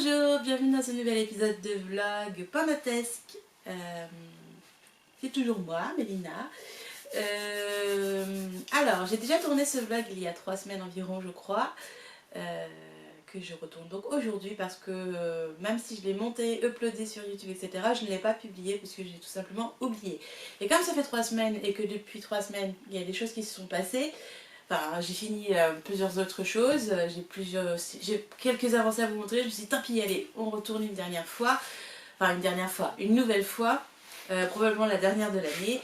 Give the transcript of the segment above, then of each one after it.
Bonjour, bienvenue dans ce nouvel épisode de vlog Pomotesque. C'est toujours moi, Mélina. Alors, j'ai déjà tourné ce vlog il y a 3 semaines environ, je crois, que je retourne donc aujourd'hui parce que même si je l'ai monté, uploadé sur YouTube, etc., je ne l'ai pas publié parce que j'ai tout simplement oublié. Et comme ça fait 3 semaines et que depuis 3 semaines, il y a des choses qui se sont passées, enfin, j'ai fini plusieurs autres choses, j'ai quelques avancées à vous montrer, je me suis dit tant pis, allez, on retourne une dernière fois, enfin une nouvelle fois, probablement la dernière de l'année,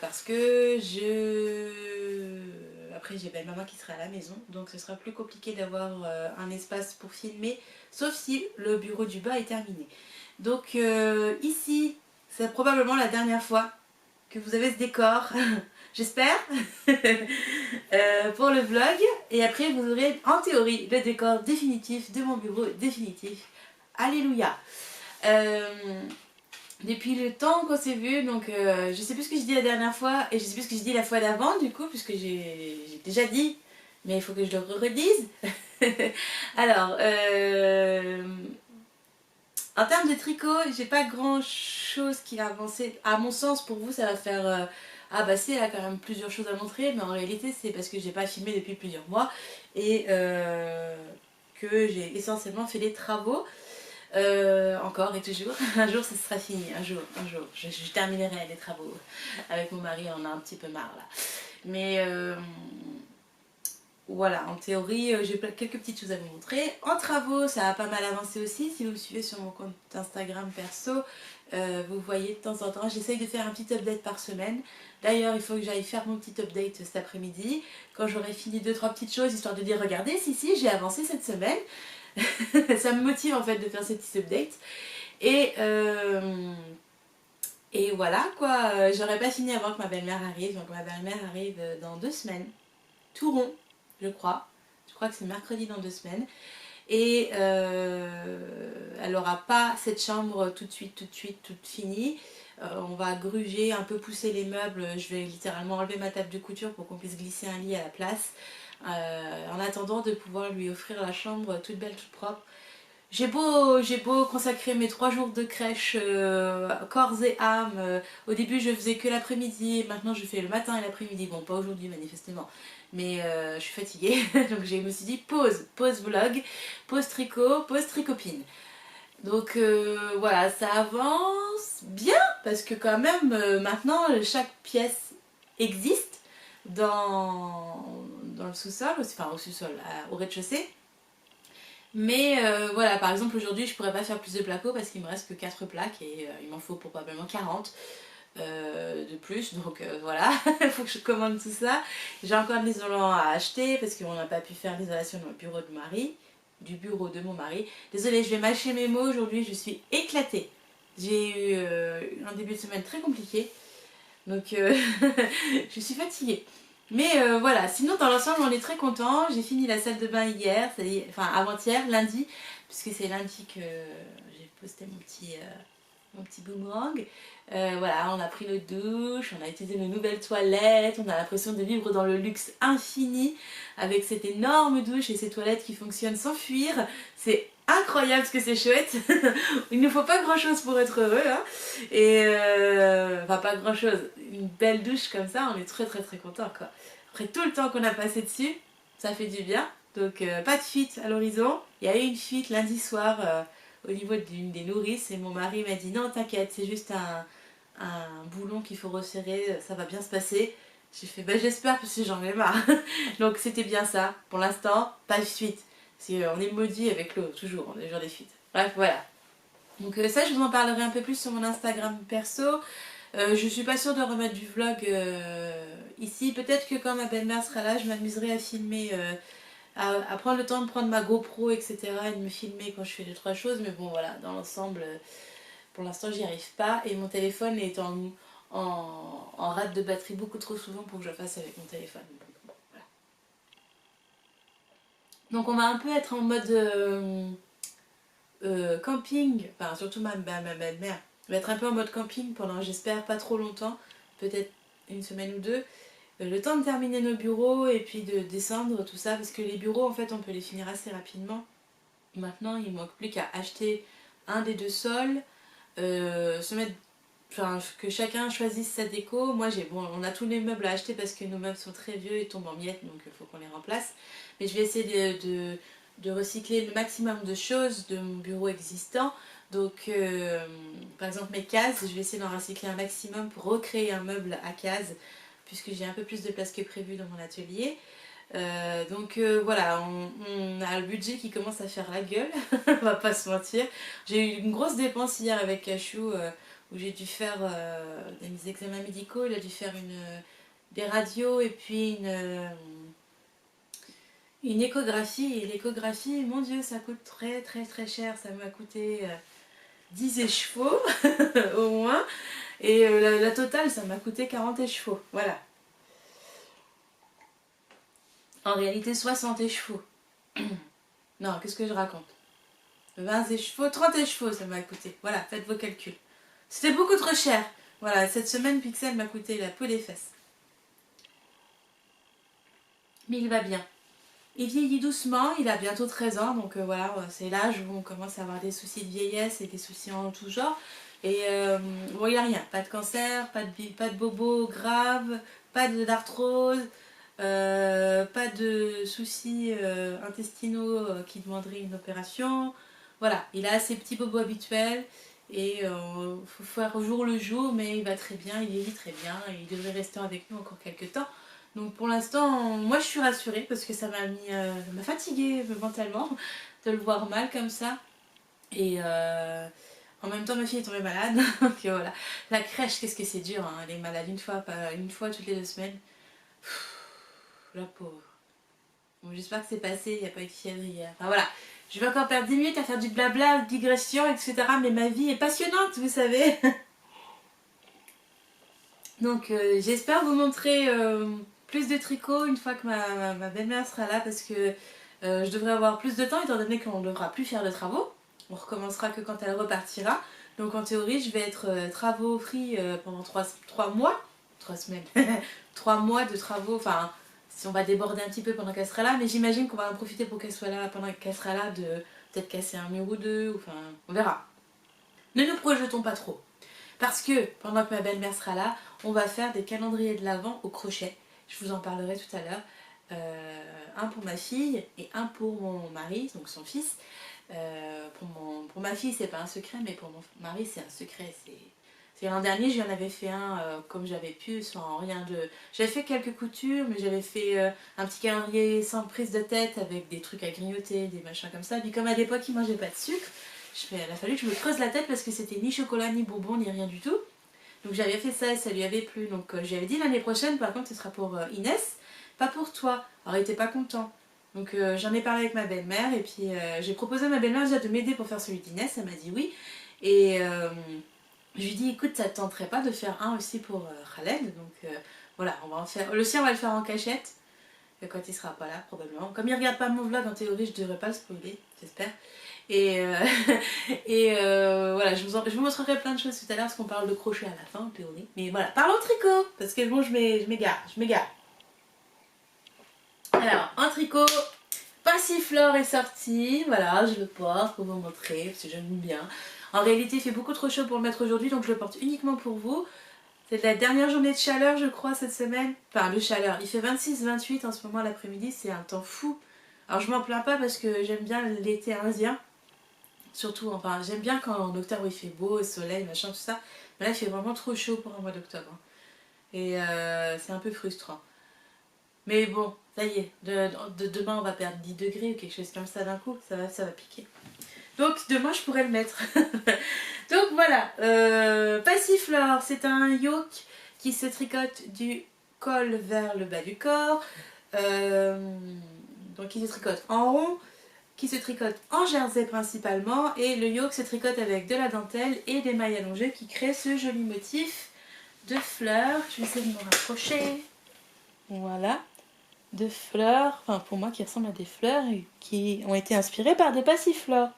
parce que après j'ai belle maman qui sera à la maison, donc ce sera plus compliqué d'avoir un espace pour filmer, sauf si le bureau du bas est terminé. Donc ici, c'est probablement la dernière fois que vous avez ce décor, j'espère, pour le vlog. Et après vous aurez en théorie le décor définitif de mon bureau définitif. Alléluia. Depuis le temps qu'on s'est vu, donc je sais plus ce que j'ai dit la dernière fois et je sais plus ce que j'ai dit la fois d'avant du coup, puisque j'ai déjà dit, mais il faut que je le redise. Alors, en termes de tricot, j'ai pas grand chose qui a avancé. À mon sens, pour vous, ça va faire ah bah c'est, il y a quand même plusieurs choses à montrer, mais en réalité, c'est parce que j'ai pas filmé depuis plusieurs mois et que j'ai essentiellement fait des travaux. Encore et toujours. Un jour, ça sera fini. Un jour. Je terminerai les travaux. Avec mon mari, on a un petit peu marre là. Mais voilà, en théorie, j'ai quelques petites choses à vous montrer. En travaux, ça a pas mal avancé aussi. Si vous me suivez sur mon compte Instagram perso, vous voyez de temps en temps, j'essaye de faire un petit update par semaine. D'ailleurs, il faut que j'aille faire mon petit update cet après-midi, quand j'aurai fini 2-3 petites choses, histoire de dire, regardez, si, j'ai avancé cette semaine. Ça me motive en fait de faire ces petits updates. Et voilà quoi, j'aurais pas fini avant que ma belle-mère arrive. Donc ma belle-mère arrive dans 2 semaines. Tout rond, je crois. Je crois que c'est mercredi dans 2 semaines. Et elle aura pas cette chambre tout de suite, toute finie. On va gruger, un peu pousser les meubles. Je vais littéralement enlever ma table de couture pour qu'on puisse glisser un lit à la place. En attendant de pouvoir lui offrir la chambre toute belle, toute propre. J'ai beau consacrer mes 3 jours de crèche corps et âme. Au début je faisais que l'après-midi, maintenant je fais le matin et l'après-midi. Bon, pas aujourd'hui manifestement, mais je suis fatiguée. Donc je me suis dit pause vlog, pause tricot, pause tricopine. Donc voilà, ça avance bien parce que quand même maintenant chaque pièce existe dans le sous-sol, enfin au sous-sol, au rez-de-chaussée. Mais voilà, par exemple aujourd'hui je pourrais pas faire plus de placo parce qu'il me reste que 4 plaques et il m'en faut probablement 40 de plus, donc voilà, il faut que je commande tout ça. J'ai encore de l'isolant à acheter parce qu'on n'a pas pu faire l'isolation dans le bureau du bureau de mon mari. Désolée, je vais mâcher mes mots aujourd'hui, je suis éclatée. J'ai eu un début de semaine très compliqué, donc je suis fatiguée. Mais voilà, sinon dans l'ensemble on est très content. J'ai fini la salle de bain hier, enfin avant-hier, lundi, puisque c'est lundi que j'ai posté mon petit boomerang. Voilà, on a pris notre douche, on a utilisé nos nouvelles toilettes, on a l'impression de vivre dans le luxe infini avec cette énorme douche et ces toilettes qui fonctionnent sans fuir. C'est incroyable ce que c'est chouette. Il ne faut pas grand chose pour être heureux, hein. Et enfin pas grand chose, une belle douche comme ça, on est très content quoi. Après tout le temps qu'on a passé dessus, ça fait du bien. Donc pas de fuite à l'horizon. Il y a eu une fuite lundi soir au niveau d'une des nourrices et mon mari m'a dit non t'inquiète, c'est juste un boulon qu'il faut resserrer, ça va bien se passer. J'ai fait bah j'espère parce que j'en ai marre. Donc c'était bien ça. Pour l'instant, pas de fuite. On est maudit avec l'eau, toujours, on a toujours des fuites. Bref, voilà. Donc ça, je vous en parlerai un peu plus sur mon Instagram perso. Je suis pas sûre de remettre du vlog ici. Peut-être que quand ma belle-mère sera là, je m'amuserai à filmer, à prendre le temps de prendre ma GoPro, etc. et de me filmer quand je fais 2-3 choses. Mais bon, voilà, dans l'ensemble, pour l'instant, j'y arrive pas. Et mon téléphone est en rate de batterie beaucoup trop souvent pour que je le fasse avec mon téléphone. Donc on va un peu être en mode camping, enfin surtout ma belle-mère va être un peu en mode camping pendant, j'espère, pas trop longtemps, peut-être une semaine ou deux, le temps de terminer nos bureaux et puis de descendre tout ça, parce que les bureaux en fait on peut les finir assez rapidement. Maintenant il ne manque plus qu'à acheter un des deux sols, se mettre, enfin que chacun choisisse sa déco. Moi on a tous les meubles à acheter parce que nos meubles sont très vieux et tombent en miettes, donc il faut qu'on les remplace. Mais je vais essayer de recycler le maximum de choses de mon bureau existant. Donc par exemple mes cases, je vais essayer d'en recycler un maximum pour recréer un meuble à cases, puisque j'ai un peu plus de place que prévu dans mon atelier. Voilà, on a le budget qui commence à faire la gueule, on va pas se mentir. J'ai eu une grosse dépense hier avec Cachou, où j'ai dû faire des examens médicaux. Il a dû faire des radios et puis une échographie. Et l'échographie, mon Dieu, ça coûte très très très cher. Ça m'a coûté 10 échevaux au moins. Et la totale, ça m'a coûté 40 échevaux. Voilà. En réalité, 60 échevaux. Non, qu'est-ce que je raconte? 20 échevaux, 30 échevaux ça m'a coûté. Voilà, faites vos calculs. C'était beaucoup trop cher. Voilà, cette semaine, Pixel m'a coûté la peau des fesses. Mais il va bien. Il vieillit doucement, il a bientôt 13 ans, donc voilà, c'est l'âge où on commence à avoir des soucis de vieillesse et des soucis en tout genre. Et bon, il a rien, pas de cancer, pas de bobo grave, pas d'arthrose, pas de soucis intestinaux qui demanderaient une opération. Voilà, il a ses petits bobos habituels et il faut faire au jour le jour, mais il va très bien, il vieillit très bien et il devrait rester avec nous encore quelques temps. Donc pour l'instant, moi je suis rassurée parce que ça m'a fatiguée mentalement de le voir mal comme ça. Et en même temps, ma fille est tombée malade. Donc voilà, la crèche, qu'est-ce que c'est dur, hein. Elle est malade une fois toutes les 2 semaines. La pauvre. Bon, j'espère que c'est passé, il n'y a pas eu de fièvre hier. Enfin voilà, je vais encore perdre 10 minutes à faire du blabla, digression, etc. Mais ma vie est passionnante, vous savez. Donc j'espère vous montrer plus de tricots une fois que ma belle-mère sera là, parce que je devrais avoir plus de temps étant donné qu'on ne devra plus faire de travaux. On recommencera que quand elle repartira. Donc en théorie je vais être travaux free pendant 3 mois. 3 semaines. 3 mois de travaux, enfin si on va déborder un petit peu pendant qu'elle sera là, mais j'imagine qu'on va en profiter pour qu'elle soit là pendant qu'elle sera là, de peut-être casser un mur ou deux, enfin on verra. Ne nous projetons pas trop. Parce que pendant que ma belle-mère sera là, on va faire des calendriers de l'Avent au crochet. Je vous en parlerai tout à l'heure. Un pour ma fille et un pour mon mari, donc son fils. Pour ma fille, c'est pas un secret, mais pour mon mari, c'est un secret. C'est l'an dernier, j'en avais fait un comme j'avais pu, sans rien de... J'avais fait quelques coutures, mais j'avais fait un petit calendrier sans prise de tête, avec des trucs à grignoter, des machins comme ça. Puis comme à l'époque, il mangeait pas de sucre, il a fallu que je me creuse la tête parce que c'était ni chocolat, ni bonbon, ni rien du tout. Donc j'avais fait ça et ça lui avait plu. Donc j'avais dit l'année prochaine, par contre, ce sera pour Inès, pas pour toi. Alors il était pas content. Donc j'en ai parlé avec ma belle-mère et puis j'ai proposé à ma belle-mère déjà de m'aider pour faire celui d'Inès. Elle m'a dit oui. Et je lui ai dit écoute, ça te tenterait pas de faire un aussi pour Khaled. Donc voilà, on va en faire. Le sien, on va le faire en cachette. Quand il sera pas là, probablement. Comme il regarde pas mon vlog, en théorie, je devrais pas le spoiler, j'espère. Et, voilà, je vous montrerai plein de choses tout à l'heure parce qu'on parle de crochet à la fin en théorie. Mais voilà, parlons tricot parce que bon, je m'égare. Alors, en tricot, Passiflore est sorti. Voilà, je le porte pour vous montrer parce que j'aime bien. En réalité, il fait beaucoup trop chaud pour le mettre aujourd'hui, donc je le porte uniquement pour vous. C'est la dernière journée de chaleur, je crois, cette semaine. Enfin, de chaleur. Il fait 26-28 en ce moment l'après-midi, c'est un temps fou. Alors, je m'en plains pas parce que j'aime bien l'été indien. Surtout, enfin, j'aime bien quand en octobre il fait beau, soleil, machin, tout ça. Mais là, il fait vraiment trop chaud pour un mois d'octobre. Hein. Et c'est un peu frustrant. Mais bon, ça y est, demain on va perdre 10 degrés ou quelque chose comme ça d'un coup, ça va piquer. Donc demain je pourrais le mettre. Donc voilà, Passiflore, c'est un yoke qui se tricote du col vers le bas du corps. Donc il se tricote en rond, qui se tricote en jersey principalement, et le yoke se tricote avec de la dentelle et des mailles allongées qui créent ce joli motif de fleurs. Je vais essayer de me rapprocher. Voilà, de fleurs, enfin pour moi qui ressemblent à des fleurs et qui ont été inspirées par des passiflores.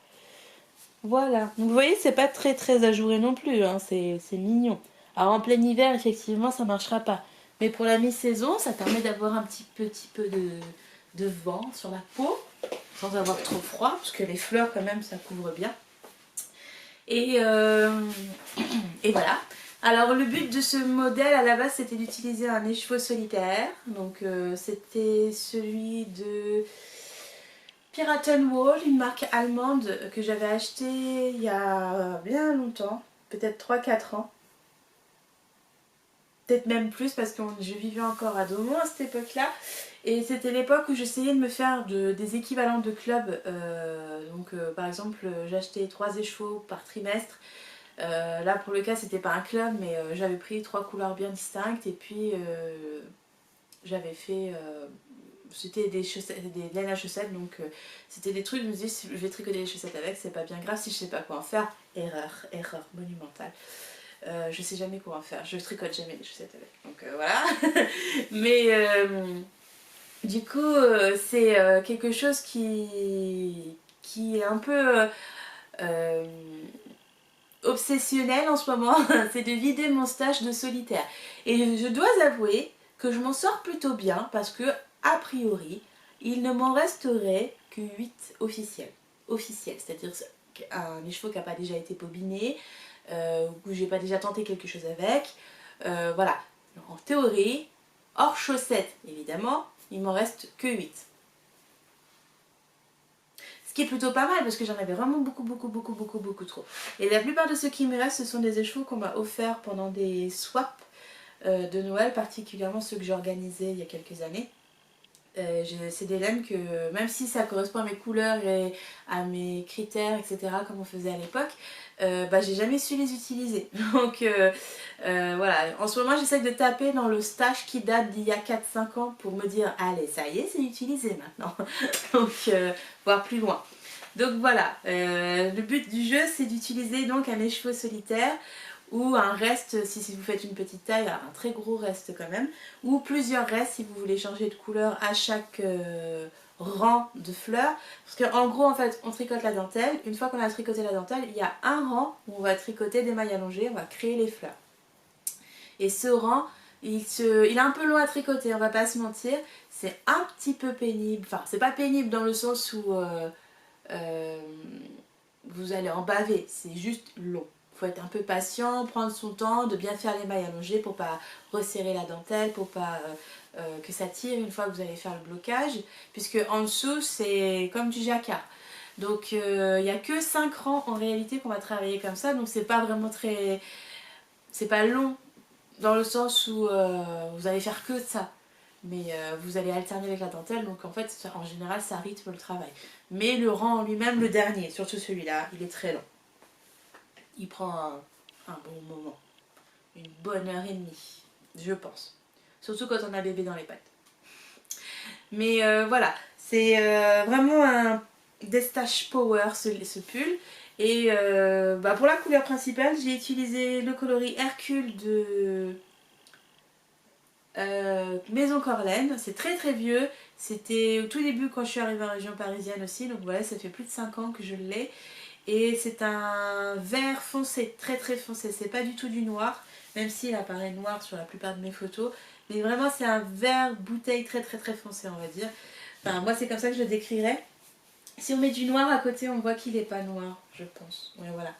Voilà, donc vous voyez, c'est pas très très ajouré non plus, hein. C'est mignon. Alors en plein hiver, effectivement, ça marchera pas. Mais pour la mi-saison, ça permet d'avoir un petit peu de vent sur la peau. sans avoir trop froid, parce que les fleurs quand même ça couvre bien. Et voilà. Alors le but de ce modèle à la base c'était d'utiliser un écheveau solitaire. Donc c'était celui de Piraten Wall, une marque allemande que j'avais acheté il y a bien longtemps, peut-être 3-4 ans. Peut-être même plus parce que je vivais encore à Daumont à cette époque-là. Et c'était l'époque où j'essayais de me faire des équivalents de clubs. Par exemple, j'achetais 3 écheveaux par trimestre. Là pour le cas c'était pas un club mais j'avais pris 3 couleurs bien distinctes et puis j'avais fait c'était des chaussettes, des laines à chaussettes donc c'était des trucs, je me disais si je vais tricoter des chaussettes avec c'est pas bien grave, si je sais pas quoi en faire, erreur monumentale. Je sais jamais quoi en faire, je tricote jamais des chaussettes avec donc voilà. Mais du coup c'est quelque chose qui est un peu obsessionnel en ce moment, c'est de vider mon stage de solitaire. Et je dois avouer que je m'en sors plutôt bien parce que, a priori, il ne m'en resterait que 8 officiels. Officiels, c'est-à-dire un écheveau qui n'a pas déjà été bobiné, où j'ai pas déjà tenté quelque chose avec. Voilà. En théorie, hors chaussettes évidemment, il m'en reste que 8. Ce qui est plutôt pas mal parce que j'en avais vraiment beaucoup trop. Et la plupart de ceux qui me restent, ce sont des écheveaux qu'on m'a offerts pendant des swaps de Noël, particulièrement ceux que j'ai organisés il y a quelques années. C'est des laines que, même si ça correspond à mes couleurs et à mes critères, etc., comme on faisait à l'époque, j'ai jamais su les utiliser. Donc voilà, en ce moment j'essaie de taper dans le stage qui date d'il y a 4-5 ans pour me dire, allez, ça y est, c'est utilisé maintenant. Donc voir plus loin. Donc voilà, le but du jeu c'est d'utiliser donc un écheveau solitaire ou un reste si vous faites une petite taille, un très gros reste quand même, ou plusieurs restes si vous voulez changer de couleur à chaque rang de fleurs. Parce qu'en gros en fait on tricote la dentelle, une fois qu'on a tricoté la dentelle, il y a un rang où on va tricoter des mailles allongées, on va créer les fleurs. Et ce rang, il est un peu long à tricoter, on va pas se mentir, c'est un petit peu pénible, enfin c'est pas pénible dans le sens où vous allez en baver, c'est juste long. Il faut être un peu patient, prendre son temps, de bien faire les mailles allongées pour pas resserrer la dentelle, pour pas que ça tire une fois que vous allez faire le blocage, puisque en dessous c'est comme du jacquard. Donc il n'y a que 5 rangs en réalité qu'on va travailler comme ça, donc c'est pas vraiment très... c'est pas long dans le sens où vous allez faire que ça. Mais vous allez alterner avec la dentelle, donc en fait en général ça rythme le travail. Mais le rang en lui-même, le dernier, surtout celui-là, il est très long. Il prend un bon moment, une bonne heure et demie, je pense. Surtout quand on a bébé dans les pattes. Mais voilà, c'est vraiment un Destache Power ce pull. Et pour la couleur principale, j'ai utilisé le coloris Hercule de Maison Corlaine. C'est très vieux. C'était au tout début quand je suis arrivée en région parisienne aussi. Donc voilà, ça fait plus de 5 ans que je l'ai. Et c'est un vert foncé, très foncé. C'est pas du tout du noir, même s'il apparaît noir sur la plupart de mes photos. Mais vraiment c'est un vert bouteille très foncé on va dire. Enfin moi c'est comme ça que je le décrirais. Si on met du noir à côté on voit qu'il n'est pas noir je pense. Ouais voilà.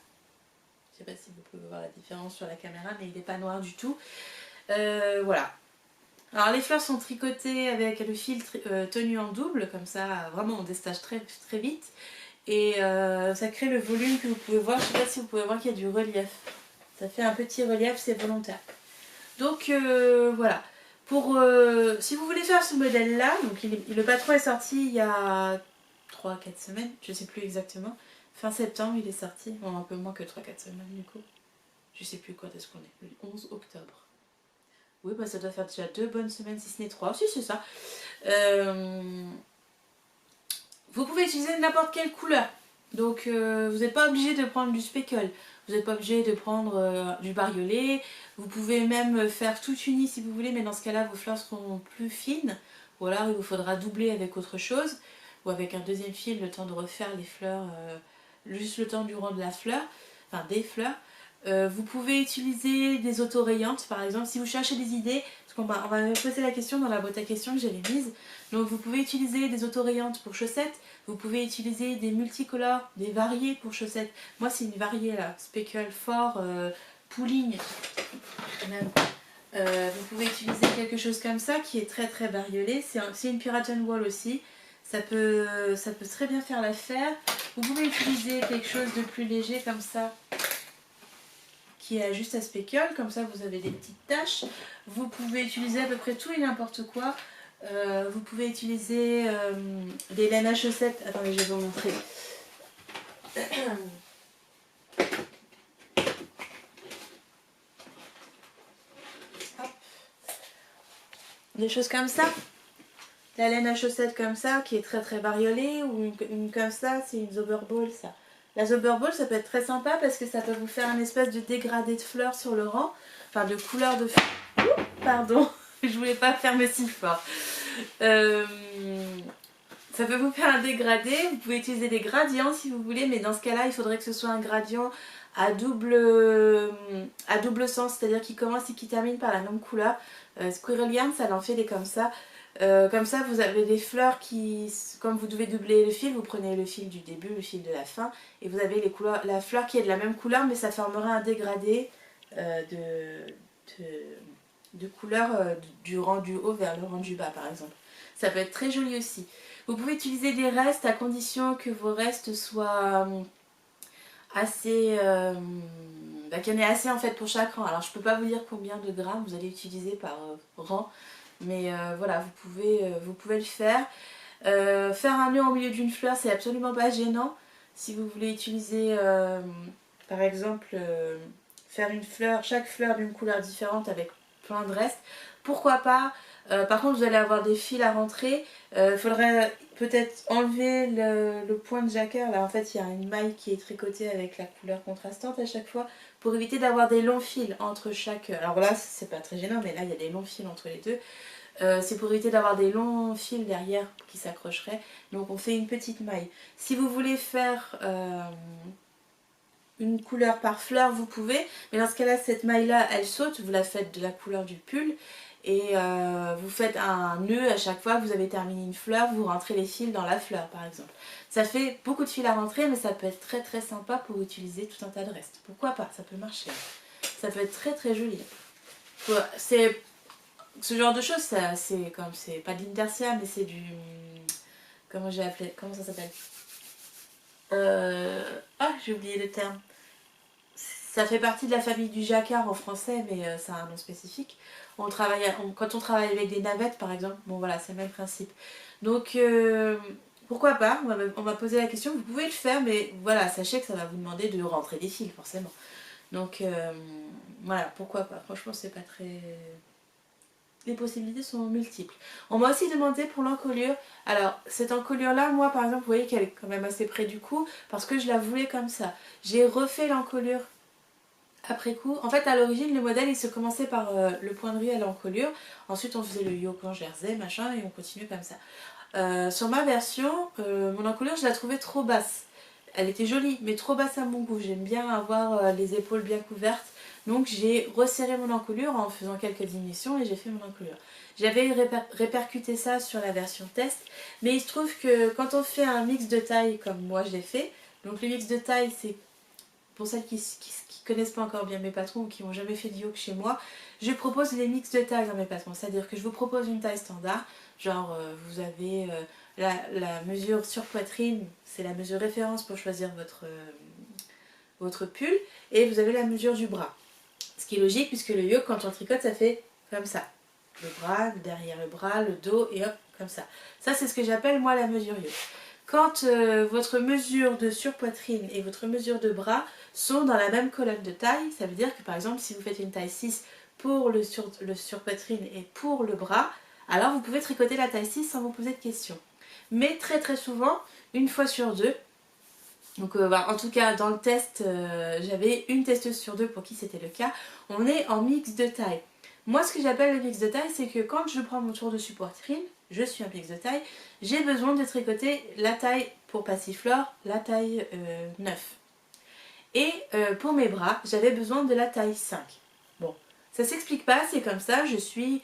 Je sais pas si vous pouvez voir la différence sur la caméra mais il n'est pas noir du tout. Voilà. Alors les fleurs sont tricotées avec le fil tenu en double comme ça vraiment on destage très vite. Et ça crée le volume que vous pouvez voir. Je ne sais pas si vous pouvez voir qu'il y a du relief. Ça fait un petit relief, c'est volontaire. Donc voilà. Pour, si vous voulez faire ce modèle là, donc le patron est sorti il y a 3-4 semaines, je ne sais plus exactement. Fin septembre il est sorti, bon, un peu moins que 3-4 semaines du coup. Je ne sais plus quand est-ce qu'on est, le 11 octobre. Oui, bah ça doit faire déjà 2 bonnes semaines si ce n'est 3. Si c'est ça. Vous pouvez utiliser n'importe quelle couleur. Donc vous n'êtes pas obligé de prendre du speckle. Vous n'êtes pas obligé de prendre du bariolé. Vous pouvez même faire tout uni si vous voulez, mais dans ce cas-là, vos fleurs seront plus fines. Ou alors il vous faudra doubler avec autre chose. Ou avec un deuxième fil, le temps de refaire les fleurs, juste le temps du rang de la fleur, enfin des fleurs. Vous pouvez utiliser des autorayantes par exemple si vous cherchez des idées, parce qu'on on va me poser la question dans la boîte à questions que j'avais mise. Donc vous pouvez utiliser des autorayantes pour chaussettes, vous pouvez utiliser des multicolores, des variés pour chaussettes. Moi c'est une variée là, Speckle Fort, Pooling même. Vous pouvez utiliser quelque chose comme ça qui est très très bariolé. C'est une Puritan Wall aussi. Ça peut très bien faire l'affaire. Vous pouvez utiliser quelque chose de plus léger comme ça, qui est juste à speckle, comme ça vous avez des petites taches. Vous pouvez utiliser à peu près tout et n'importe quoi. Vous pouvez utiliser des laines à chaussettes. Attendez, je vais vous montrer. Des choses comme ça. La laine à chaussettes comme ça, qui est très très bariolée, ou une comme ça, c'est une Zauberball ça. La Zauberball, ça peut être très sympa parce que ça peut vous faire une espèce de dégradé de fleurs sur le rang. Enfin, de couleur de fleurs. Pardon, je voulais pas fermer si fort. Ça peut vous faire un dégradé. Vous pouvez utiliser des gradients si vous voulez, mais dans ce cas-là, il faudrait que ce soit un gradient à double sens, c'est-à-dire qui commence et qui termine par la même couleur. Squirrel Yarn, ça en fait des comme ça. Comme ça vous avez des fleurs qui, comme vous devez doubler le fil, vous prenez le fil du début, le fil de la fin, et vous avez les couleurs, la fleur qui est de la même couleur, mais ça formera un dégradé de couleur du rang du haut vers le rang du bas par exemple. Ça peut être très joli aussi. Vous pouvez utiliser des restes à condition que vos restes soient assez... qu'il y en ait assez en fait pour chaque rang. Alors je peux pas vous dire combien de grammes vous allez utiliser par rang. Mais voilà, vous pouvez le faire. Faire un nœud au milieu d'une fleur, c'est absolument pas gênant. Si vous voulez utiliser, par exemple, faire une fleur, chaque fleur d'une couleur différente avec plein de restes, pourquoi pas. Par contre, vous allez avoir des fils à rentrer. Il faudrait peut-être enlever le point de jacquard. Là, en fait, il y a une maille qui est tricotée avec la couleur contrastante à chaque fois pour éviter d'avoir des longs fils entre chaque... Alors là, c'est pas très gênant, mais là, il y a des longs fils entre les deux. C'est pour éviter d'avoir des longs fils derrière qui s'accrocheraient. Donc on fait une petite maille. Si vous voulez faire une couleur par fleur, vous pouvez. Mais dans ce cas-là, cette maille-là, elle saute. Vous la faites de la couleur du pull. Et vous faites un nœud à chaque fois que vous avez terminé une fleur. Vous rentrez les fils dans la fleur, par exemple. Ça fait beaucoup de fils à rentrer, mais ça peut être très très sympa pour utiliser tout un tas de restes. Pourquoi pas? Ça peut marcher. Ça peut être très très joli. C'est... Ce genre de choses, c'est comme, c'est pas de l'intercia, mais c'est du... Comment j'ai appelé? Comment ça s'appelle? Ah, j'ai oublié le terme. Ça fait partie de la famille du jacquard en français, mais ça a un nom spécifique. Quand on travaille avec des navettes, par exemple, bon voilà, c'est le même principe. Donc, pourquoi pas? On va poser la question, vous pouvez le faire, mais voilà, sachez que ça va vous demander de rentrer des fils, forcément. Donc, voilà, pourquoi pas? Franchement, c'est pas très... Les possibilités sont multiples. On m'a aussi demandé pour l'encolure. Alors, cette encolure-là, moi par exemple, vous voyez qu'elle est quand même assez près du cou parce que je la voulais comme ça. J'ai refait l'encolure après coup. En fait, à l'origine, le modèle, il se commençait par le point de riz à l'encolure. Ensuite, on faisait le yoke en jersey, machin, et on continuait comme ça. Sur ma version, mon encolure, je la trouvais trop basse. Elle était jolie, mais trop basse à mon goût. J'aime bien avoir les épaules bien couvertes. Donc j'ai resserré mon encolure en faisant quelques diminutions et j'ai fait mon encolure. J'avais répercuté ça sur la version test, mais il se trouve que quand on fait un mix de taille comme moi je l'ai fait, donc le mix de taille c'est pour celles qui connaissent pas encore bien mes patrons ou qui n'ont jamais fait de yoke chez moi, je propose les mix de taille dans mes patrons, c'est-à-dire que je vous propose une taille standard, genre vous avez la mesure sur poitrine, c'est la mesure référence pour choisir votre pull, et vous avez la mesure du bras. Ce qui est logique puisque le yoke quand on le tricote ça fait comme ça. Le bras, derrière le bras, le dos et hop, comme ça. Ça c'est ce que j'appelle moi la mesure yoke. Quand votre mesure de surpoitrine et votre mesure de bras sont dans la même colonne de taille, ça veut dire que par exemple si vous faites une taille 6 pour le surpoitrine et pour le bras, alors vous pouvez tricoter la taille 6 sans vous poser de questions. Mais très très souvent, une fois sur deux, donc en tout cas dans le test, j'avais une testeuse sur deux pour qui c'était le cas, on est en mix de taille. Moi ce que j'appelle le mix de taille, c'est que quand je prends mon tour de poitrine, je suis un mix de taille, j'ai besoin de tricoter la taille pour passiflore, la taille 9. Et pour mes bras, j'avais besoin de la taille 5. Bon, ça s'explique pas, c'est comme ça, je suis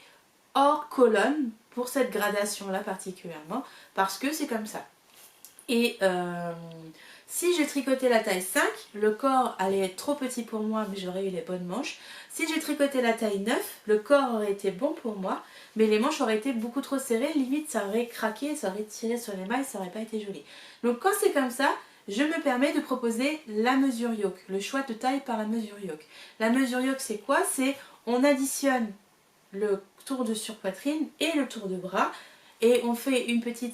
hors colonne pour cette gradation là particulièrement, parce que c'est comme ça. Et si j'ai tricoté la taille 5, le corps allait être trop petit pour moi, mais j'aurais eu les bonnes manches. Si j'ai tricoté la taille 9, le corps aurait été bon pour moi, mais les manches auraient été beaucoup trop serrées, limite ça aurait craqué, ça aurait tiré sur les mailles, ça n'aurait pas été joli. Donc quand c'est comme ça, je me permets de proposer la mesure yoke, le choix de taille par la mesure yoke. La mesure yoke c'est quoi? C'est on additionne le tour de surpoitrine et le tour de bras, et on fait un petit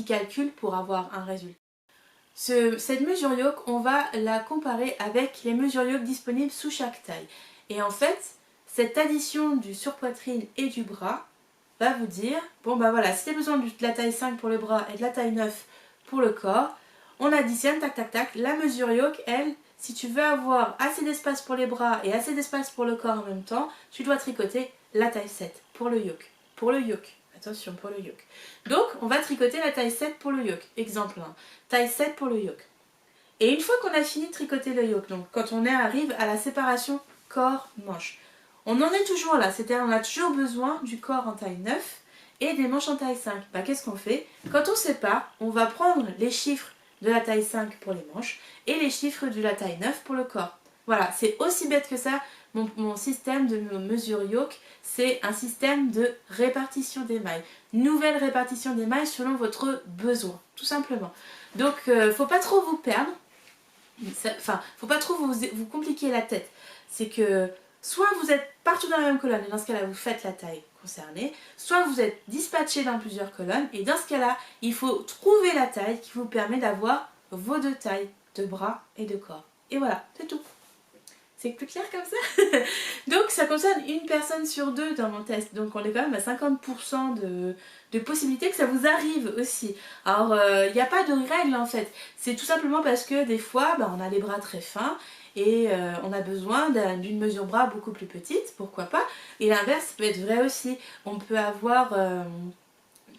calcul pour avoir un résultat. Cette mesure yoke, on va la comparer avec les mesures yoke disponibles sous chaque taille. Et en fait, cette addition du surpoitrine et du bras va vous dire, bon bah voilà, si tu as besoin de la taille 5 pour le bras et de la taille 9 pour le corps, on additionne, tac tac tac, la mesure yoke, elle, si tu veux avoir assez d'espace pour les bras et assez d'espace pour le corps en même temps, tu dois tricoter la taille 7 pour le yoke. Pour le yoke. Attention, pour le yoke. Donc, on va tricoter la taille 7 pour le yoke. Exemple 1. Taille 7 pour le yoke. Et une fois qu'on a fini de tricoter le yoke, donc quand on arrive à la séparation corps-manche, on en est toujours là. C'est-à-dire on a toujours besoin du corps en taille 9 et des manches en taille 5. Bah, qu'est-ce qu'on fait? Quand on sépare, on va prendre les chiffres de la taille 5 pour les manches et les chiffres de la taille 9 pour le corps. Voilà, c'est aussi bête que ça. Mon système de mesure yoke, c'est un système de répartition des mailles. Nouvelle répartition des mailles selon votre besoin, tout simplement. Donc, faut pas trop vous perdre. Faut pas trop vous compliquer la tête. C'est que soit vous êtes partout dans la même colonne, et dans ce cas-là, vous faites la taille concernée, soit vous êtes dispatché dans plusieurs colonnes, et dans ce cas-là, il faut trouver la taille qui vous permet d'avoir vos deux tailles de bras et de corps. Et voilà, c'est tout. C'est plus clair comme ça? Donc ça concerne une personne sur deux dans mon test. Donc on est quand même à 50% de possibilités que ça vous arrive aussi. Alors il n'y a pas de règle en fait. C'est tout simplement parce que des fois on a les bras très fins et on a besoin d'une mesure bras beaucoup plus petite, pourquoi pas. Et l'inverse peut être vrai aussi. On peut avoir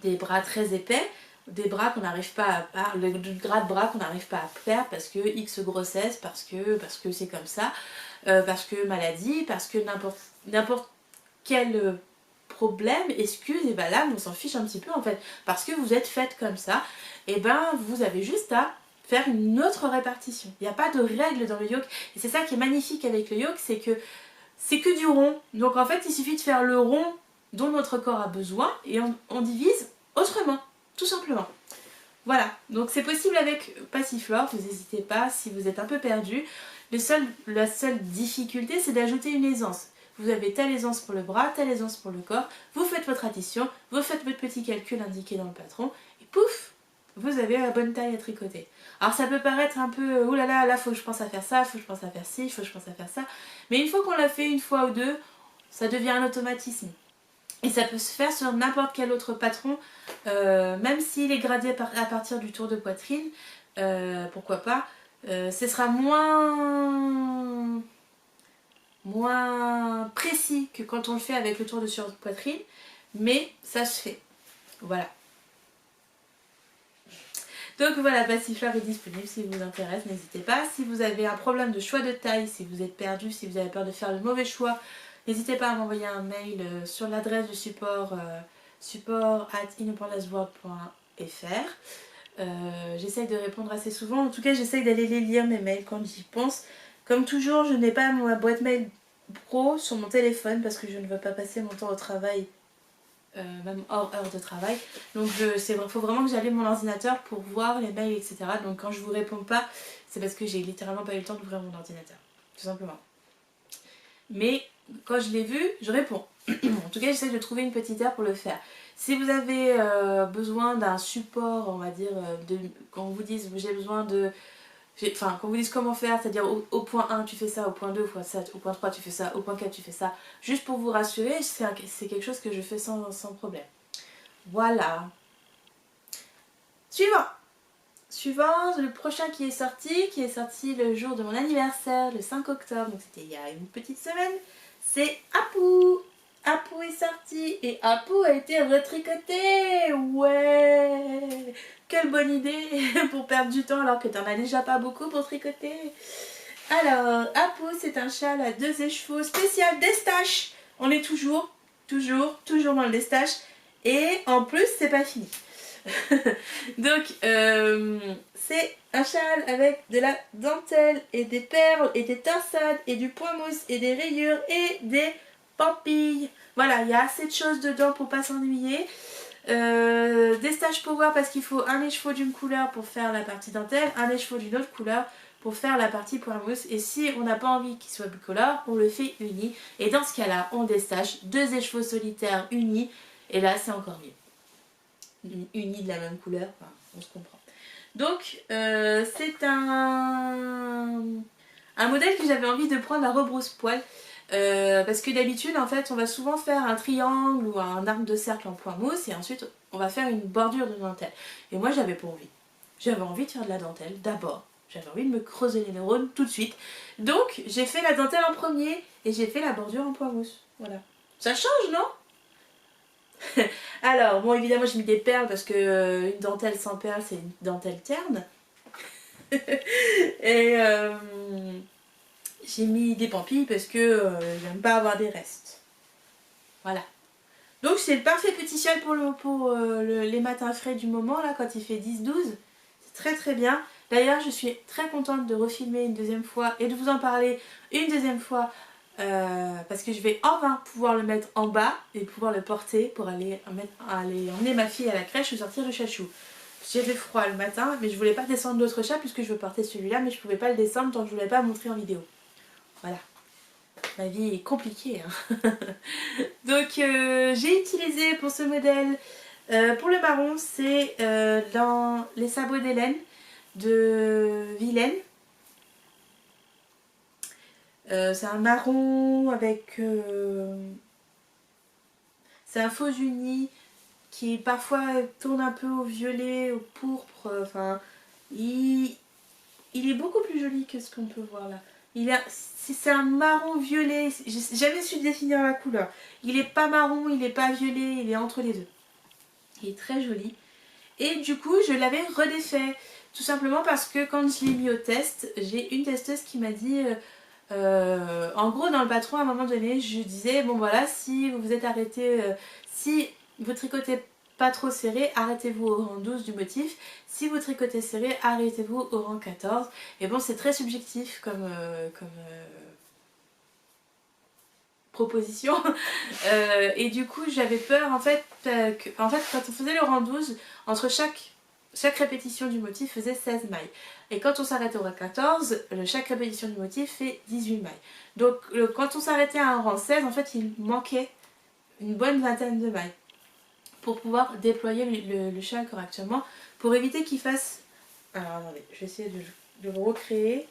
des bras très épais, des bras qu'on n'arrive pas à le gras de bras qu'on n'arrive pas à faire parce que X grossesse, parce que c'est comme ça, parce que maladie, parce que n'importe quel problème, excuse, et ben là on s'en fiche un petit peu en fait, parce que vous êtes faite comme ça, et ben vous avez juste à faire une autre répartition. Il n'y a pas de règle dans le yoke, et c'est ça qui est magnifique avec le yoke, c'est que du rond. Donc en fait il suffit de faire le rond dont notre corps a besoin et on divise autrement, tout simplement. Voilà, donc c'est possible avec Passiflore, vous n'hésitez pas si vous êtes un peu perdu. La seule difficulté c'est d'ajouter une aisance. Vous avez telle aisance pour le bras, telle aisance pour le corps, vous faites votre addition, vous faites votre petit calcul indiqué dans le patron, et pouf, vous avez la bonne taille à tricoter. Alors ça peut paraître un peu, oh là là, là faut que je pense à faire ça, faut que je pense à faire ci, faut que je pense à faire ça, mais une fois qu'on l'a fait une fois ou deux, ça devient un automatisme. Et ça peut se faire sur n'importe quel autre patron, même s'il est gradé à partir du tour de poitrine, pourquoi pas, ce sera moins précis que quand on le fait avec le tour de surpoitrine, mais ça se fait. Voilà. Donc voilà, Passiflore est disponible si vous intéresse, n'hésitez pas. Si vous avez un problème de choix de taille, si vous êtes perdu, si vous avez peur de faire le mauvais choix, n'hésitez pas à m'envoyer un mail sur l'adresse du support support@innoporlasworld.fr. J'essaye de répondre assez souvent, en tout cas j'essaye d'aller les lire mes mails quand j'y pense. Comme toujours, je n'ai pas ma boîte mail pro sur mon téléphone parce que je ne veux pas passer mon temps au travail, même hors heure de travail. Donc il faut vraiment que j'allume mon ordinateur pour voir les mails, etc. Donc quand je vous réponds pas, c'est parce que j'ai littéralement pas eu le temps d'ouvrir mon ordinateur, tout simplement. Mais quand je l'ai vu, je réponds. En tout cas, j'essaie de trouver une petite heure pour le faire. Si vous avez besoin d'un support, on va dire, quand on vous dise j'ai besoin de... Enfin, quand vous dise comment faire, c'est-à-dire au point 1 tu fais ça, au point 2 fois ça, au point 3 tu fais ça, au point 4 tu fais ça, juste pour vous rassurer, c'est quelque chose que je fais sans problème. Voilà. Suivant, le prochain qui est sorti le jour de mon anniversaire, le 5 octobre, donc c'était il y a une petite semaine, c'est Apou. Apo est sorti et Apo a été retricoté. Ouais, quelle bonne idée pour perdre du temps alors que t'en as déjà pas beaucoup pour tricoter. Alors, Apo, c'est un châle à 2 écheveaux spécial d'Estache. On est toujours dans le d'Estache. Et en plus, c'est pas fini. Donc, c'est un châle avec de la dentelle et des perles et des torsades et du point mousse et des rayures et des pampilles. Voilà, il y a assez de choses dedans pour pas s'ennuyer. Des stages power parce qu'il faut un écheveau d'une couleur pour faire la partie dentelle, un écheveau d'une autre couleur pour faire la partie point mousse. Et si on n'a pas envie qu'il soit bicolore, on le fait uni. Et dans ce cas-là, on déstache 2 écheveaux solitaires unis. Et là, c'est encore mieux. Unis de la même couleur, enfin, on se comprend. Donc, c'est un modèle que j'avais envie de prendre à rebrousse-poil. Parce que d'habitude, en fait, on va souvent faire un triangle ou un arc de cercle en point mousse et ensuite, on va faire une bordure de dentelle. Et moi, j'avais pas envie. J'avais envie de faire de la dentelle d'abord. J'avais envie de me creuser les neurones tout de suite. Donc, j'ai fait la dentelle en premier et j'ai fait la bordure en point mousse. Voilà. Ça change, non? Alors, bon, évidemment, j'ai mis des perles parce que une dentelle sans perles, c'est une dentelle terne. Et j'ai mis des pampilles parce que j'aime pas avoir des restes. Voilà. Donc c'est le parfait petit châle pour les matins frais du moment, là, quand il fait 10-12. C'est très très bien. D'ailleurs, je suis très contente de refilmer une deuxième fois et de vous en parler une deuxième fois. Parce que je vais enfin pouvoir le mettre en bas et pouvoir le porter pour aller emmener ma fille à la crèche ou sortir le chachou. J'avais froid le matin, mais je voulais pas descendre l'autre chat puisque je veux porter celui-là, mais je pouvais pas le descendre tant que je voulais pas montrer en vidéo. Voilà. Ma vie est compliquée. Hein. Donc j'ai utilisé pour ce modèle, pour le marron, c'est dans les sabots d'Hélène de Vilaine. C'est un marron avec... c'est un faux uni qui parfois tourne un peu au violet, au pourpre. Enfin, il est beaucoup plus joli que ce qu'on peut voir là. C'est un marron violet, j'ai jamais su définir la couleur. Il est pas marron, il est pas violet, il est entre les deux. Il est très joli. Et du coup, je l'avais redéfait. Tout simplement parce que quand je l'ai mis au test, j'ai une testeuse qui m'a dit... en gros, dans le patron, à un moment donné, je disais, bon voilà, si vous vous êtes arrêté... si vous tricotez pas trop serré, arrêtez-vous au rang 12 du motif. Si vous tricotez serré, arrêtez-vous au rang 14. Et bon, c'est très subjectif comme proposition. Et du coup, j'avais peur en fait, quand on faisait le rang 12, entre chaque répétition du motif faisait 16 mailles. Et quand on s'arrêtait au rang 14, chaque répétition du motif fait 18 mailles. Donc quand on s'arrêtait à un rang 16, en fait, il manquait une bonne vingtaine de mailles pour pouvoir déployer le châle correctement, pour éviter qu'il fasse... Alors attendez, je vais essayer de le recréer.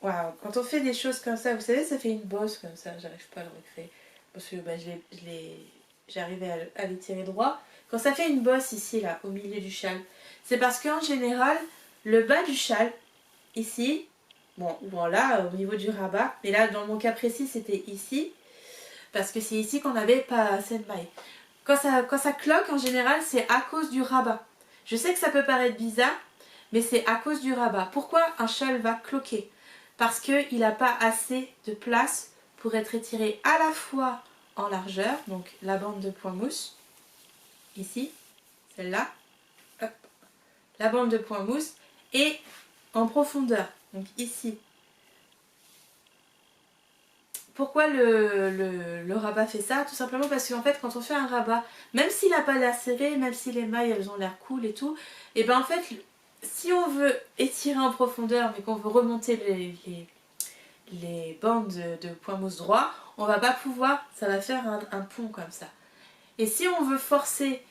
Waouh, quand on fait des choses comme ça, vous savez, ça fait une bosse comme ça, j'arrive pas à le recréer. Parce que bah, j'arrive à les tirer droit. Quand ça fait une bosse ici, là, au milieu du châle, c'est parce qu'en général, le bas du châle, ici, bon, voilà, au niveau du rabat, mais là, dans mon cas précis, c'était ici, parce que c'est ici qu'on n'avait pas assez de mailles. Quand ça cloque, en général, c'est à cause du rabat. Je sais que ça peut paraître bizarre, mais c'est à cause du rabat. Pourquoi un châle va cloquer? Parce qu'il n'a pas assez de place pour être étiré à la fois en largeur, donc la bande de point mousse, ici, celle-là, la bande de point mousse, et en profondeur, donc ici. Pourquoi le rabat fait ça? Tout simplement parce qu'en fait, quand on fait un rabat, même s'il n'a pas l'air serré, même si les mailles elles ont l'air cool et tout, et ben en fait, si on veut étirer en profondeur, mais qu'on veut remonter les bandes de point mousse droit, on va pas pouvoir, ça va faire un pont comme ça. Et si on veut forcer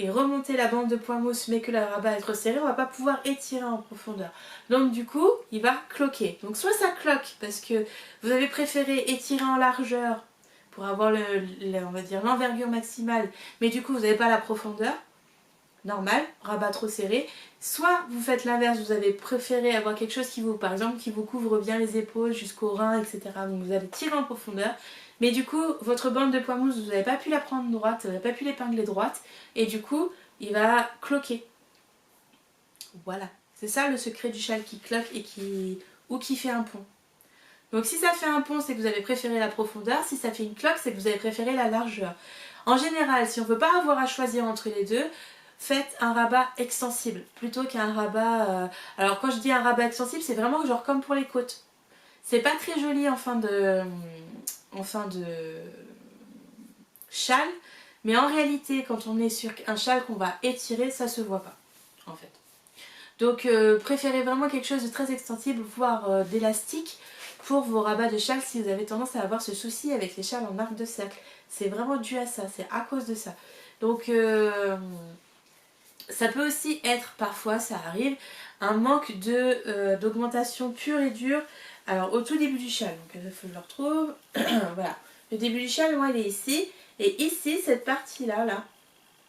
et remonter la bande de point mousse mais que le rabat est trop serré, on va pas pouvoir étirer en profondeur. Donc du coup, il va cloquer. Donc soit ça cloque parce que vous avez préféré étirer en largeur pour avoir on va dire l'envergure maximale, mais du coup vous n'avez pas la profondeur normale, rabat trop serré. Soit vous faites l'inverse, vous avez préféré avoir quelque chose qui vous, par exemple, qui vous couvre bien les épaules jusqu'au rein, etc. Donc vous allez tirer en profondeur. Mais du coup, votre bande de point mousse, vous n'avez pas pu la prendre droite, vous n'avez pas pu l'épingler droite, et du coup, il va cloquer. Voilà, c'est ça le secret du châle qui cloque et qui fait un pont. Donc si ça fait un pont, c'est que vous avez préféré la profondeur, si ça fait une cloque, c'est que vous avez préféré la largeur. En général, si on ne veut pas avoir à choisir entre les deux, faites un rabat extensible plutôt qu'un rabat... Alors quand je dis un rabat extensible, c'est vraiment genre comme pour les côtes. C'est pas très joli en fin de châle, mais en réalité, quand on est sur un châle qu'on va étirer, ça se voit pas, en fait. Donc préférez vraiment quelque chose de très extensible, voire d'élastique, pour vos rabats de châle si vous avez tendance à avoir ce souci avec les châles en arc de cercle. C'est vraiment dû à ça, c'est à cause de ça. Donc ça peut aussi être, parfois ça arrive, un manque d'augmentation pure et dure. Alors au tout début du châle, donc il faut que je le retrouve. Voilà, le début du châle, moi il est ici. Et ici, cette partie-là, là,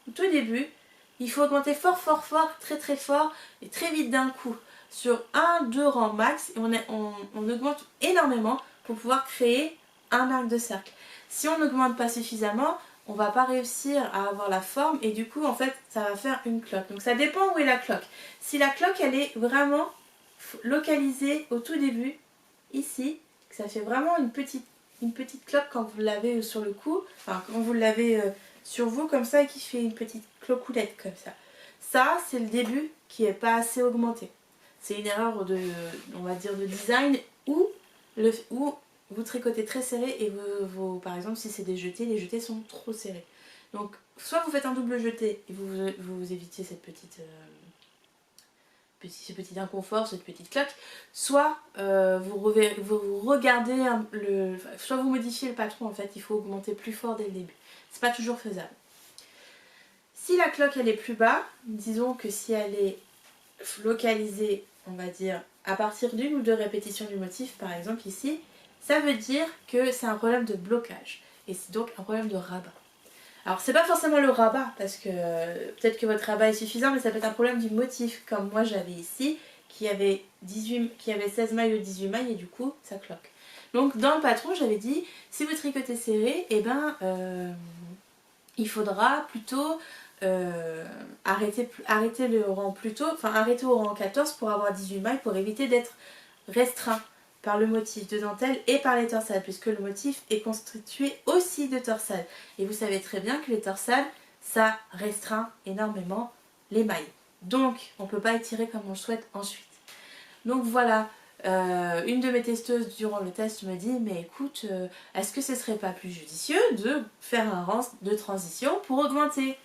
au tout début, il faut augmenter fort, fort, fort, très, très fort et très vite d'un coup. Sur 1-2 rangs max, et on augmente énormément pour pouvoir créer un arc de cercle. Si on n'augmente pas suffisamment, on va pas réussir à avoir la forme et du coup, en fait, ça va faire une cloque. Donc ça dépend où est la cloque. Si la cloque, elle est vraiment localisée au tout début, ici, que ça fait vraiment une petite cloque quand vous l'avez sur le cou, enfin quand vous l'avez sur vous comme ça et qui fait une petite clocoulette comme ça. Ça, c'est le début qui n'est pas assez augmenté. C'est une erreur de, on va dire, de design où vous tricotez très serré et par exemple si c'est des jetés, les jetés sont trop serrés. Donc soit vous faites un double jeté et vous évitez cette ce petit inconfort, cette petite cloque, soit vous regardez soit vous modifiez le patron, en fait il faut augmenter plus fort dès le début. C'est pas toujours faisable. Si la cloque elle est plus bas, disons que si elle est localisée, on va dire à partir d'une ou deux répétitions du motif par exemple ici, ça veut dire que c'est un problème de blocage et c'est donc un problème de rabat. Alors c'est pas forcément le rabat parce que peut-être que votre rabat est suffisant, mais ça peut être un problème du motif comme moi j'avais ici qui avait 16 mailles ou 18 mailles et du coup ça cloque. Donc dans le patron j'avais dit si vous tricotez serré, et il faudra plutôt arrêter le rang plus tôt, enfin arrêter au rang 14 pour avoir 18 mailles pour éviter d'être restreint par le motif de dentelle et par les torsades, puisque le motif est constitué aussi de torsades. Et vous savez très bien que les torsades, ça restreint énormément les mailles. Donc, on ne peut pas étirer comme on le souhaite ensuite. Donc voilà, une de mes testeuses durant le test me dit, mais écoute, est-ce que ce serait pas plus judicieux de faire un rang de transition pour augmenter?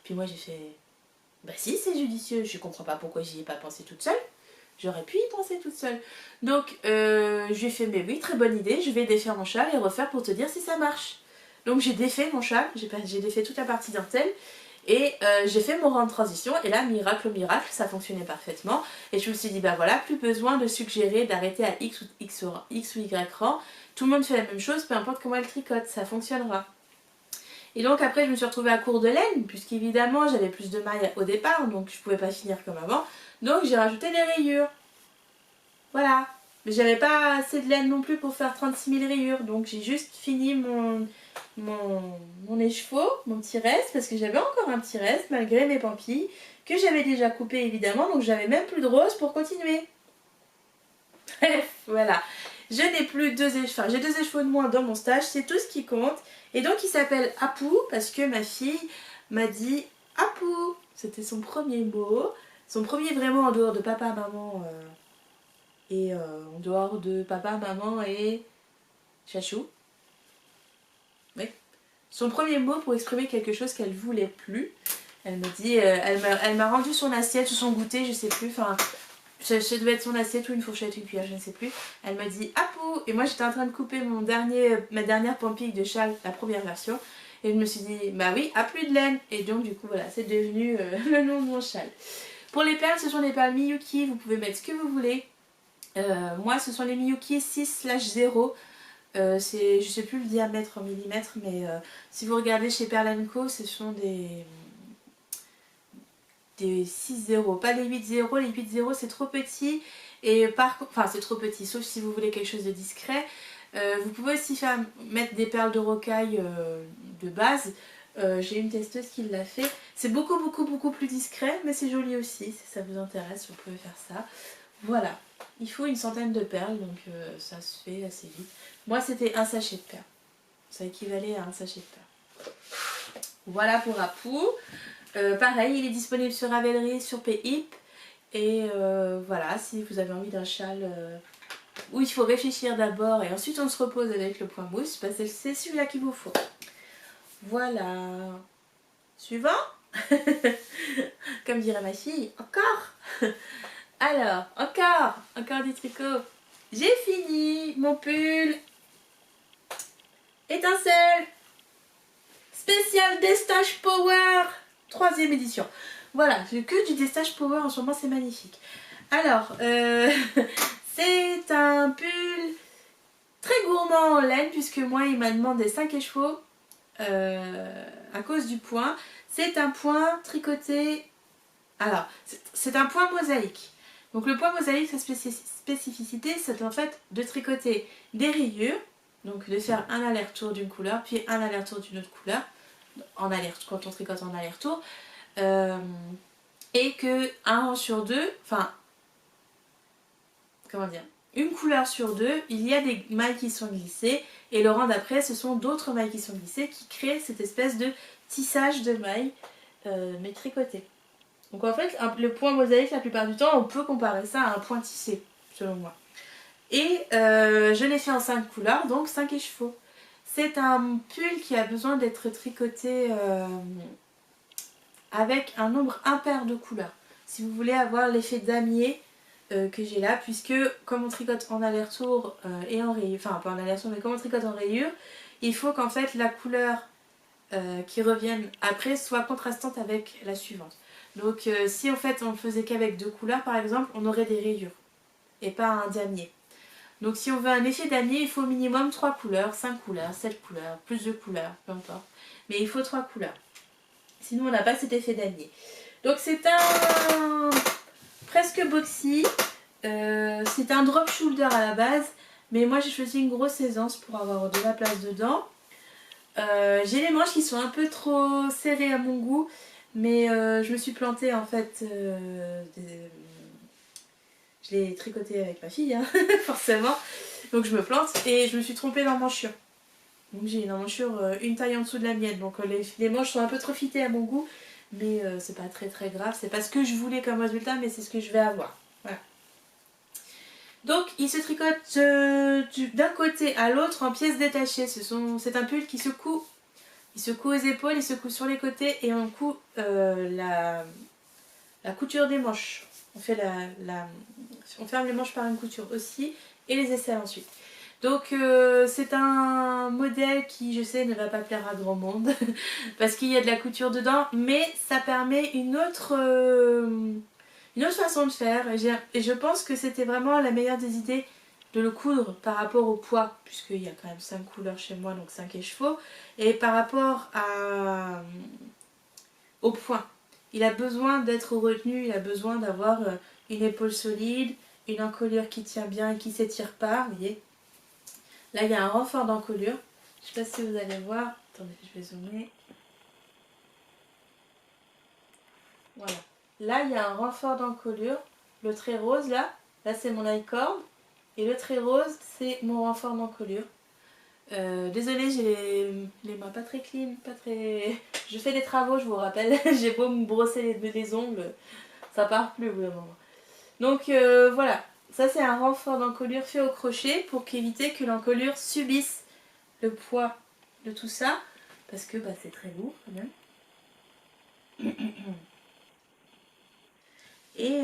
Puis moi j'ai fait, bah si c'est judicieux, je comprends pas pourquoi j'y ai pas pensé toute seule. J'aurais pu y penser toute seule. Donc, je lui ai fait, mais oui, très bonne idée, je vais défaire mon châle et refaire pour te dire si ça marche. Donc, j'ai défait mon châle, j'ai défait toute la partie dentelle et j'ai fait mon rang de transition. Et là, miracle au miracle, ça fonctionnait parfaitement. Et je me suis dit, bah voilà, plus besoin de suggérer d'arrêter à X ou Y rang. Tout le monde fait la même chose, peu importe comment elle tricote, ça fonctionnera. Et donc après je me suis retrouvée à court de laine, puisqu'évidemment j'avais plus de mailles au départ, donc je pouvais pas finir comme avant. Donc j'ai rajouté des rayures. Voilà. Mais j'avais pas assez de laine non plus pour faire 36 000 rayures. Donc j'ai juste fini mon écheveau, mon petit reste, parce que j'avais encore un petit reste malgré mes pampilles, que j'avais déjà coupé évidemment, donc j'avais même plus de rose pour continuer. Bref, voilà. Je n'ai plus j'ai 2 écheveaux de moins dans mon stage, c'est tout ce qui compte. Et donc il s'appelle Apou parce que ma fille m'a dit Apou. C'était son premier mot, son premier vrai mot en dehors de papa, maman en dehors de papa, maman et chachou. Oui. Son premier mot pour exprimer quelque chose qu'elle voulait plus. Elle me dit, elle m'a rendu son assiette ou son goûter, je sais plus, enfin... Ça devait être son assiette ou une fourchette, une cuillère, je ne sais plus. Elle m'a dit Apou. Et moi j'étais en train de couper ma dernière pampille de châle, la première version. Et je me suis dit, bah oui, a plus de laine. Et donc du coup voilà, c'est devenu le nom de mon châle. Pour les perles, ce sont des perles Miyuki, vous pouvez mettre ce que vous voulez. Moi ce sont les Miyuki 6/0. Je sais plus le diamètre en millimètres, mais si vous regardez chez Perle & Co, ce sont des 6-0, pas les 8-0, les 8-0 c'est trop petit, et enfin c'est trop petit, sauf si vous voulez quelque chose de discret. Vous pouvez aussi mettre des perles de rocaille de base. J'ai une testeuse qui l'a fait. C'est beaucoup plus discret, mais c'est joli aussi. Si ça vous intéresse, vous pouvez faire ça. Voilà. Il faut une centaine de perles, donc ça se fait assez vite. Moi, c'était un sachet de perles. Ça équivalait à un sachet de perles. Voilà pour Apu. Pareil, il est disponible sur Ravelry, sur Payhip. Et voilà, si vous avez envie d'un châle où il faut réfléchir d'abord et ensuite on se repose avec le point mousse, bah c'est celui-là qu'il vous faut. Voilà. Suivant. Comme dirait ma fille, encore. Alors, encore du tricot. J'ai fini mon pull étincelle spécial Destage Power 3e édition. Voilà, j'ai que du Destage Power en ce moment, c'est magnifique. Alors, c'est un pull très gourmand en laine, puisque moi il m'a demandé 5 écheveaux à cause du point. C'est un point tricoté. Alors, c'est un point mosaïque. Donc le point mosaïque, sa spécificité, c'est en fait de tricoter des rayures, donc de faire un aller-retour d'une couleur, puis un aller-retour d'une autre couleur, quand on tricote en aller-retour, et que un rang sur deux, enfin, comment dire, une couleur sur deux, il y a des mailles qui sont glissées, et le rang d'après, ce sont d'autres mailles qui sont glissées, qui créent cette espèce de tissage de mailles, mais tricotées. Donc en fait, le point mosaïque, la plupart du temps, on peut comparer ça à un point tissé, selon moi. Et je l'ai fait en 5 couleurs, donc 5 écheveaux. C'est un pull qui a besoin d'être tricoté avec un nombre impair de couleurs. Si vous voulez avoir l'effet damier que j'ai là, puisque comme on tricote en aller-retour et en rayure, enfin pas en aller-retour, mais comme on tricote en rayure, il faut qu'en fait la couleur qui revienne après soit contrastante avec la suivante. Donc si en fait on ne faisait qu'avec 2 couleurs par exemple, on aurait des rayures et pas un damier. Donc si on veut un effet damier, il faut au minimum 3 couleurs, 5 couleurs, 7 couleurs, plus de couleurs, peu importe. Mais il faut 3 couleurs. Sinon on n'a pas cet effet damier. Donc c'est un presque boxy. C'est un drop shoulder à la base. Mais moi j'ai choisi une grosse aisance pour avoir de la place dedans. J'ai les manches qui sont un peu trop serrées à mon goût. Mais je me suis plantée en fait. Je l'ai tricoté avec ma fille, hein, forcément. Donc je me plante et je me suis trompée d'emmanchure. Donc j'ai une emmanchure une taille en dessous de la mienne. Donc les manches sont un peu trop fitées à mon goût. Mais c'est pas très grave. C'est pas ce que je voulais comme résultat, mais c'est ce que je vais avoir. Voilà. Donc il se tricote d'un côté à l'autre en pièces détachées. C'est un pull qui se coud. Il se coud aux épaules, il se coud sur les côtés et on coud la couture des manches. On ferme les manches par une couture aussi et les aisselles ensuite. Donc c'est un modèle qui, je sais, ne va pas plaire à grand monde parce qu'il y a de la couture dedans, mais ça permet une autre façon de faire et je pense que c'était vraiment la meilleure des idées de le coudre par rapport au poids, puisqu'il y a quand même 5 couleurs chez moi, donc 5 écheveaux, et par rapport au point. Il a besoin d'être retenu, il a besoin d'avoir une épaule solide, une encolure qui tient bien et qui ne s'étire pas, vous voyez. Là il y a un renfort d'encolure, je ne sais pas si vous allez voir, attendez je vais zoomer. Voilà, là il y a un renfort d'encolure, le trait rose là c'est mon I-cord, et le trait rose c'est mon renfort d'encolure. Désolée, j'ai les mains pas très clean, pas très... Je fais des travaux, je vous rappelle, j'ai beau me brosser les ongles, ça part plus au bout d'un moment. Donc voilà, ça c'est un renfort d'encolure fait au crochet pour éviter que l'encolure subisse le poids de tout ça, parce que bah, c'est très lourd quand même. Et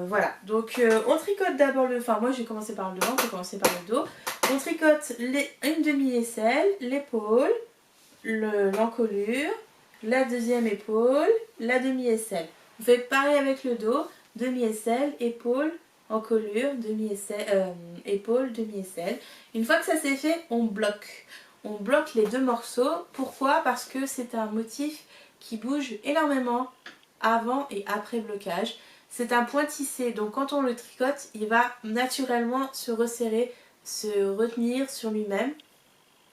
voilà, donc on tricote d'abord le... Enfin moi j'ai commencé par le devant, j'ai commencé par le dos. On tricote une demi-aisselle, l'épaule, l'encolure, la deuxième épaule, la demi-aisselle. On fait pareil avec le dos, demi-aisselle, épaule, encolure, demi-aisselle, épaule, demi-aisselle. Une fois que ça c'est fait, on bloque. On bloque les 2 morceaux. Pourquoi? Parce que c'est un motif qui bouge énormément avant et après blocage. C'est un point tissé, donc quand on le tricote, il va naturellement se resserrer se retenir sur lui-même.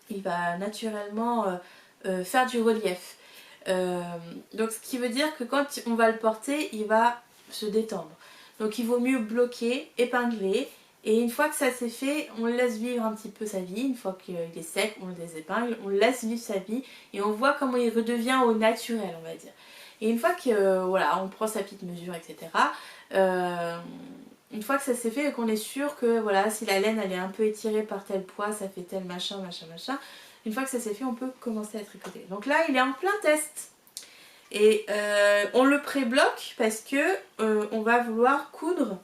Il va naturellement faire du relief. Donc ce qui veut dire que quand on va le porter, il va se détendre. Donc il vaut mieux bloquer, épingler. Et une fois que ça c'est fait, on le laisse vivre un petit peu sa vie. Une fois qu'il est sec, on le désépingle, on le laisse vivre sa vie. Et on voit comment il redevient au naturel, on va dire. Et une fois que voilà, on prend sa petite mesure, etc. Une fois que ça s'est fait et qu'on est sûr que voilà, si la laine elle est un peu étirée par tel poids, ça fait tel machin, machin, machin. Une fois que ça s'est fait, on peut commencer à tricoter. Donc là, il est en plein test. Et on le pré-bloque parce que on va vouloir coudre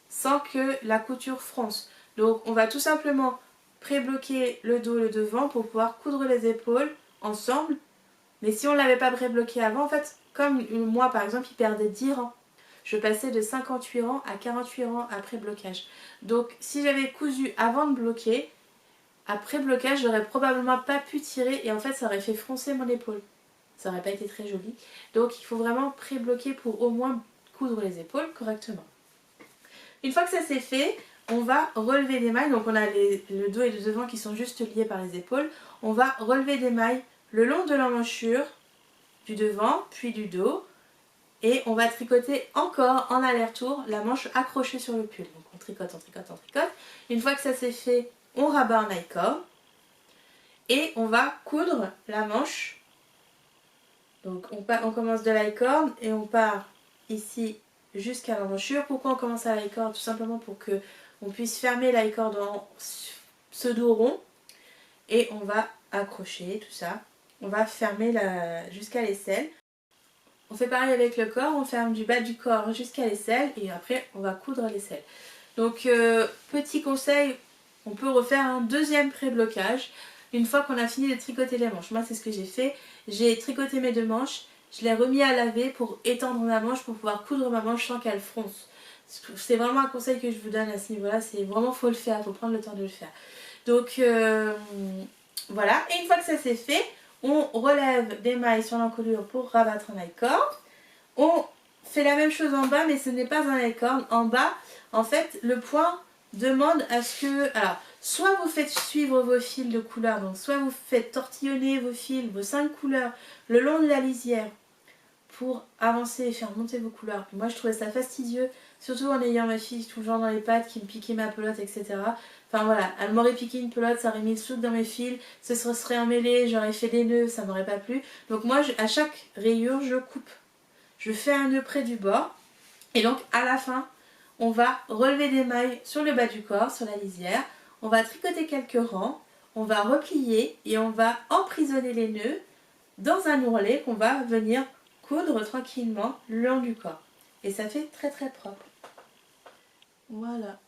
sans que la couture fronce. Donc on va tout simplement pré-bloquer le dos, le devant pour pouvoir coudre les épaules ensemble. Mais si on ne l'avait pas pré-bloqué avant, en fait, comme moi par exemple, il perdait 10 rangs. Je passais de 58 rangs à 48 rangs après blocage. Donc si j'avais cousu avant de bloquer, après blocage, j'aurais probablement pas pu tirer et en fait ça aurait fait froncer mon épaule. Ça aurait pas été très joli. Donc il faut vraiment pré-bloquer pour au moins coudre les épaules correctement. Une fois que ça c'est fait, on va relever des mailles. Donc on a le dos et le devant qui sont juste liés par les épaules. On va relever des mailles le long de l'emmanchure du devant puis du dos. Et on va tricoter encore en aller-retour la manche accrochée sur le pull. Donc on tricote, on tricote, on tricote. Une fois que ça c'est fait, on rabat en I-cord. Et on va coudre la manche. Donc on commence de l'I-cord et on part ici jusqu'à l'emmanchure. Pourquoi on commence à l'I-cord? Tout simplement pour que on puisse fermer l'I-cord en pseudo rond. Et on va accrocher tout ça. On va fermer jusqu'à l'aisselle. On fait pareil avec le corps, on ferme du bas du corps jusqu'à l'aisselle et après on va coudre l'aisselle. Donc petit conseil, on peut refaire un deuxième pré-blocage une fois qu'on a fini de tricoter les manches. Moi c'est ce que j'ai fait, j'ai tricoté mes deux manches, je l'ai remis à laver pour étendre ma manche pour pouvoir coudre ma manche sans qu'elle fronce. C'est vraiment un conseil que je vous donne à ce niveau là, c'est vraiment faut le faire, faut prendre le temps de le faire. Donc voilà, et une fois que ça c'est fait, on relève des mailles sur l'encolure pour rabattre un I-cord. On fait la même chose en bas, mais ce n'est pas un I-cord. En bas, en fait, le point demande à ce que... Alors, soit vous faites suivre vos fils de couleurs, donc soit vous faites tortillonner vos fils, vos 5 couleurs, le long de la lisière pour avancer et faire monter vos couleurs. Moi, je trouvais ça fastidieux, surtout en ayant ma fille toujours dans les pattes qui me piquait ma pelote, etc. Enfin voilà, elle m'aurait piqué une pelote, ça aurait mis le souk dans mes fils, ce serait emmêlé, j'aurais fait des nœuds, ça m'aurait pas plu. Donc moi, à chaque rayure, je coupe. Je fais un nœud près du bord. Et donc à la fin, on va relever des mailles sur le bas du corps, sur la lisière. On va tricoter quelques rangs, on va replier et on va emprisonner les nœuds dans un ourlet qu'on va venir coudre tranquillement le long du corps. Et ça fait très très propre. Voilà.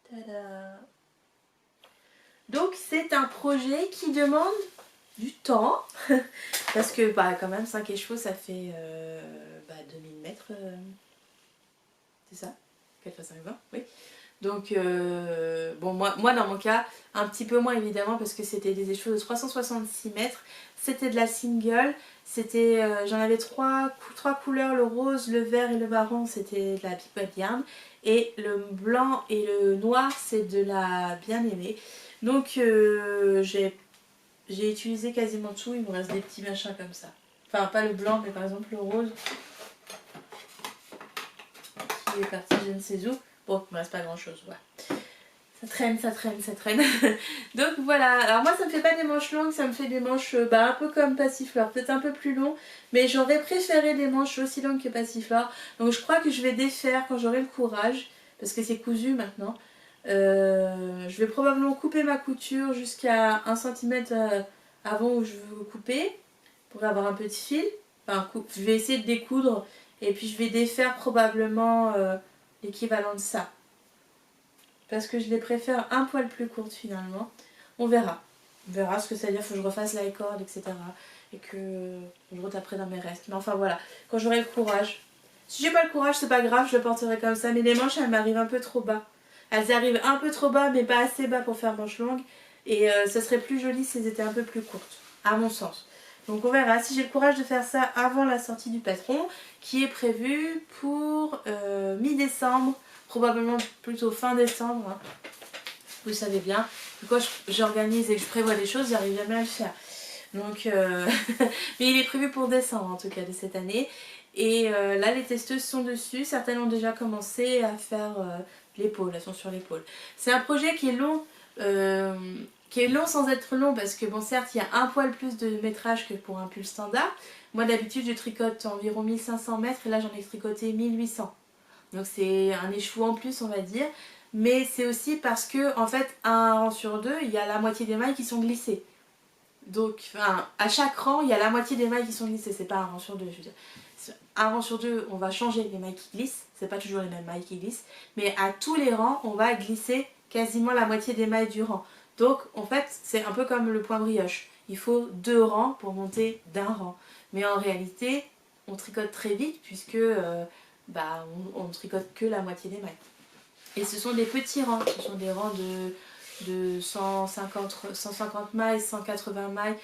Tada. Donc c'est un projet qui demande du temps. Parce que bah, quand même 5 écheveaux ça fait 2000 mètres. C'est ça 4 x 5, 20, oui. Donc bon moi dans mon cas un petit peu moins évidemment parce que c'était des écheveaux de 366 mètres. C'était de la single. C'était j'en avais trois couleurs, le rose, le vert et le marron, c'était de la Big Bad Yarn. Et le blanc et le noir c'est de la Bien-Aimée. Donc j'ai utilisé quasiment tout, il me reste des petits machins comme ça. Enfin pas le blanc mais par exemple le rose qui est parti je ne sais où. Bon, il me reste pas grand chose, voilà. Ça traîne, ça traîne, ça traîne. Donc voilà, alors moi ça me fait pas des manches longues, ça me fait des manches un peu comme Passiflore, peut-être un peu plus long, mais j'aurais préféré des manches aussi longues que Passiflore. Donc je crois que je vais défaire quand j'aurai le courage, parce que c'est cousu maintenant. Je vais probablement couper ma couture jusqu'à 1 cm avant où je veux couper, pour avoir un peu de fil. Enfin, je vais essayer de découdre, et puis je vais défaire probablement l'équivalent de ça. Parce que je les préfère un poil plus courtes finalement. On verra. On verra ce que ça veut dire, il faut que je refasse l'I-cord, etc. Et que je retaperai dans mes restes. Mais enfin voilà, quand j'aurai le courage. Si j'ai pas le courage, c'est pas grave, je le porterai comme ça. Mais les manches, elles m'arrivent un peu trop bas. Elles arrivent un peu trop bas, mais pas assez bas pour faire manches longues. Et ça serait plus joli si elles étaient un peu plus courtes, à mon sens. Donc on verra si j'ai le courage de faire ça avant la sortie du patron, qui est prévue pour mi-décembre probablement plutôt fin décembre, hein. Vous le savez bien, que quand j'organise et que je prévois des choses, j'arrive jamais à le faire. Donc, mais il est prévu pour décembre en tout cas de cette année. Et là les testeuses sont dessus, certaines ont déjà commencé à faire l'épaule, elles sont sur l'épaule. C'est un projet qui est long sans être long parce que bon certes il y a un poil plus de métrage que pour un pull standard. Moi d'habitude je tricote environ 1500 mètres et là j'en ai tricoté 1800. Donc c'est un écheveau en plus on va dire. Mais c'est aussi parce que en fait un rang sur deux il y a la moitié des mailles qui sont glissées. Donc enfin, à chaque rang il y a la moitié des mailles qui sont glissées, c'est pas un rang sur deux je veux dire. Un rang sur deux on va changer les mailles qui glissent, c'est pas toujours les mêmes mailles qui glissent. Mais à tous les rangs on va glisser quasiment la moitié des mailles du rang. Donc en fait c'est un peu comme le point brioche. Il faut 2 rangs pour monter d'un rang. Mais en réalité on tricote très vite puisque on tricote que la moitié des mailles. Et ce sont des petits rangs, ce sont des rangs de 150 mailles, 180 mailles.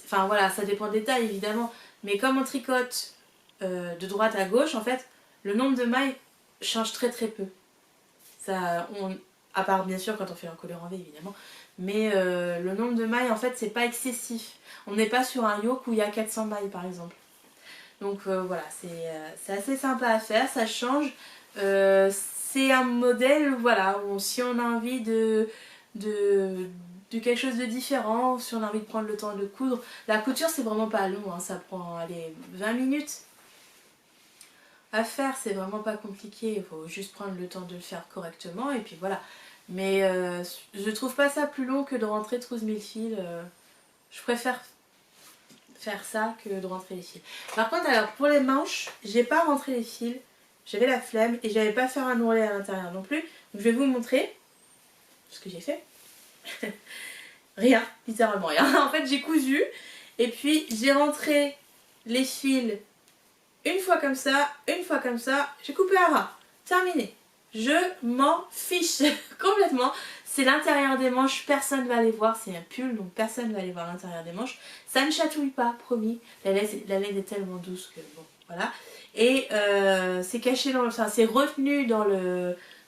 Enfin voilà, ça dépend des tailles évidemment. Mais comme on tricote de droite à gauche, en fait, le nombre de mailles change très très peu. À part bien sûr quand on fait un collier en V évidemment. Mais le nombre de mailles en fait c'est pas excessif. On n'est pas sur un yoke où il y a 400 mailles par exemple. Donc voilà, c'est assez sympa à faire, ça change. C'est un modèle, voilà, où si on a envie de quelque chose de différent, si on a envie de prendre le temps de coudre. La couture c'est vraiment pas long, hein, ça prend allez, 20 minutes à faire, c'est vraiment pas compliqué, il faut juste prendre le temps de le faire correctement et puis voilà. Mais je trouve pas ça plus long que de rentrer 12 000 fils, je préfère faire ça que de rentrer les fils. Par contre alors pour les manches, j'ai pas rentré les fils, j'avais la flemme et j'avais pas fait un ourlet à l'intérieur non plus. Donc je vais vous montrer ce que j'ai fait. Rien, littéralement rien. En fait j'ai cousu et puis j'ai rentré les fils une fois comme ça, j'ai coupé un ras. Terminé. Je m'en fiche complètement. C'est l'intérieur des manches, personne ne va les voir, c'est un pull donc personne ne va aller voir l'intérieur des manches. Ça ne chatouille pas, promis. La laine est tellement douce que bon, voilà. Et c'est caché c'est retenu dans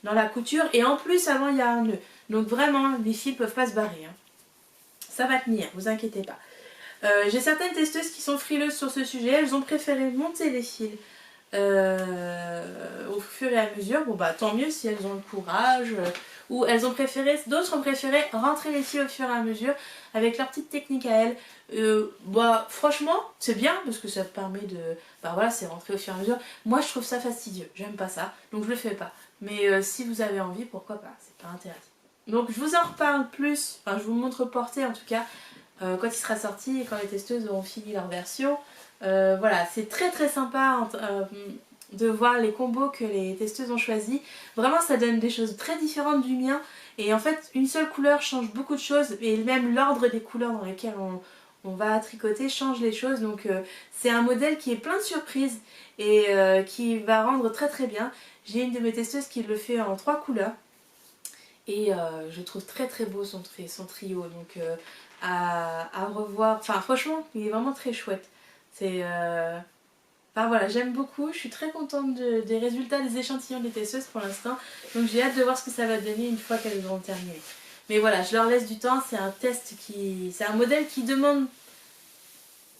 la couture et en plus avant il y a un nœud. Donc vraiment les fils peuvent pas se barrer, hein. Ça va tenir, vous inquiétez pas. J'ai certaines testeuses qui sont frileuses sur ce sujet, elles ont préféré monter les fils au fur et à mesure. Bon bah tant mieux si elles ont le courage, ou elles ont préféré, d'autres ont préféré rentrer les fils au fur et à mesure avec leur petite technique à elles. Franchement c'est bien parce que ça permet de, voilà c'est rentrer au fur et à mesure. Moi je trouve ça fastidieux, j'aime pas ça, donc je le fais pas. Mais si vous avez envie, pourquoi pas, c'est pas interdit. Donc je vous en reparle plus, enfin je vous montre porter en tout cas quand il sera sorti et quand les testeuses auront fini leur version. Voilà, c'est très très sympa de voir les combos que les testeuses ont choisis. Vraiment ça donne des choses très différentes du mien. Et en fait une seule couleur change beaucoup de choses. Et même l'ordre des couleurs dans lesquelles on va tricoter change les choses. Donc c'est un modèle qui est plein de surprises et qui va rendre très très bien. J'ai une de mes testeuses qui le fait en 3 couleurs. Et je trouve très très beau son trio. Donc à revoir. Enfin franchement il est vraiment très chouette. C'est enfin voilà, j'aime beaucoup, je suis très contente des résultats des échantillons des testeuses pour l'instant. Donc j'ai hâte de voir ce que ça va donner une fois qu'elles auront terminé. Mais voilà, je leur laisse du temps, c'est un test c'est un modèle qui demande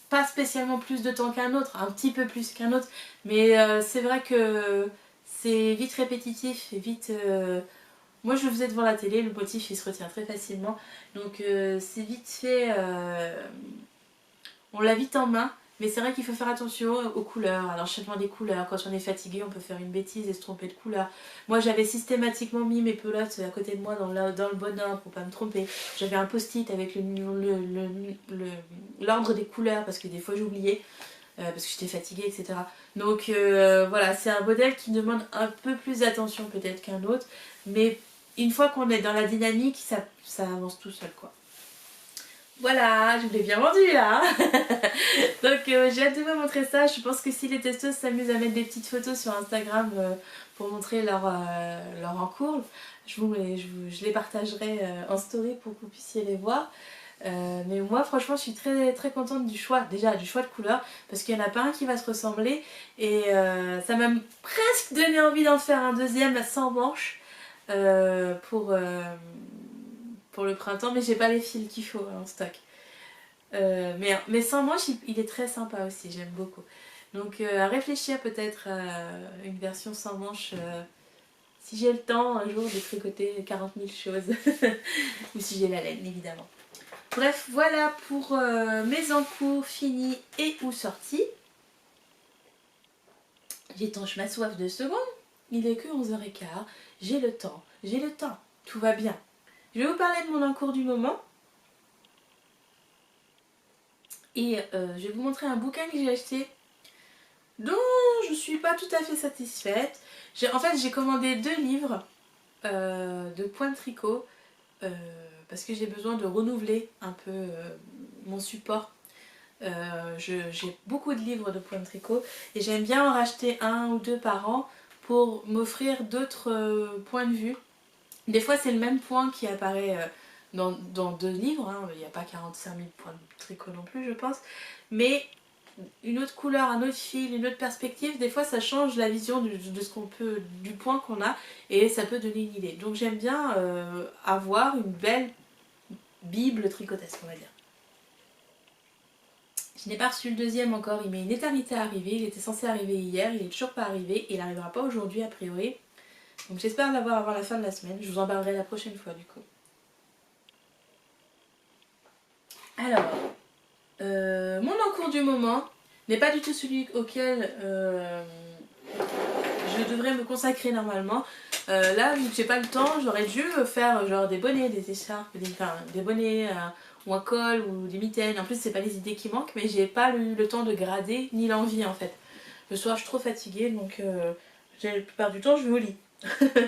pas spécialement plus de temps qu'un autre, un petit peu plus qu'un autre. Mais c'est vrai que c'est vite répétitif et vite... Moi je le faisais devant la télé, le motif il se retient très facilement. Donc c'est vite fait, on l'a vite en main. Mais c'est vrai qu'il faut faire attention aux couleurs, à l'enchaînement des couleurs. Quand on est fatigué, on peut faire une bêtise et se tromper de couleur. Moi, j'avais systématiquement mis mes pelotes à côté de moi dans le bon ordre pour pas me tromper. J'avais un post-it avec l'ordre des couleurs parce que des fois j'oubliais, parce que j'étais fatiguée, etc. Donc voilà, c'est un modèle qui demande un peu plus d'attention peut-être qu'un autre. Mais une fois qu'on est dans la dynamique, ça avance tout seul, quoi. Voilà, je vous l'ai bien vendu là. Donc j'ai hâte de vous montrer ça. Je pense que si les testeuses s'amusent à mettre des petites photos sur Instagram pour montrer leur encours, je les partagerai en story pour que vous puissiez les voir. Mais moi franchement je suis très très contente du choix, déjà du choix de couleur, parce qu'il n'y en a pas un qui va se ressembler et ça m'a presque donné envie d'en faire un deuxième à 100 manches pour le printemps, mais j'ai pas les fils qu'il faut en stock. Mais sans manches il est très sympa aussi, j'aime beaucoup. Donc à réfléchir peut-être à une version sans manches si j'ai le temps un jour de tricoter 40 000 choses. Ou si j'ai la laine évidemment. Bref, voilà pour mes encours finis et ou sortis. J'étanche ma soif 2 secondes. Il est que 11h15. J'ai le temps. J'ai le temps. Tout va bien. Je vais vous parler de mon encours du moment. Et je vais vous montrer un bouquin que j'ai acheté dont je ne suis pas tout à fait satisfaite. En fait, j'ai commandé 2 livres de points de tricot parce que j'ai besoin de renouveler un peu mon support. J'ai beaucoup de livres de points de tricot et j'aime bien en racheter 1 ou 2 par an pour m'offrir d'autres points de vue. Des fois c'est le même point qui apparaît dans 2 livres, hein. Il n'y a pas 45 000 points de tricot non plus je pense, mais une autre couleur, un autre fil, une autre perspective, des fois ça change la vision de ce qu'on peut, du point qu'on a et ça peut donner une idée. Donc j'aime bien avoir une belle bible tricotesque on va dire. Je n'ai pas reçu le deuxième encore, il met une éternité à arriver, il était censé arriver hier, il n'est toujours pas arrivé et il n'arrivera pas aujourd'hui a priori. Donc j'espère l'avoir avant la fin de la semaine, je vous en parlerai la prochaine fois du coup. Alors, mon encours du moment n'est pas du tout celui auquel je devrais me consacrer normalement. Là, vu que j'ai pas le temps, j'aurais dû faire genre des bonnets, des écharpes, des bonnets ou un col ou des mitaines. En plus, c'est pas les idées qui manquent, mais j'ai pas eu le temps de grader ni l'envie en fait. Le soir, je suis trop fatiguée, donc la plupart du temps, je vais au lit.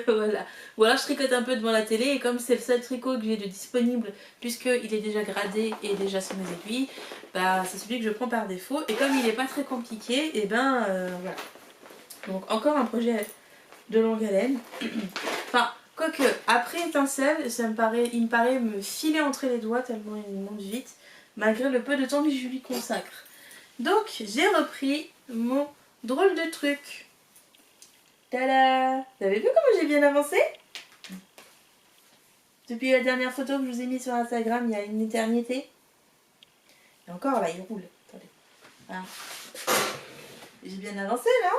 Voilà. Ou alors je tricote un peu devant la télé et comme c'est le seul tricot que j'ai de disponible puisqu'il est déjà gradé et déjà sur mes aiguilles, bah c'est celui que je prends par défaut et comme il n'est pas très compliqué, et ben voilà. Donc encore un projet de longue haleine. Enfin, quoique, après étincelle, il me paraît me filer entre les doigts tellement il monte vite, malgré le peu de temps que je lui consacre. Donc j'ai repris mon drôle de truc. Tada! Vous avez vu comment j'ai bien avancé? Depuis la dernière photo que je vous ai mise sur Instagram il y a une éternité. Et encore là, il roule. Attendez. Ah. J'ai bien avancé là.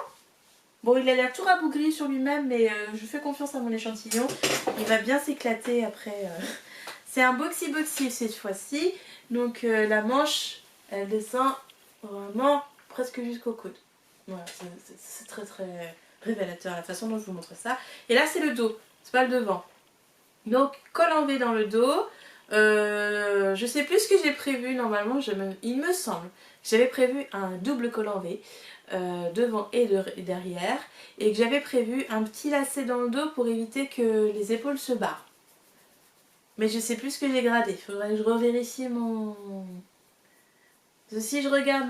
Bon, il a l'air tout rabougri sur lui-même, mais je fais confiance à mon échantillon. Il va bien s'éclater après. C'est un boxy cette fois-ci. Donc la manche, elle descend vraiment presque jusqu'au coude. Voilà, c'est très très révélateur la façon dont je vous montre ça. Et là, c'est le dos, c'est pas le devant. Donc, col en V dans le dos. Je sais plus ce que j'ai prévu normalement. Il me semble que j'avais prévu un double col en V. Devant et derrière et que j'avais prévu un petit lacet dans le dos pour éviter que les épaules se barrent, mais je sais plus ce que j'ai gradé. Il faudrait que je revérifie si je regarde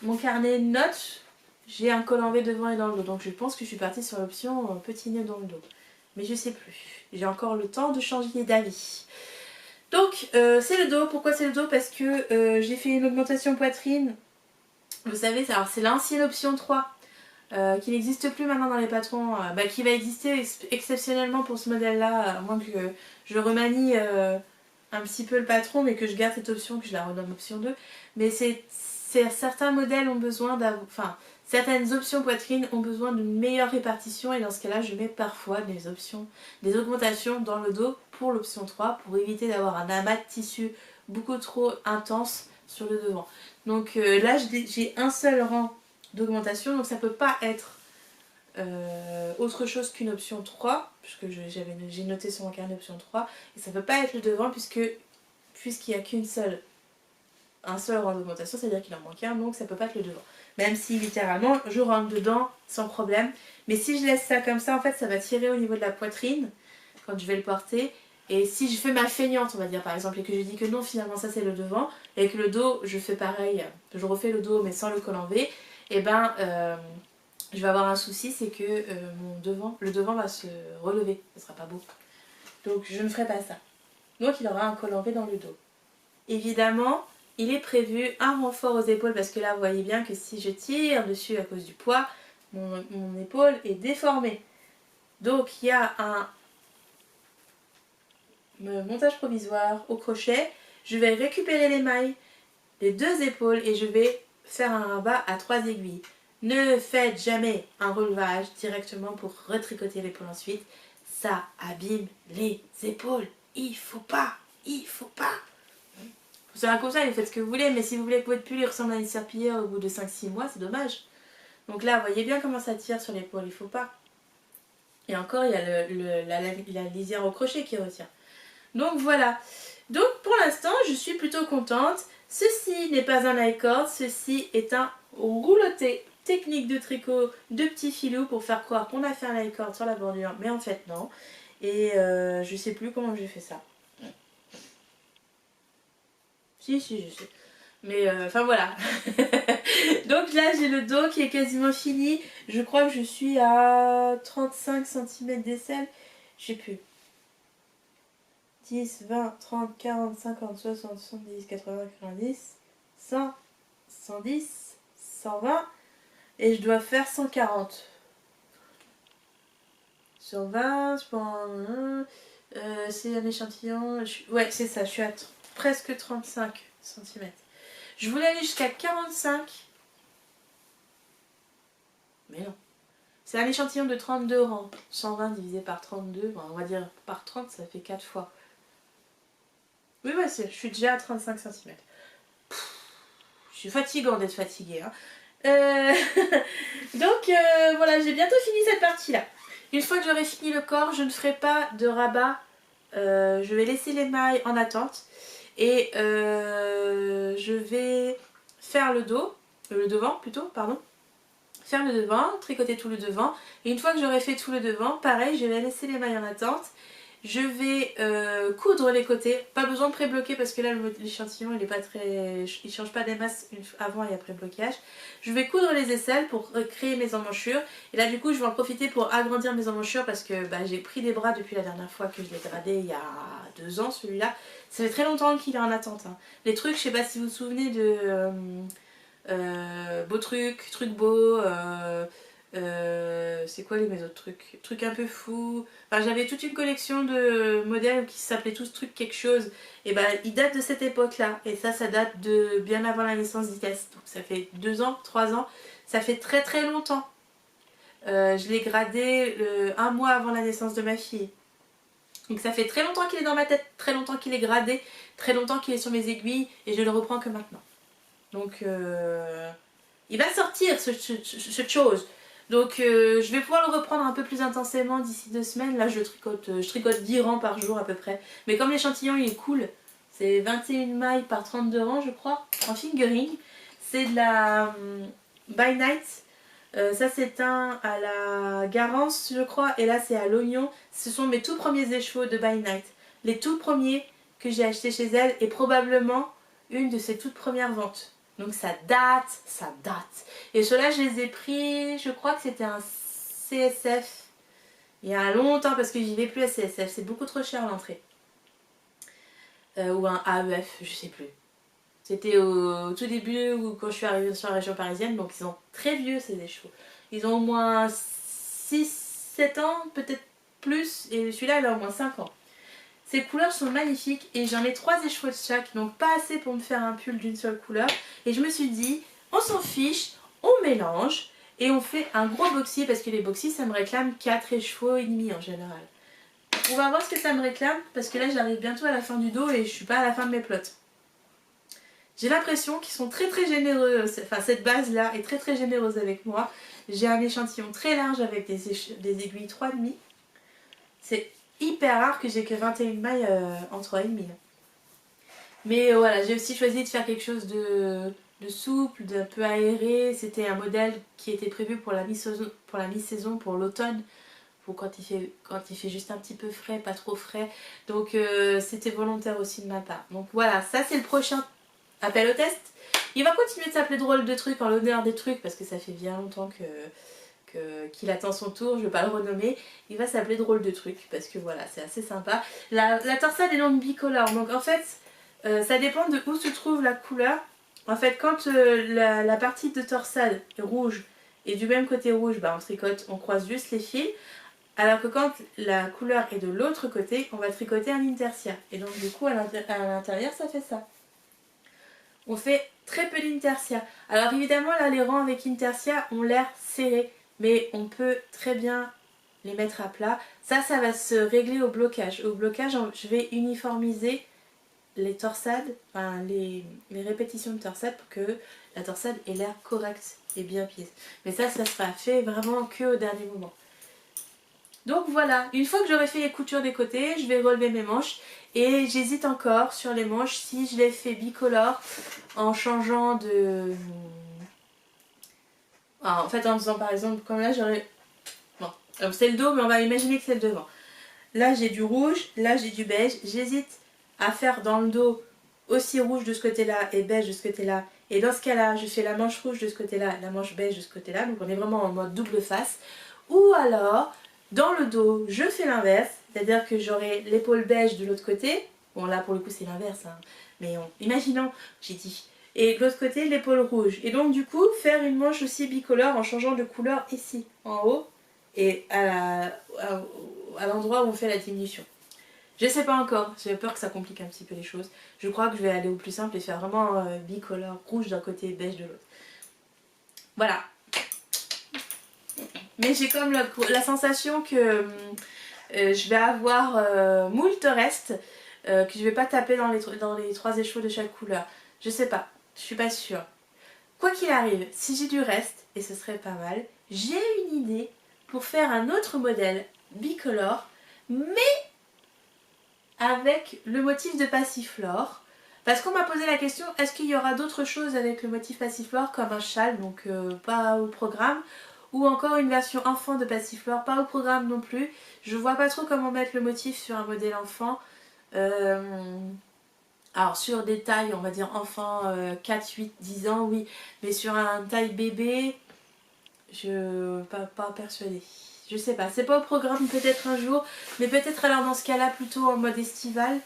mon carnet de notes, j'ai un col en V devant et dans le dos, donc je pense que je suis partie sur l'option petit nœud dans le dos, mais je sais plus, j'ai encore le temps de changer d'avis. Donc c'est le dos. Pourquoi c'est le dos? Parce que j'ai fait une augmentation poitrine. Vous savez, c'est l'ancienne option 3 qui n'existe plus maintenant dans les patrons, qui va exister exceptionnellement pour ce modèle-là, à moins que je remanie un petit peu le patron, mais que je garde cette option, que je la renomme option 2. Mais certains modèles ont besoin d'avoir... Enfin, certaines options poitrine ont besoin d'une meilleure répartition et dans ce cas-là, je mets parfois des augmentations dans le dos pour l'option 3 pour éviter d'avoir un amas de tissu beaucoup trop intense sur le devant. Donc là j'ai un seul rang d'augmentation, donc ça peut pas être autre chose qu'une option 3, puisque j'ai noté sur mon carnet option 3, et ça peut pas être le devant puisqu'il n'y a un seul rang d'augmentation, c'est-à-dire qu'il en manque un, donc ça peut pas être le devant. Même si littéralement je rentre dedans sans problème, mais si je laisse ça comme ça, en fait ça va tirer au niveau de la poitrine quand je vais le porter. Et si je fais ma feignante, on va dire par exemple, et que je dis que non, finalement ça c'est le devant, et que le dos, je fais pareil, je refais le dos mais sans le col en V, et ben je vais avoir un souci, c'est que le devant va se relever, ce sera pas beau. Donc je ne ferai pas ça. Donc il aura un col en V dans le dos. Évidemment, il est prévu un renfort aux épaules parce que là vous voyez bien que si je tire dessus à cause du poids, mon épaule est déformée. Donc il y a un montage provisoire au crochet. Je vais récupérer les mailles des 2 épaules et je vais faire un rabat à 3 aiguilles. Ne faites jamais un relevage directement pour retricoter l'épaule ensuite. Ça abîme les épaules. Il faut pas. Il faut pas. C'est un conseil, vous faites ce que vous voulez, mais si vous voulez que votre pull ressemble à une serpillière au bout de 5-6 mois, c'est dommage. Donc là, vous voyez bien comment ça tire sur l'épaule, il faut pas. Et encore, il y a la lisière au crochet qui retient. Donc voilà. Donc pour l'instant, je suis plutôt contente. Ceci n'est pas un I-cord, ceci est un rouloté technique de tricot de petits filous pour faire croire qu'on a fait un I-cord sur la bordure, mais en fait non. Et je sais plus comment j'ai fait ça. Si, je sais. Mais enfin voilà. Donc là j'ai le dos qui est quasiment fini. Je crois que je suis à 35 cm d'aisselle. Je sais plus. 10, 20, 30, 40, 50, 60, 70, 80, 90, 100, 110, 120. Et je dois faire 140. Sur 20, je prends... c'est un échantillon. Ouais, c'est ça, je suis à presque 35 cm. Je voulais aller jusqu'à 45. Mais non. C'est un échantillon de 32 rangs. 120 divisé par 32, on va dire par 30, ça fait 4 fois. Oui, ouais, je suis déjà à 35 cm. Je suis fatigante d'être fatiguée. Hein. Donc voilà, j'ai bientôt fini cette partie-là. Une fois que j'aurai fini le corps, je ne ferai pas de rabat. Je vais laisser les mailles en attente. Et je vais faire le dos, le devant plutôt, pardon. Faire le devant, tricoter tout le devant. Et une fois que j'aurai fait tout le devant, pareil, je vais laisser les mailles en attente. Je vais coudre les côtés, pas besoin de pré-bloquer parce que là l'échantillon il est pas très, il change pas des masses avant et après blocage. Je vais coudre les aisselles pour créer mes emmanchures et là du coup je vais en profiter pour agrandir mes emmanchures parce que j'ai pris des bras depuis la dernière fois que je l'ai gradé il y a 2 ans celui-là. Ça fait très longtemps qu'il est en attente. Hein. Les trucs, je sais pas si vous vous souvenez de Beau Truc Beau, c'est quoi mes autres trucs? Trucs un peu fous. Enfin, j'avais toute une collection de modèles qui s'appelaient tous trucs quelque chose. Et ils datent de cette époque-là. Et ça date de bien avant la naissance d'Itès. Donc ça fait 2 ans, 3 ans. Ça fait très très longtemps. Je l'ai gradé 1 mois avant la naissance de ma fille. Donc ça fait très longtemps qu'il est dans ma tête, très longtemps qu'il est gradé, très longtemps qu'il est sur mes aiguilles. Et je le reprends que maintenant. Donc il va sortir cette chose. Donc je vais pouvoir le reprendre un peu plus intensément d'ici 2 semaines. Là je tricote 10 rangs par jour à peu près. Mais comme l'échantillon il est cool, c'est 21 mailles par 32 rangs je crois, en fingering. C'est de la By Night. Ça c'est un à la Garance je crois. Et là c'est à l'oignon. Ce sont mes tout premiers écheveaux de By Night. Les tout premiers que j'ai achetés chez elle et probablement une de ses toutes premières ventes. Donc ça date. Et ceux-là, je les ai pris, je crois que c'était un CSF. Il y a longtemps, parce que j'y vais plus à CSF. C'est beaucoup trop cher l'entrée. Ou un AEF, je sais plus. C'était au tout début, ou quand je suis arrivée sur la région parisienne. Donc ils sont très vieux, ces écheveaux. Ils ont au moins 6-7 ans, peut-être plus. Et celui-là, il a au moins 5 ans. Ces couleurs sont magnifiques et j'en ai 3 écheveaux de chaque, donc pas assez pour me faire un pull d'une seule couleur. Et je me suis dit, on s'en fiche, on mélange et on fait un gros boxy parce que les boxys ça me réclame 4 écheveaux et demi en général. On va voir ce que ça me réclame parce que là j'arrive bientôt à la fin du dos et je suis pas à la fin de mes plots. J'ai l'impression qu'ils sont très très généreux, enfin cette base là est très très généreuse avec moi. J'ai un échantillon très large avec des aiguilles 3,5. C'est hyper rare que j'ai que 21 mailles en 3,5. Mais voilà, j'ai aussi choisi de faire quelque chose de souple, d'un peu aéré. C'était un modèle qui était prévu pour la mi-saison, pour l'automne, pour quand il fait juste un petit peu frais, pas trop frais. Donc c'était volontaire aussi de ma part. Donc voilà, ça c'est le prochain appel au test. Il va continuer de s'appeler drôle de trucs en l'honneur des trucs parce que ça fait bien longtemps qu'il attend son tour, je vais pas le renommer. Il va s'appeler Drôle de truc parce que voilà, c'est assez sympa. La torsade est donc bicolore, donc en fait ça dépend de où se trouve la couleur. En fait quand la partie de torsade est rouge et du même côté rouge, bah, on tricote, on croise juste les fils. Alors que quand la couleur est de l'autre côté, on va tricoter un intertia. Et donc du coup à l'intérieur ça fait ça. On fait très peu d'intertia. Alors évidemment là les rangs avec intertia ont l'air serrés, mais on peut très bien les mettre à plat. Ça va se régler au blocage. Au blocage je vais uniformiser les torsades, enfin les répétitions de torsades pour que la torsade ait l'air correcte et bien pièce. Mais ça sera fait vraiment que au dernier moment. Donc voilà, une fois que j'aurai fait les coutures des côtés, je vais relever mes manches et j'hésite encore sur les manches si je les fais bicolore en changeant de... Alors, en fait en faisant par exemple comme là j'aurais... Bon, c'est le dos mais on va imaginer que c'est le devant. Là j'ai du rouge, là j'ai du beige, j'hésite à faire dans le dos aussi rouge de ce côté-là et beige de ce côté-là. Et dans ce cas-là, je fais la manche rouge de ce côté-là, la manche beige de ce côté-là, donc on est vraiment en mode double face. Ou alors... Dans le dos, je fais l'inverse, c'est-à-dire que j'aurai l'épaule beige de l'autre côté. Bon là pour le coup c'est l'inverse, hein. Mais imaginons, j'ai dit. Et de l'autre côté, l'épaule rouge. Et donc du coup, faire une manche aussi bicolore en changeant de couleur ici, en haut, et à l'endroit où on fait la diminution. Je sais pas encore, j'ai peur que ça complique un petit peu les choses. Je crois que je vais aller au plus simple et faire vraiment bicolore, rouge d'un côté, beige de l'autre. Voilà. Mais j'ai comme la sensation que je vais avoir moult reste, que je vais pas taper dans les 3 échos de chaque couleur. Je sais pas, je suis pas sûre. Quoi qu'il arrive, si j'ai du reste, et ce serait pas mal, j'ai une idée pour faire un autre modèle bicolore, mais avec le motif de passiflore. Parce qu'on m'a posé la question, est-ce qu'il y aura d'autres choses avec le motif passiflore comme un châle, donc pas au programme, ou encore une version enfant de passiflore, pas au programme non plus. Je vois pas trop comment mettre le motif sur un modèle enfant. Alors sur des tailles, on va dire enfant 4, 8, 10 ans, oui. Mais sur un taille bébé, je pas persuadée. Je sais pas, c'est pas au programme, peut-être un jour. Mais peut-être alors dans ce cas-là plutôt en mode estival.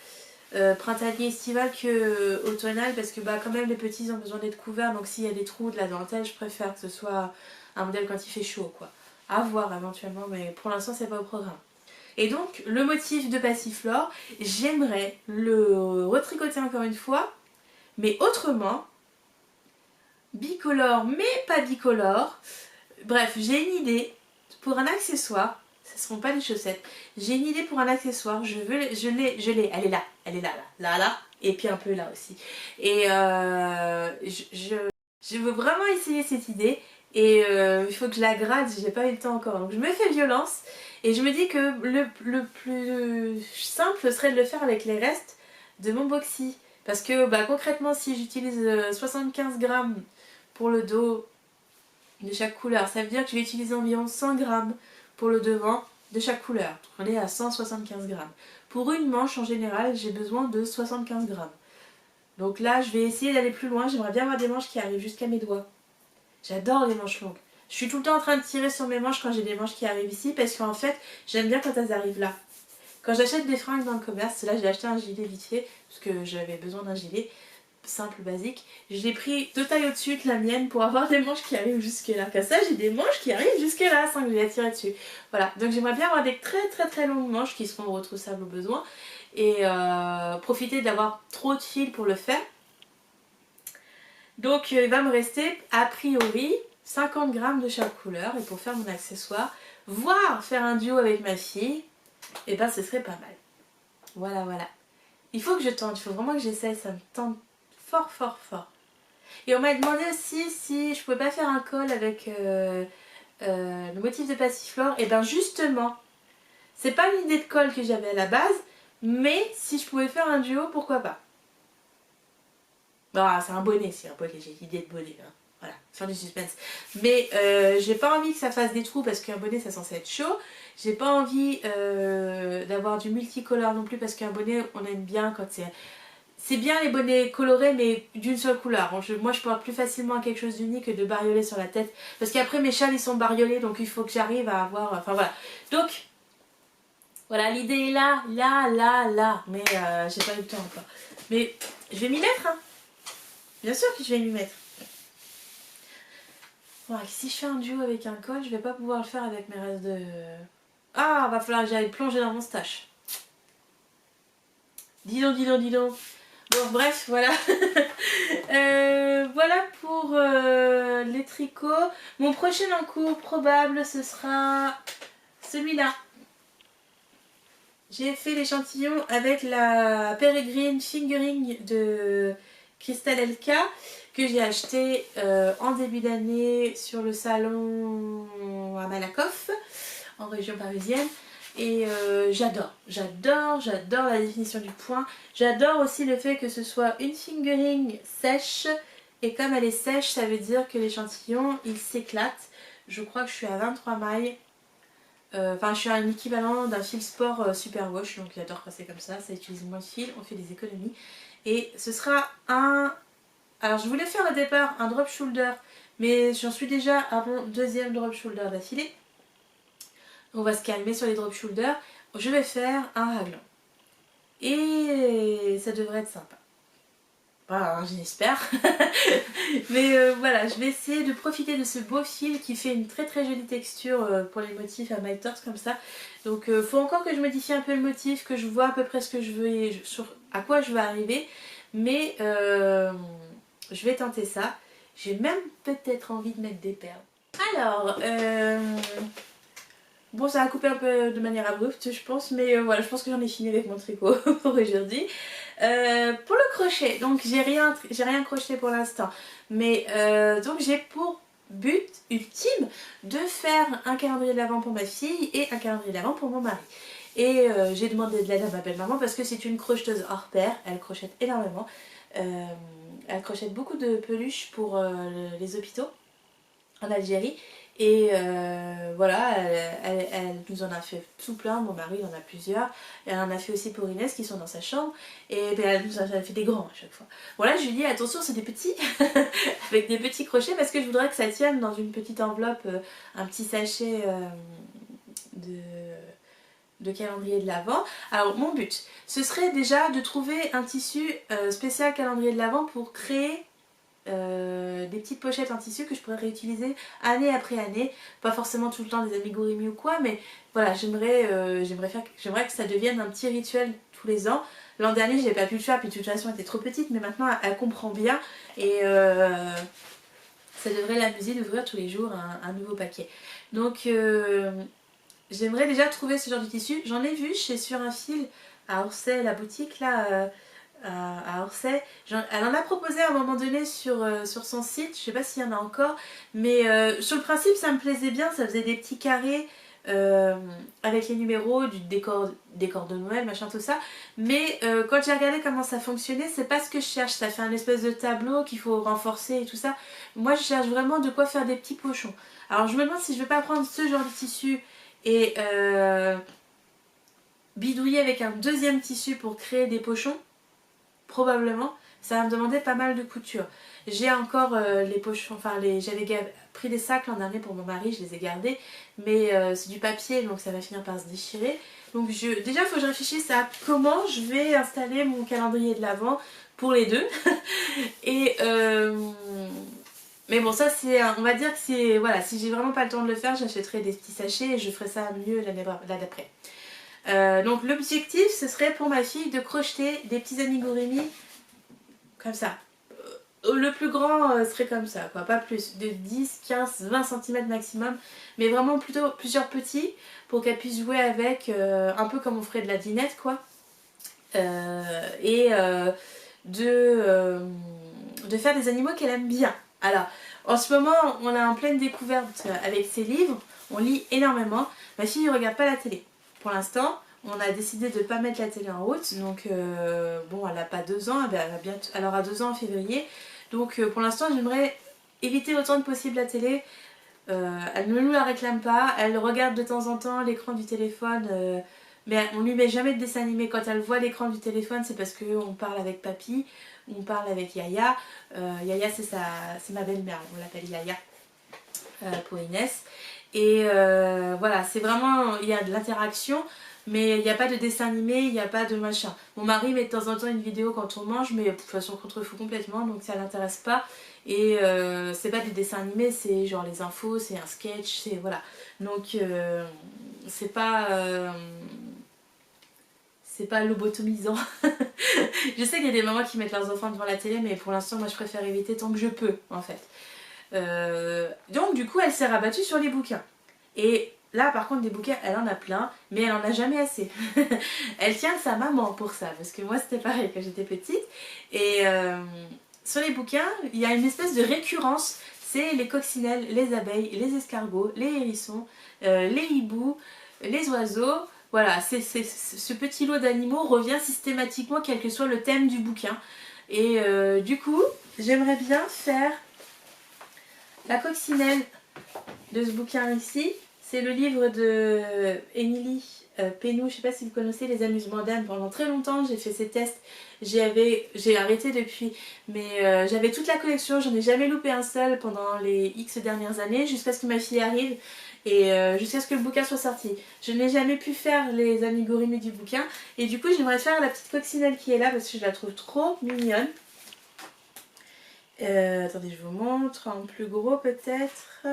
Printanier estival que automnal, parce que bah quand même les petits ont besoin d'être couverts, donc s'il y a des trous, de la dentelle, je préfère que ce soit un modèle quand il fait chaud quoi. À voir éventuellement, mais pour l'instant c'est pas au programme. Et donc le motif de passiflore, j'aimerais le retricoter encore une fois, mais autrement, bicolore mais pas bicolore. Bref, j'ai une idée pour un accessoire. Ce ne seront pas des chaussettes. J'ai une idée pour un accessoire. Je l'ai. Elle est là, et puis un peu là aussi. Et je veux vraiment essayer cette idée. Et il faut que je la grade. J'ai pas eu le temps encore. Donc je me fais violence. Et je me dis que le plus simple serait de le faire avec les restes de mon boxy. Parce que bah, concrètement, si j'utilise 75 grammes pour le dos de chaque couleur, ça veut dire que je vais utiliser environ 100 grammes pour le devant de chaque couleur. On est à 175 grammes. Pour une manche en général, j'ai besoin de 75 grammes. Donc là, je vais essayer d'aller plus loin. J'aimerais bien avoir des manches qui arrivent jusqu'à mes doigts. J'adore les manches longues. Je suis tout le temps en train de tirer sur mes manches quand j'ai des manches qui arrivent ici parce qu'en fait, j'aime bien quand elles arrivent là. Quand j'achète des fringues dans le commerce, là j'ai acheté un gilet vite fait parce que j'avais besoin d'un gilet simple, basique. Je l'ai pris 2 tailles au-dessus que la mienne pour avoir des manches qui arrivent jusque là. Comme ça, j'ai des manches qui arrivent jusque là sans que je les tirer dessus. Voilà, donc j'aimerais bien avoir des très longues manches qui seront retroussables au besoin et profiter d'avoir trop de fils pour le faire. Donc il va me rester a priori 50 grammes de chaque couleur et pour faire mon accessoire, voire faire un duo avec ma fille, et ben ce serait pas mal. Voilà. Il faut que je tente, il faut vraiment que j'essaye, ça me tente fort. Et on m'a demandé aussi si je pouvais pas faire un col avec le motif de passiflore. Et ben justement, c'est pas une idée de col que j'avais à la base, mais si je pouvais faire un duo, pourquoi pas. Bon, c'est un bonnet, j'ai l'idée de bonnet. Hein. Voilà, faire du suspense. Mais j'ai pas envie que ça fasse des trous parce qu'un bonnet c'est censé être chaud. J'ai pas envie d'avoir du multicolore non plus parce qu'un bonnet on aime bien quand c'est bien les bonnets colorés mais d'une seule couleur. Moi je porte plus facilement quelque chose d'unique que de bariolé sur la tête. Parce qu'après mes châles ils sont bariolés donc il faut que j'arrive à avoir... Enfin voilà. Donc voilà, l'idée est là, là. Mais j'ai pas eu le temps encore. Mais je vais m'y mettre, hein. Bien sûr que je vais m'y mettre. Bon, si je fais un duo avec un col, je vais pas pouvoir le faire avec mes restes de... Ah, va falloir que j'aille plonger dans mon stash. Dis donc. Bon, bref, voilà. Voilà pour les tricots. Mon prochain en cours probable, ce sera celui-là. J'ai fait l'échantillon avec la Peregrine Fingering de Crystal LK que j'ai acheté en début d'année sur le salon à Malakoff en région parisienne. Et j'adore la définition du point. J'adore aussi le fait que ce soit une fingering sèche. Et comme elle est sèche, ça veut dire que l'échantillon, il s'éclate. Je crois que je suis à 23 mailles. Enfin, je suis à un équivalent d'un fil sport super wash. Donc j'adore quand c'est comme ça. Ça utilise moins de fil, on fait des économies. Et ce sera un... Alors je voulais faire au départ un drop shoulder. Mais j'en suis déjà à mon deuxième drop shoulder d'affilée. On va se calmer sur les drop shoulders. Je vais faire un raglan. Et ça devrait être sympa. Voilà, j'espère. Mais voilà, je vais essayer de profiter de ce beau fil qui fait une très jolie texture pour les motifs à my torse comme ça. Donc faut encore que je modifie un peu le motif, que je vois à peu près ce que je veux et à quoi je veux arriver. Mais je vais tenter ça. J'ai même peut-être envie de mettre des perles. Alors, bon, ça a coupé un peu de manière abrupte, je pense, mais voilà, je pense que j'en ai fini avec mon tricot pour aujourd'hui. Pour le crochet, donc j'ai rien crocheté pour l'instant, mais donc j'ai pour but ultime de faire un calendrier de l'Avent pour ma fille et un calendrier de l'Avent pour mon mari. Et j'ai demandé de l'aide à ma belle-maman parce que c'est une crocheteuse hors pair, elle crochette énormément. Elle crochette beaucoup de peluches pour les hôpitaux en Algérie. Et voilà, elle nous en a fait tout plein, mon mari en a plusieurs. Elle en a fait aussi pour Inès qui sont dans sa chambre. Et ben, elle nous en a fait des grands à chaque fois. Voilà, je lui dis attention, c'est des petits, avec des petits crochets parce que je voudrais que ça tienne dans une petite enveloppe, un petit sachet de calendrier de l'Avent. Alors mon but, ce serait déjà de trouver un tissu spécial calendrier de l'Avent pour créer des petites pochettes en tissu que je pourrais réutiliser année après année, pas forcément tout le temps des amigurumi ou quoi, mais voilà, j'aimerais que ça devienne un petit rituel tous les ans. L'an dernier j'avais pas pu le faire puis de toute façon elle était trop petite, mais maintenant elle comprend bien et ça devrait l'amuser d'ouvrir tous les jours un nouveau paquet. Donc j'aimerais déjà trouver ce genre de tissu. J'en ai vu sur un fil à Orsay, la boutique là à Orsay. Elle en a proposé à un moment donné sur son site, je sais pas s'il y en a encore, mais sur le principe ça me plaisait bien, ça faisait des petits carrés avec les numéros, du décor de Noël, machin tout ça, mais quand j'ai regardé comment ça fonctionnait, c'est pas ce que je cherche, ça fait un espèce de tableau qu'il faut renforcer et tout ça. Moi je cherche vraiment de quoi faire des petits pochons. Alors je me demande si je vais pas prendre ce genre de tissu et bidouiller avec un deuxième tissu pour créer des pochons. Probablement, ça va me demander pas mal de couture. J'ai encore les pochons, enfin j'avais pris des sacs l'an dernier pour mon mari, je les ai gardés, mais c'est du papier donc ça va finir par se déchirer. Donc déjà il faut que je réfléchisse à comment je vais installer mon calendrier de l'Avent pour les deux. Et mais bon ça c'est, on va dire que c'est, voilà, si j'ai vraiment pas le temps de le faire, j'achèterai des petits sachets et je ferai ça mieux l'année d'après. Donc l'objectif ce serait pour ma fille de crocheter des petits amigurumi comme ça. Le plus grand serait comme ça, quoi, pas plus, de 10, 15, 20 cm maximum, mais vraiment plutôt plusieurs petits pour qu'elle puisse jouer avec, un peu comme on ferait de la dinette quoi. Et de faire des animaux qu'elle aime bien. Alors en ce moment on est en pleine découverte avec ses livres, on lit énormément. Ma fille ne regarde pas la télé. Pour l'instant, on a décidé de ne pas mettre la télé en route, donc bon, elle n'a pas 2 ans, elle aura 2 ans en février, donc pour l'instant j'aimerais éviter autant que possible la télé. Elle ne nous la réclame pas, elle regarde de temps en temps l'écran du téléphone mais on lui met jamais de dessin animé. Quand elle voit l'écran du téléphone, c'est parce qu'on parle avec papy, on parle avec Yaya. Yaya, c'est ma belle-mère, on l'appelle Yaya pour Inès. Et voilà, c'est vraiment, il y a de l'interaction, mais il n'y a pas de dessin animé, il n'y a pas de machin. Mon mari met de temps en temps une vidéo quand on mange, mais de toute façon on contrefout complètement, donc ça l'intéresse pas. Et c'est pas des dessins animés, c'est genre les infos, c'est un sketch, c'est voilà. Donc c'est pas lobotomisant. Je sais qu'il y a des mamans qui mettent leurs enfants devant la télé, mais pour l'instant moi je préfère éviter tant que je peux en fait. Donc du coup elle s'est rabattue sur les bouquins. Et là par contre des bouquins elle en a plein, mais elle en a jamais assez. Elle tient de sa maman pour ça, parce que moi c'était pareil quand j'étais petite. Et sur les bouquins il y a une espèce de récurrence. C'est les coccinelles, les abeilles, les escargots, les hérissons, les hiboux, les oiseaux. Voilà, ce petit lot d'animaux revient systématiquement quel que soit le thème du bouquin. Et du coup j'aimerais bien faire la coccinelle de ce bouquin ici. C'est le livre de Émilie Pénou, je sais pas si vous connaissez Les Amusements d'Anne. Pendant très longtemps j'ai fait ces tests, j'ai arrêté depuis, mais j'avais toute la collection, j'en ai jamais loupé un seul pendant les X dernières années, jusqu'à ce que ma fille arrive et jusqu'à ce que le bouquin soit sorti. Je n'ai jamais pu faire les amigurumi du bouquin, et du coup j'aimerais faire la petite coccinelle qui est là parce que je la trouve trop mignonne. Attendez, je vous montre en plus gros peut-être.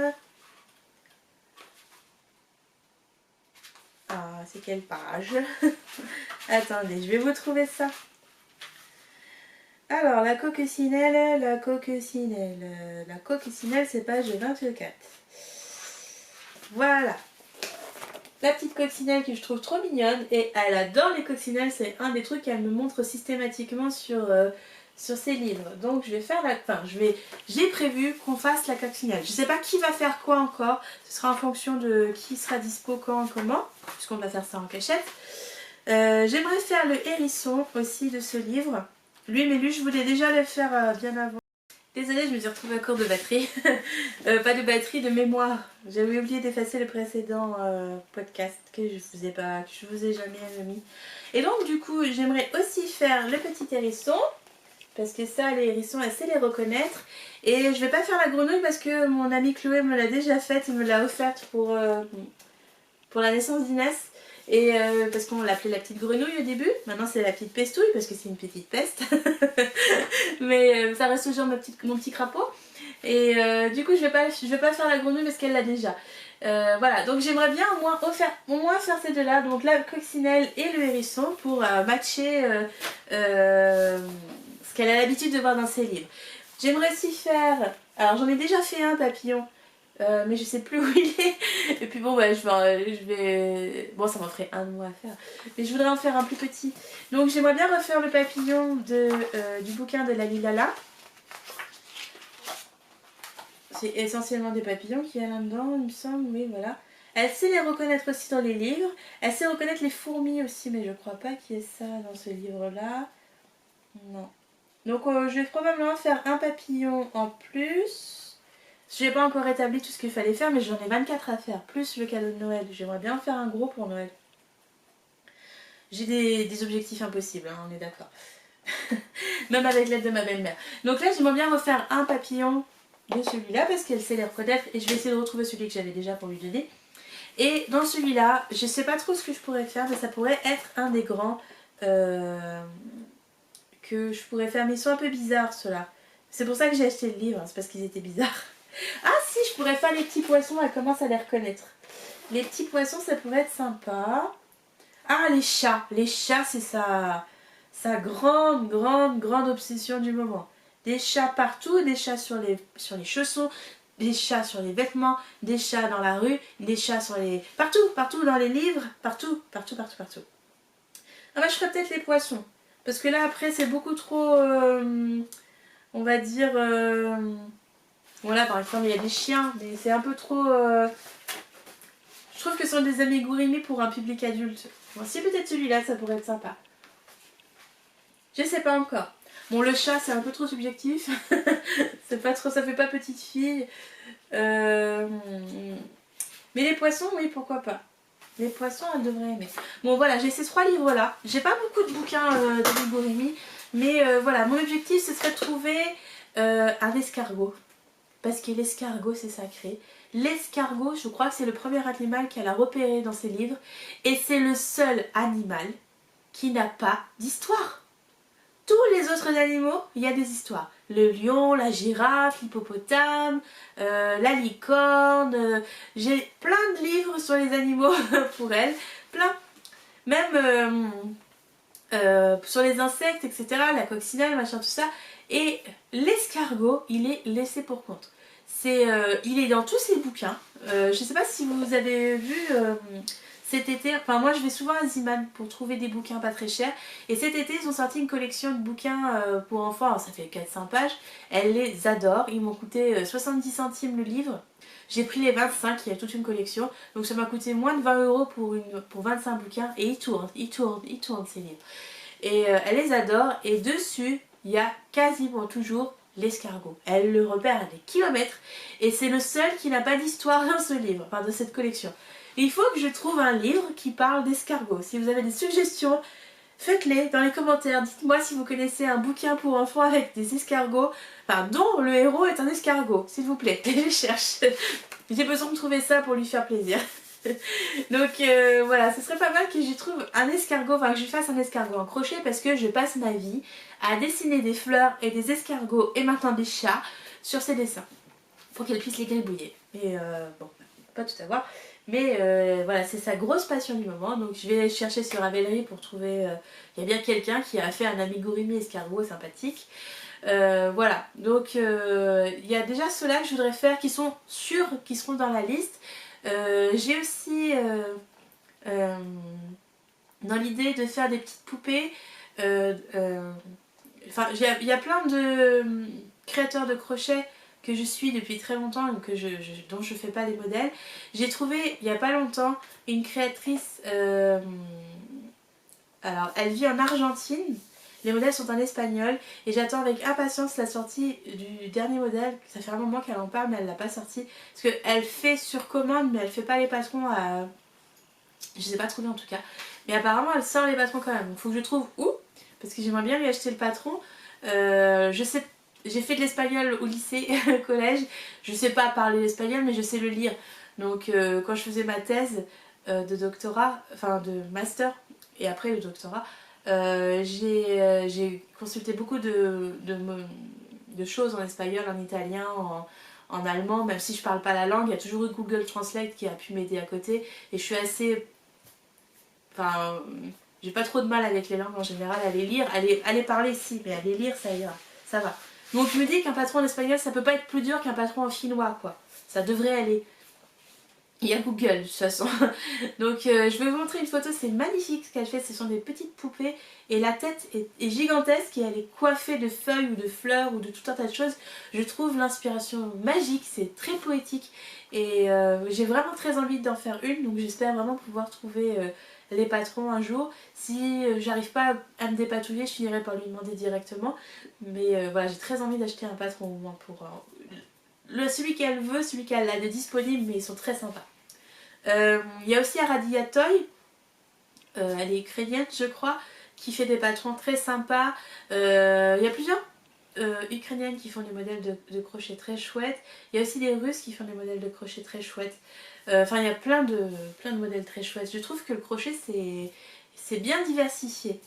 Ah, c'est quelle page? Attendez, je vais vous trouver ça. Alors, la coccinelle, c'est page 24. Voilà. La petite coccinelle que je trouve trop mignonne, et elle adore les coccinelles, c'est un des trucs qu'elle me montre systématiquement sur ses livres. Donc je vais faire j'ai prévu qu'on fasse la coccinelle. Je sais pas qui va faire quoi encore, ce sera en fonction de qui sera dispo quand, comment, puisqu'on va faire ça en cachette. J'aimerais faire le hérisson aussi de ce livre. Lui, mais lui je voulais déjà le faire bien avant. Désolée, je me suis retrouvée à court de batterie. Pas de batterie, de mémoire. J'avais oublié d'effacer le précédent podcast que je vous ai jamais mis. Et donc du coup, j'aimerais aussi faire le petit hérisson. Parce que ça, les hérissons, elle sait les reconnaître. Et je vais pas faire la grenouille parce que mon amie Chloé me l'a déjà faite. Elle me l'a offerte pour la naissance d'Inès. Et parce qu'on l'appelait la petite grenouille au début. Maintenant c'est la petite pestouille parce que c'est une petite peste. Mais ça reste toujours mon petit crapaud. Et du coup je vais pas faire la grenouille parce qu'elle l'a déjà. Voilà, donc j'aimerais bien au moins faire ces deux là. Donc la coccinelle et le hérisson pour matcher ce qu'elle a l'habitude de voir dans ses livres. J'aimerais aussi faire... Alors j'en ai déjà fait un papillon. Mais je sais plus où il est. Et puis bon, bah, je vais... Bon, ça m'en ferait un mois à faire. Mais je voudrais en faire un plus petit. Donc j'aimerais bien refaire le papillon du bouquin de Lalilala. C'est essentiellement des papillons qu'il y a là-dedans, il me semble. Oui, voilà. Elle sait les reconnaître aussi dans les livres. Elle sait reconnaître les fourmis aussi, mais je crois pas qu'il y ait ça dans ce livre-là. Non. Donc je vais probablement faire un papillon en plus. Je n'ai pas encore établi tout ce qu'il fallait faire, mais j'en ai 24 à faire, plus le cadeau de Noël. J'aimerais bien en faire un gros pour Noël. J'ai des objectifs impossibles, hein, on est d'accord. Même avec l'aide de ma belle-mère. Donc là, j'aimerais bien refaire un papillon de celui-là, parce qu'elle sait les reconnaître. Et je vais essayer de retrouver celui que j'avais déjà pour lui donner. Et dans celui-là, je ne sais pas trop ce que je pourrais faire, mais ça pourrait être un des grands que je pourrais faire. Mais ils sont un peu bizarres, ceux-là. C'est pour ça que j'ai acheté le livre, hein, c'est parce qu'ils étaient bizarres. Ah si, je pourrais faire les petits poissons, elle commence à les reconnaître. Les petits poissons, ça pourrait être sympa. Ah, les chats c'est sa grande obsession du moment. Des chats partout, des chats sur les chaussons, des chats sur les vêtements, des chats dans la rue, des chats sur les... Partout dans les livres, partout. Ah bah je ferais peut-être les poissons. Parce que là après c'est beaucoup trop, on va dire... Voilà, par exemple, il y a des chiens, mais c'est un peu trop... Je trouve que ce sont des amigurumi pour un public adulte. Bon, si peut-être celui-là, ça pourrait être sympa. Je sais pas encore. Bon, le chat, c'est un peu trop subjectif. C'est pas trop, ça fait pas petite fille. Mais les poissons, oui, pourquoi pas. Les poissons, elle devrait aimer. Bon voilà, j'ai ces 3 livres là. J'ai pas beaucoup de bouquins d'Amigurumi. Mais voilà, mon objectif ce serait de trouver un escargot. Parce que l'escargot c'est sacré. L'escargot, je crois que c'est le premier animal qu'elle a repéré dans ses livres. Et c'est le seul animal qui n'a pas d'histoire. Tous les autres animaux, il y a des histoires. Le lion, la girafe, l'hippopotame, la licorne. J'ai plein de livres sur les animaux pour elle. Plein. Même sur les insectes, etc. La coccinelle, machin, tout ça. Et l'escargot, il est laissé pour compte. Il est dans tous ses bouquins. Je ne sais pas si vous avez vu cet été, enfin moi je vais souvent à Ziman pour trouver des bouquins pas très chers. Et cet été ils ont sorti une collection de bouquins pour enfants, alors ça fait 400 pages. Elle les adore, ils m'ont coûté 70 centimes le livre. J'ai pris les 25, il y a toute une collection. Donc ça m'a coûté moins de 20 € pour 25 bouquins. Et ils tournent ces livres. Et elle les adore. Et dessus, il y a quasiment toujours l'escargot. Elle le repère à des kilomètres. Et c'est le seul qui n'a pas d'histoire dans ce livre, enfin de cette collection. Et il faut que je trouve un livre qui parle d'escargot. Si vous avez des suggestions, faites-les dans les commentaires. Dites-moi si vous connaissez un bouquin pour enfants avec des escargots, enfin dont le héros est un escargot, s'il vous plaît. Je cherche. J'ai besoin de trouver ça pour lui faire plaisir. Donc voilà, ce serait pas mal que je trouve un escargot, enfin que je fasse un escargot en crochet parce que je passe ma vie à dessiner des fleurs et des escargots et maintenant des chats sur ces dessins pour qu'elle puisse les gribouiller. Et bon, pas tout avoir. Mais voilà, c'est sa grosse passion du moment. Donc je vais chercher sur Ravelry pour trouver... Il y a bien quelqu'un qui a fait un amigurumi escargot sympathique. Voilà, donc il y a déjà ceux-là que je voudrais faire qui sont sûrs, qui seront dans la liste. J'ai aussi dans l'idée de faire des petites poupées. Enfin, il y a plein de créateurs de crochets que je suis depuis très longtemps et dont je fais pas les modèles. J'ai trouvé il y a pas longtemps une créatrice, alors elle vit en Argentine, les modèles sont en espagnol et j'attends avec impatience la sortie du dernier modèle. Ça fait un moment qu'elle en parle mais elle l'a pas sorti parce qu'elle fait sur commande mais elle fait pas les patrons à... Je sais pas trouver en tout cas, mais apparemment elle sort les patrons quand même, donc faut que je trouve où, parce que j'aimerais bien lui acheter le patron. Je sais, j'ai fait de l'espagnol au lycée, au collège, je sais pas parler l'espagnol mais je sais le lire. Donc quand je faisais ma thèse de doctorat, enfin de master et après le doctorat, j'ai consulté beaucoup de choses en espagnol, en italien, en allemand, même si je parle pas la langue, il y a toujours eu Google Translate qui a pu m'aider à côté et je suis assez... Enfin, j'ai pas trop de mal avec les langues en général, à les lire, à les parler si, mais à les lire ça ira, ça va. Donc je me dis qu'un patron en espagnol ça peut pas être plus dur qu'un patron en chinois quoi, ça devrait aller. Il y a Google de toute façon. Donc je vais vous montrer une photo, c'est magnifique ce qu'elle fait, ce sont des petites poupées et la tête est gigantesque et elle est coiffée de feuilles ou de fleurs ou de tout un tas de choses. Je trouve l'inspiration magique, c'est très poétique et j'ai vraiment très envie d'en faire une, donc j'espère vraiment pouvoir trouver les patrons un jour. Si j'arrive pas à me dépatouiller, je finirai par lui demander directement. Mais voilà, j'ai très envie d'acheter un patron au moins pour... celui qu'elle veut, celui qu'elle a de disponible, mais ils sont très sympas. Il y a aussi Aradia Toy, elle est ukrainienne je crois, qui fait des patrons très sympas. Il y a plusieurs ukrainiennes qui font des modèles de crochet très chouettes. Il y a aussi des russes qui font des modèles de crochet très chouettes. Enfin il y a plein de modèles très chouettes. Je trouve que le crochet c'est bien diversifié.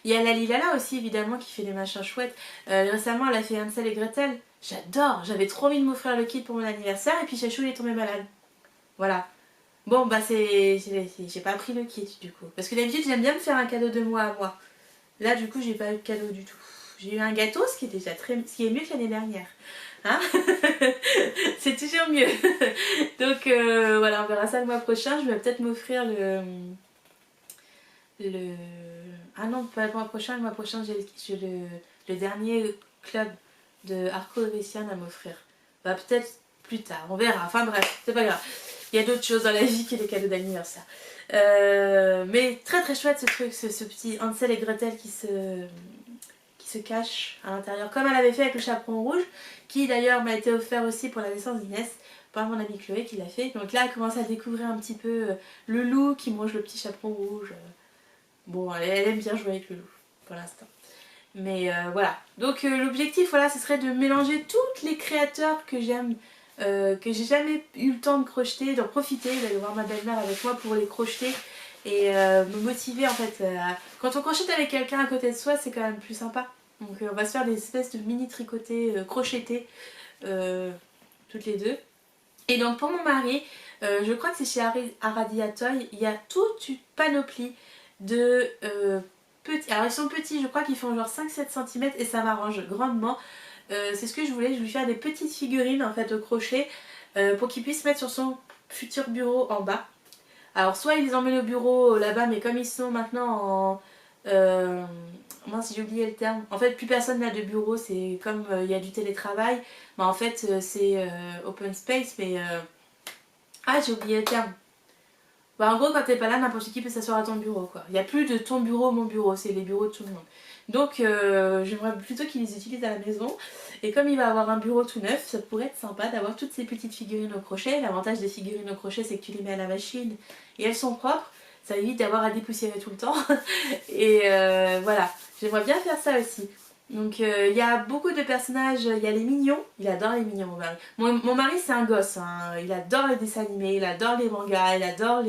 Il y a la Lilala aussi évidemment qui fait des machins chouettes. Récemment elle a fait Hansel et Gretel. J'adore, j'avais trop envie de m'offrir le kit pour mon anniversaire et puis Chachou il est tombé malade. Voilà. Bon bah j'ai pas pris le kit du coup. Parce que d'habitude j'aime bien me faire un cadeau de moi à moi. Là du coup j'ai pas eu de cadeau du tout. J'ai eu un gâteau, ce qui est déjà ce qui est mieux que l'année dernière. Hein. C'est toujours mieux. Donc voilà, on verra ça le mois prochain. Je vais peut-être m'offrir Ah non, pas le mois prochain. Le mois prochain j'ai le dernier club de Arco Ovessian à m'offrir. Bah peut-être plus tard, on verra. Enfin bref, c'est pas grave. Il y a d'autres choses dans la vie que les cadeaux d'anniversaire. Mais très très chouette ce truc, ce petit Hansel et Gretel qui se cache à l'intérieur, comme elle avait fait avec le chaperon rouge, qui d'ailleurs m'a été offert aussi pour la naissance d'Inès par mon amie Chloé qui l'a fait. Donc là elle commence à découvrir un petit peu le loup qui mange le petit chaperon rouge. Bon, elle aime bien jouer avec le loup pour l'instant. Mais voilà. Donc l'objectif, voilà, ce serait de mélanger tous les créateurs que j'aime, que j'ai jamais eu le temps de crocheter, d'en profiter, d'aller voir ma belle-mère avec moi pour les crocheter et me motiver en fait. Quand on crochette avec quelqu'un à côté de soi, c'est quand même plus sympa. Donc on va se faire des espèces de mini tricotés, crochetés, toutes les deux. Et donc pour mon mari, je crois que c'est chez Aradia Toy, il y a toute une panoplie de petits. Alors ils sont petits, je crois qu'ils font genre 5-7 cm et ça m'arrange grandement. C'est ce que je voulais lui faire des petites figurines en fait au crochet pour qu'il puisse mettre sur son futur bureau en bas. Alors soit il les emmène au bureau là-bas, mais comme ils sont maintenant en... mince, j'ai oublié le terme. En fait plus personne n'a de bureau, c'est comme il y a du télétravail. Bah, en fait c'est open space, mais... Ah, j'ai oublié le terme. Bah, en gros, quand t'es pas là, n'importe qui peut s'asseoir à ton bureau, quoi. Il n'y a plus de ton bureau, mon bureau, c'est les bureaux de tout le monde. Donc, j'aimerais plutôt qu'ils les utilisent à la maison. Et comme il va avoir un bureau tout neuf, ça pourrait être sympa d'avoir toutes ces petites figurines au crochet. L'avantage des figurines au crochet, c'est que tu les mets à la machine et elles sont propres. Ça évite d'avoir à dépoussiérer tout le temps. Et voilà, j'aimerais bien faire ça aussi. Donc il y a beaucoup de personnages, il y a les mignons, il adore les mignons mon mari. Mon mari c'est un gosse, hein. Il adore les dessins animés, il adore les mangas, il adore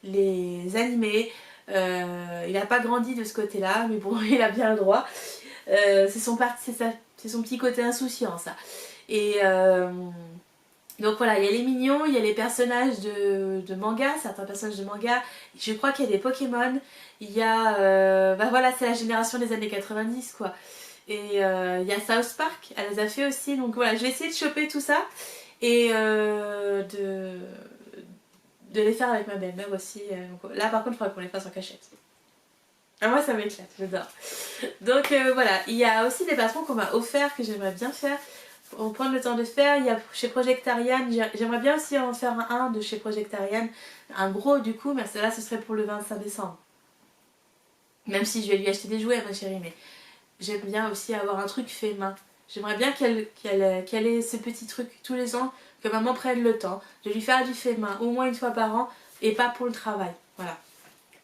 les animés. Il n'a pas grandi de ce côté-là, mais bon il a bien le droit. C'est son petit côté insouciant ça. Et donc voilà, il y a les mignons, il y a les personnages de manga, certains personnages de manga. Je crois qu'il y a des Pokémon. Il y a... bah voilà, c'est la génération des années 90 quoi. Et il y a South Park, elle les a fait aussi. Donc voilà, je vais essayer de choper tout ça. Et de les faire avec ma belle-mère aussi. Donc, là par contre, il faudra qu'on les fasse en cachette. Ah, moi ça m'éclate, j'adore. Donc voilà, il y a aussi des patrons qu'on m'a offert que j'aimerais bien faire. Pour prendre le temps de faire, il y a chez Projectarian, j'aimerais bien aussi en faire un de chez Projectarian, un gros du coup, mais là ce serait pour le 25 décembre. Même si je vais lui acheter des jouets ma chérie, mais j'aime bien aussi avoir un truc fait main. J'aimerais bien qu'elle ait ce petit truc tous les ans, que maman prenne le temps de lui faire du fait main, au moins une fois par an, et pas pour le travail, voilà.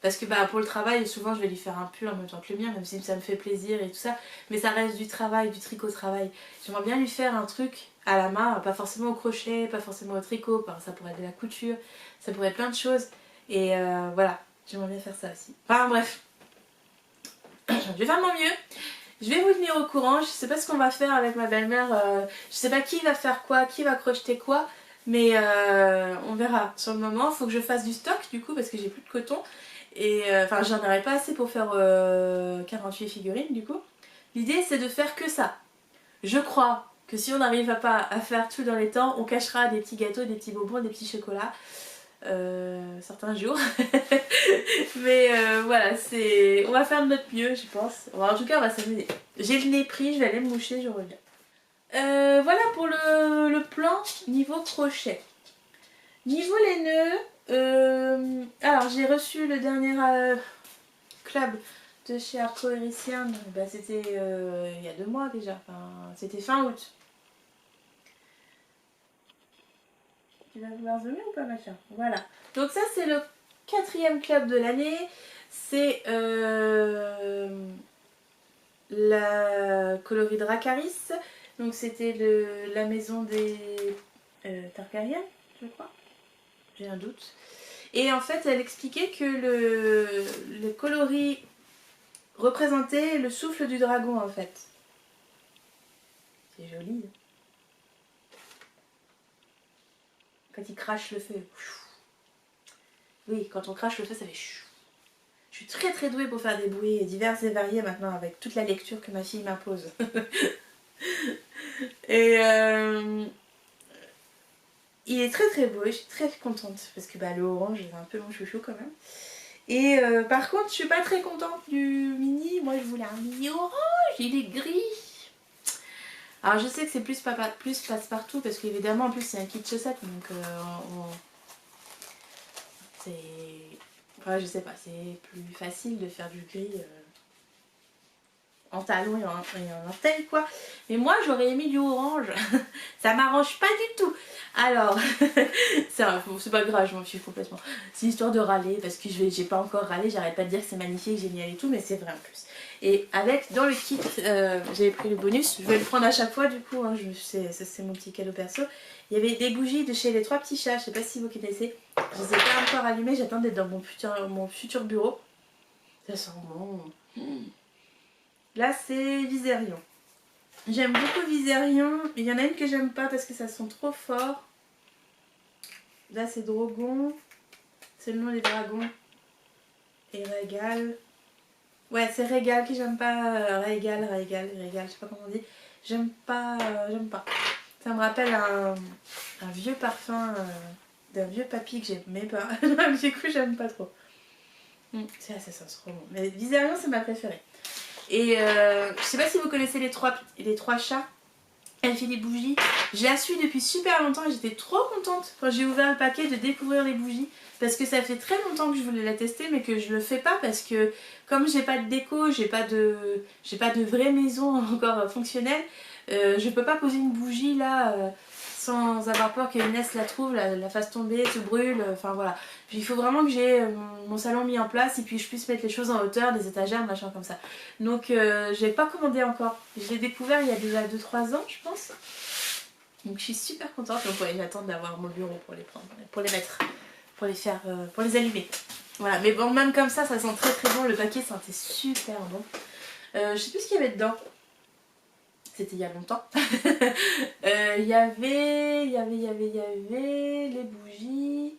Parce que bah, pour le travail, souvent je vais lui faire un pull en même temps que le mien, même si ça me fait plaisir et tout ça. Mais ça reste du travail, du tricot-travail. J'aimerais bien lui faire un truc à la main, pas forcément au crochet, pas forcément au tricot. Ça pourrait être de la couture, ça pourrait être plein de choses. Et voilà, j'aimerais bien faire ça aussi. Enfin bref, je vais faire mon mieux. Je vais vous tenir au courant. Je sais pas ce qu'on va faire avec ma belle-mère. Je sais pas qui va faire quoi, qui va crocheter quoi. Mais on verra sur le moment. Il faut que je fasse du stock du coup parce que j'ai plus de coton. Et enfin j'en aurais pas assez pour faire 48 figurines du coup. L'idée c'est de faire que ça. Je crois que si on n'arrive pas à faire tout dans les temps, on cachera des petits gâteaux, des petits bonbons, des petits chocolats certains jours. Mais voilà, on va faire de notre mieux je pense. Bon, en tout cas on va s'amuser. J'ai le nez pris, je vais aller me moucher, je reviens. Voilà pour le plan niveau crochet. Niveau les nœuds, alors j'ai reçu le dernier club de chez Arco Héricien, bah, c'était il y a 2 mois déjà, enfin, c'était fin août. Tu vas vouloir zoomer ou pas machin? Voilà, donc ça c'est le 4e club de l'année, c'est la coloris Dracarys, donc c'était la maison des Targaryen je crois. J'ai un doute. Et en fait, elle expliquait que le coloris représentait le souffle du dragon en fait. C'est joli. Quand il crache le feu. Oui, quand on crache le feu, ça fait chou. Je suis très très douée pour faire des bruits divers et variés maintenant avec toute la lecture que ma fille m'impose. Et il est très très beau et je suis très contente parce que bah, le orange c'est un peu mon chouchou quand même. Et par contre je suis pas très contente du mini, moi je voulais un mini orange, il est gris. Alors je sais que c'est plus passe-partout parce qu'évidemment en plus c'est un kit chaussette donc c'est... Enfin je sais pas, c'est plus facile de faire du gris. en talons et en orteils quoi. Mais moi j'aurais aimé du orange. Ça m'arrange pas du tout. Alors, c'est pas grave, je m'en fiche complètement. C'est histoire de râler parce que j'ai pas encore râlé, j'arrête pas de dire que c'est magnifique, génial et tout, mais c'est vrai en plus. Et avec, dans le kit, j'avais pris le bonus, je vais le prendre à chaque fois du coup, hein, c'est mon petit cadeau perso. Il y avait des bougies de chez les trois petits chats, je sais pas si vous connaissez. Je les ai pas encore allumées, j'attends d'être dans mon futur bureau. Ça sent bon. Là c'est Viserion. J'aime beaucoup Viserion. Il y en a une que j'aime pas parce que ça sent trop fort. Là c'est Drogon. C'est le nom des dragons. Et Régal. Ouais c'est Régal que j'aime pas. Régal, je sais pas comment on dit. J'aime pas. Ça me rappelle un vieux parfum d'un vieux papy que j'aimais pas. Du coup j'aime pas trop. Ça sent trop bon. Mais Viserion c'est ma préférée. Et je sais pas si vous connaissez les trois chats. Elle fait des bougies. Je la suis depuis super longtemps et j'étais trop contente quand j'ai ouvert le paquet de découvrir les bougies. Parce que ça fait très longtemps que je voulais la tester mais que je le fais pas parce que comme j'ai pas de déco, j'ai pas de vraie maison encore fonctionnelle, je peux pas poser une bougie là sans avoir peur que Inès la trouve, la fasse tomber, se brûle, enfin voilà. Puis il faut vraiment que j'ai mon salon mis en place et puis je puisse mettre les choses en hauteur, des étagères, machin comme ça. Donc je l'ai pas commandé encore. Je l'ai découvert il y a déjà 2-3 ans je pense. Donc je suis super contente. Donc ouais, j'attends d'avoir mon bureau pour les prendre, pour les mettre, pour les faire, pour les allumer. Voilà, mais bon même comme ça sent très très bon. Le paquet sentait super bon. Je sais plus ce qu'il y avait dedans. C'était il y a longtemps. Il y avait les bougies.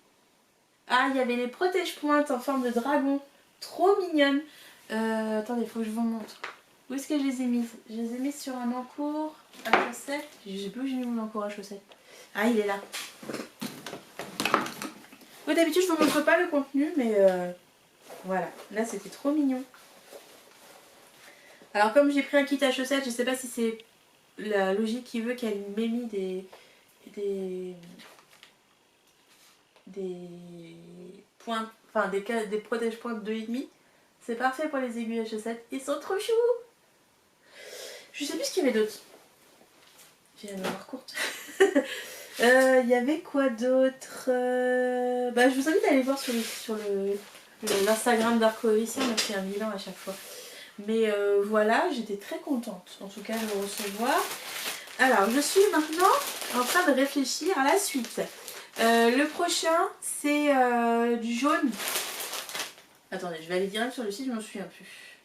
Ah, il y avait les protège-pointes en forme de dragon. Trop mignonnes. Attendez, il faut que je vous montre. Où est-ce que je les ai mises? Je les ai mises sur un encours à chaussettes. Je sais plus où j'ai mis mon encours à chaussettes. Ah, il est là. Oui, d'habitude, je vous montre pas le contenu, mais voilà. Là, c'était trop mignon. Alors, comme j'ai pris un kit à chaussettes, je sais pas si c'est la logique qui veut qu'elle m'ait mis des points, enfin des protège-points de 2,5. C'est parfait pour les aiguilles à chaussettes. Ils sont trop choux. Je sais plus ce qu'il y avait d'autre. J'ai la mémoire courte. Il y avait quoi d'autre je vous invite à aller voir sur l'Instagram d'Arcoïcien, on a fait un bilan à chaque fois. Mais voilà, j'étais très contente en tout cas de le recevoir. Alors, je suis maintenant en train de réfléchir à la suite. Le prochain, c'est du jaune. Attendez, je vais aller direct sur le site, je m'en souviens plus.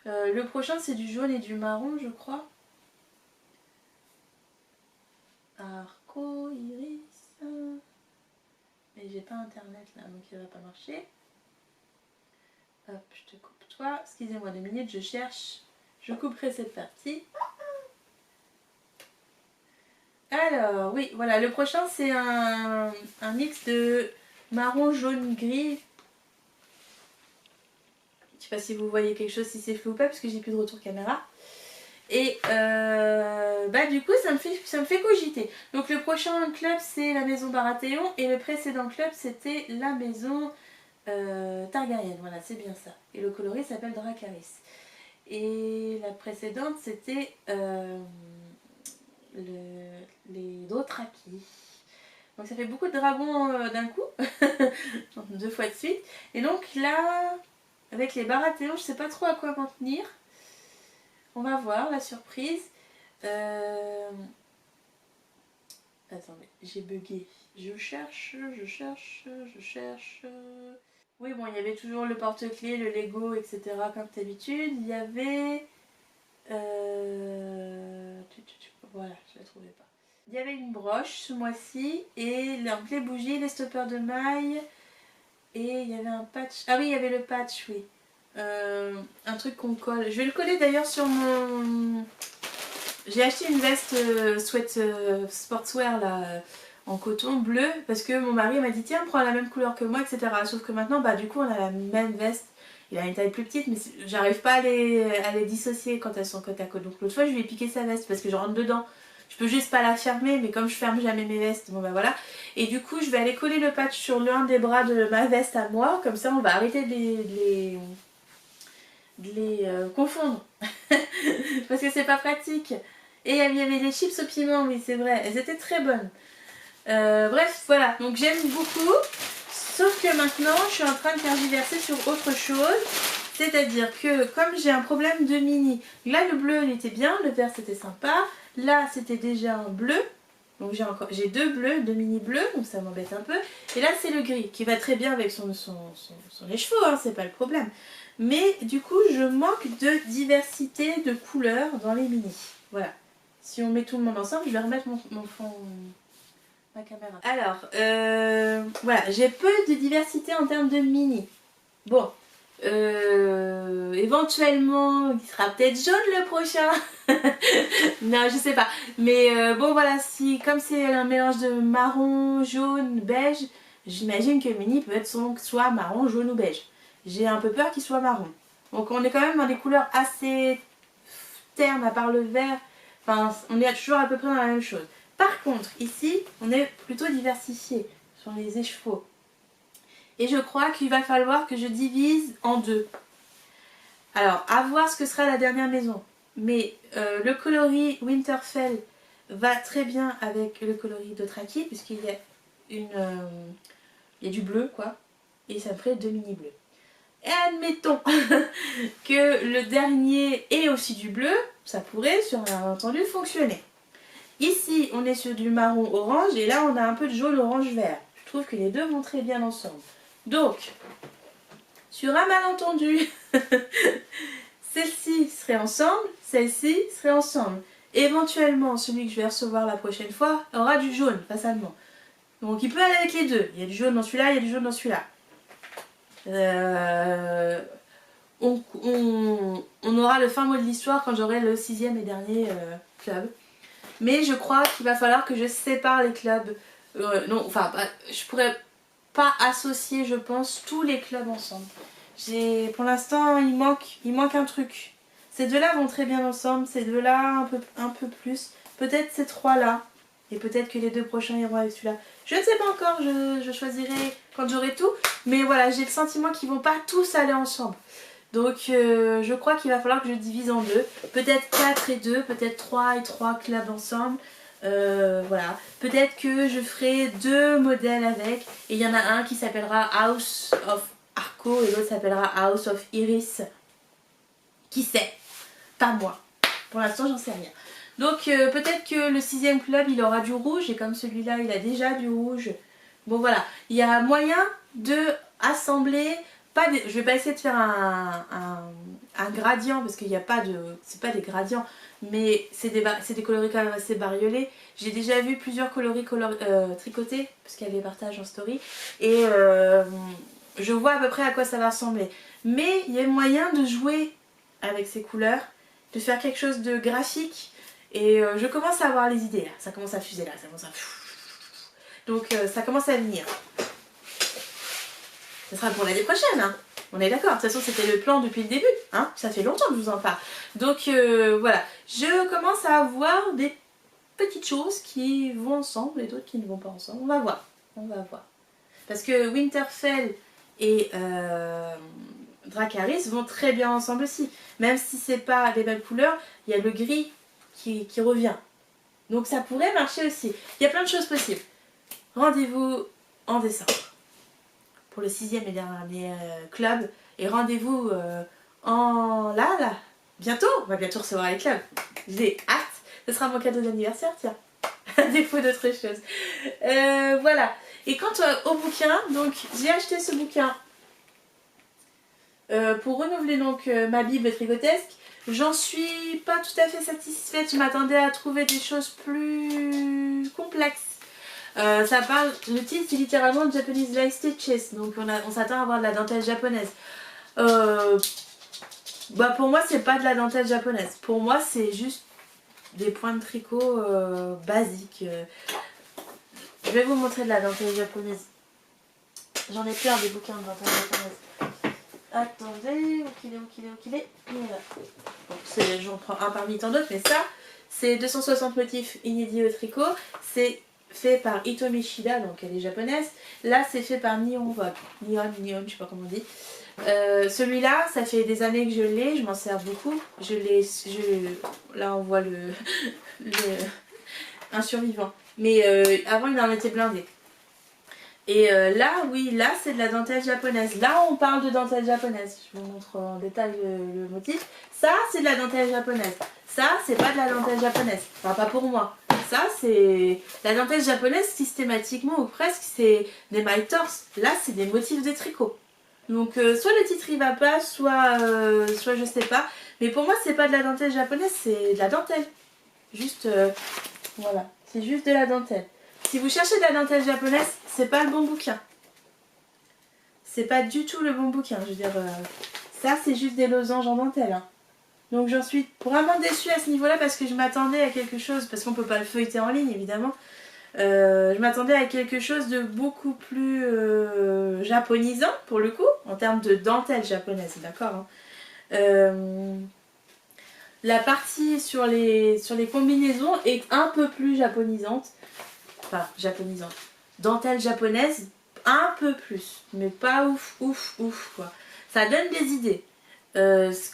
Le prochain, c'est du jaune et du marron, je crois. Arco Iris. Mais j'ai pas internet là, donc il va pas marcher. Hop, je te coupe toi. Excusez-moi 2 minutes, je cherche. Je couperai cette partie. Alors, oui, voilà, le prochain c'est un mix de marron, jaune, gris. Je sais pas si vous voyez quelque chose, si c'est flou ou pas, parce que j'ai plus de retour caméra. Et du coup, ça me fait cogiter. Donc le prochain club, c'est la maison Baratheon, et le précédent club, c'était la maison Targaryen. Voilà, c'est bien ça. Et le coloris s'appelle Dracarys. Et la précédente, c'était les Dothraki. Donc ça fait beaucoup de dragons d'un coup, 2 fois de suite. Et donc là, avec les Baratheons, je sais pas trop à quoi m'en tenir. On va voir la surprise. Attendez, j'ai bugué. Je cherche. Oui, bon, il y avait toujours le porte-clés, le Lego, etc. comme d'habitude. Il y avait... Voilà, je la trouvais pas. Il y avait une broche ce mois-ci et les bougies, les stoppers de mailles et il y avait un patch. Ah oui, il y avait le patch, oui. Un truc qu'on colle. Je vais le coller d'ailleurs sur mon... J'ai acheté une veste sweat sportswear là en coton bleu parce que mon mari m'a dit tiens prends la même couleur que moi etc. Sauf que maintenant du coup on a la même veste. Il a une taille plus petite mais j'arrive pas à les dissocier quand elles sont côte à côte. Donc l'autre fois je lui ai piqué sa veste parce que je rentre dedans. Je peux juste pas la fermer mais comme je ferme jamais mes vestes, bon voilà. Et du coup je vais aller coller le patch sur l'un des bras de ma veste à moi. Comme ça on va arrêter de confondre. Parce que c'est pas pratique. Et il y avait des chips au piment, oui c'est vrai, elles étaient très bonnes. Bref, voilà, donc j'aime beaucoup. Sauf que maintenant, je suis en train de tergiverser sur autre chose. C'est-à-dire que comme j'ai un problème de mini, là le bleu il était bien, le vert c'était sympa. Là c'était déjà un bleu. Donc j'ai deux bleus, deux mini bleus, donc ça m'embête un peu. Et là c'est le gris, qui va très bien avec son écheveau, hein, c'est pas le problème. Mais du coup je manque de diversité de couleurs dans les mini. Voilà. Si on met tout le monde ensemble, je vais remettre mon fond... ma caméra. Alors, voilà, j'ai peu de diversité en termes de mini. Bon, éventuellement, il sera peut-être jaune le prochain. Non, je sais pas. Mais bon, voilà, si comme c'est un mélange de marron, jaune, beige, j'imagine que le mini peut être soit marron, jaune ou beige. J'ai un peu peur qu'il soit marron. Donc on est quand même dans des couleurs assez ternes, à part le vert. Enfin, on est toujours à peu près dans la même chose. Par contre, ici, on est plutôt diversifié sur les écheveaux. Et je crois qu'il va falloir que je divise en deux. Alors, à voir ce que sera la dernière maison. Mais le coloris Winterfell va très bien avec le coloris Dothraki, puisqu'il y a il y a du bleu, quoi. Et ça me ferait deux mini bleus. Et admettons que le dernier ait aussi du bleu, ça pourrait, sur un entendu, fonctionner. Ici, on est sur du marron orange et là, on a un peu de jaune orange vert. Je trouve que les deux vont très bien ensemble. Donc, sur un malentendu, celle-ci serait ensemble, celle-ci serait ensemble. Éventuellement, celui que je vais recevoir la prochaine fois aura du jaune facilement. Donc, il peut aller avec les deux. Il y a du jaune dans celui-là, il y a du jaune dans celui-là. On aura le fin mot de l'histoire quand j'aurai le 6e et dernier club. Mais je crois qu'il va falloir que je sépare les clubs. Non, enfin, je pourrais pas associer, je pense, tous les clubs ensemble. Pour l'instant, il manque un truc. Ces deux-là vont très bien ensemble, ces deux-là un peu plus. Peut-être ces trois-là. Et peut-être que les deux prochains iront avec celui-là. Je ne sais pas encore, je choisirai quand j'aurai tout. Mais voilà, j'ai le sentiment qu'ils vont pas tous aller ensemble. Donc je crois qu'il va falloir que je divise en deux. Peut-être 4 et 2, peut-être 3 et 3 clubs ensemble. Voilà. Peut-être que je ferai deux modèles avec. Et il y en a un qui s'appellera House of Arco et l'autre s'appellera House of Iris. Qui sait? Pas moi. Pour l'instant, j'en sais rien. Donc peut-être que le 6e club, il aura du rouge. Et comme celui-là, il a déjà du rouge. Bon voilà. Il y a moyen de assembler... Je vais pas essayer de faire un gradient parce qu'il n'y a pas de... C'est pas des gradients, mais c'est des coloris quand même assez bariolés. J'ai déjà vu plusieurs coloris tricotés, parce qu'il y a des partages en story. Et je vois à peu près à quoi ça va ressembler. Mais il y a moyen de jouer avec ces couleurs, de faire quelque chose de graphique. Et je commence à avoir les idées là. Ça commence à fuser là, ça commence à... Donc ça commence à venir. Ce sera pour l'année prochaine, hein. On est d'accord. De toute façon, c'était le plan depuis le début. Hein. Ça fait longtemps que je vous en parle. Donc voilà, je commence à avoir des petites choses qui vont ensemble et d'autres qui ne vont pas ensemble. On va voir. On va voir. Parce que Winterfell et Dracarys vont très bien ensemble aussi. Même si c'est pas les belles couleurs, il y a le gris qui revient. Donc ça pourrait marcher aussi. Il y a plein de choses possibles. Rendez-vous en décembre pour le 6e et dernier club. Et rendez-vous bientôt. On va bientôt recevoir les clubs. J'ai hâte. Ce sera mon cadeau d'anniversaire, tiens. À défaut d'autre chose. Voilà. Et quant au bouquin, donc j'ai acheté ce bouquin pour renouveler donc ma Bible tricotesque. J'en suis pas tout à fait satisfaite. Je m'attendais à trouver des choses plus complexes. Ça parle, le titre c'est littéralement Japanese Light Stitches, donc on s'attend à avoir de la dentelle japonaise. Pour moi c'est pas de la dentelle japonaise, pour moi c'est juste des points de tricot basiques. Je vais vous montrer de la dentelle japonaise. J'en ai plein des bouquins de dentelle japonaise. Attendez, où qu'il est. Voilà. Bon, j'en prends un parmi tant d'autres, mais ça c'est 260 motifs inédits au tricot. C'est fait par Hitomi Shida, donc elle est japonaise. Là, c'est fait par Nihon Vogue. Nihon, je sais pas comment on dit. Celui-là, ça fait des années que je l'ai, je m'en sers beaucoup. Là, on voit un survivant. Mais avant, il en était blindé. Et là, oui, là, c'est de la dentelle japonaise. Là, on parle de dentelle japonaise. Je vous montre en détail le motif. Ça, c'est de la dentelle japonaise. Ça, c'est pas de la dentelle japonaise. Enfin, pas pour moi. Ça, c'est... La dentelle japonaise, systématiquement, ou presque, c'est des mailles torse. Là, c'est des motifs de tricot. Donc, soit le titre, il va pas, soit je sais pas. Mais pour moi, c'est pas de la dentelle japonaise, c'est de la dentelle. Juste, voilà. C'est juste de la dentelle. Si vous cherchez de la dentelle japonaise, c'est pas le bon bouquin. C'est pas du tout le bon bouquin. Je veux dire, ça c'est juste des losanges en dentelle. Hein. Donc j'en suis vraiment déçue à ce niveau-là parce que je m'attendais à quelque chose, parce qu'on peut pas le feuilleter en ligne évidemment. Je m'attendais à quelque chose de beaucoup plus japonisant pour le coup, en termes de dentelle japonaise, d'accord hein. La partie sur les combinaisons est un peu plus japonisante. Enfin, japonisante. Dentelle japonaise, un peu plus. Mais pas ouf, quoi. Ça donne des idées.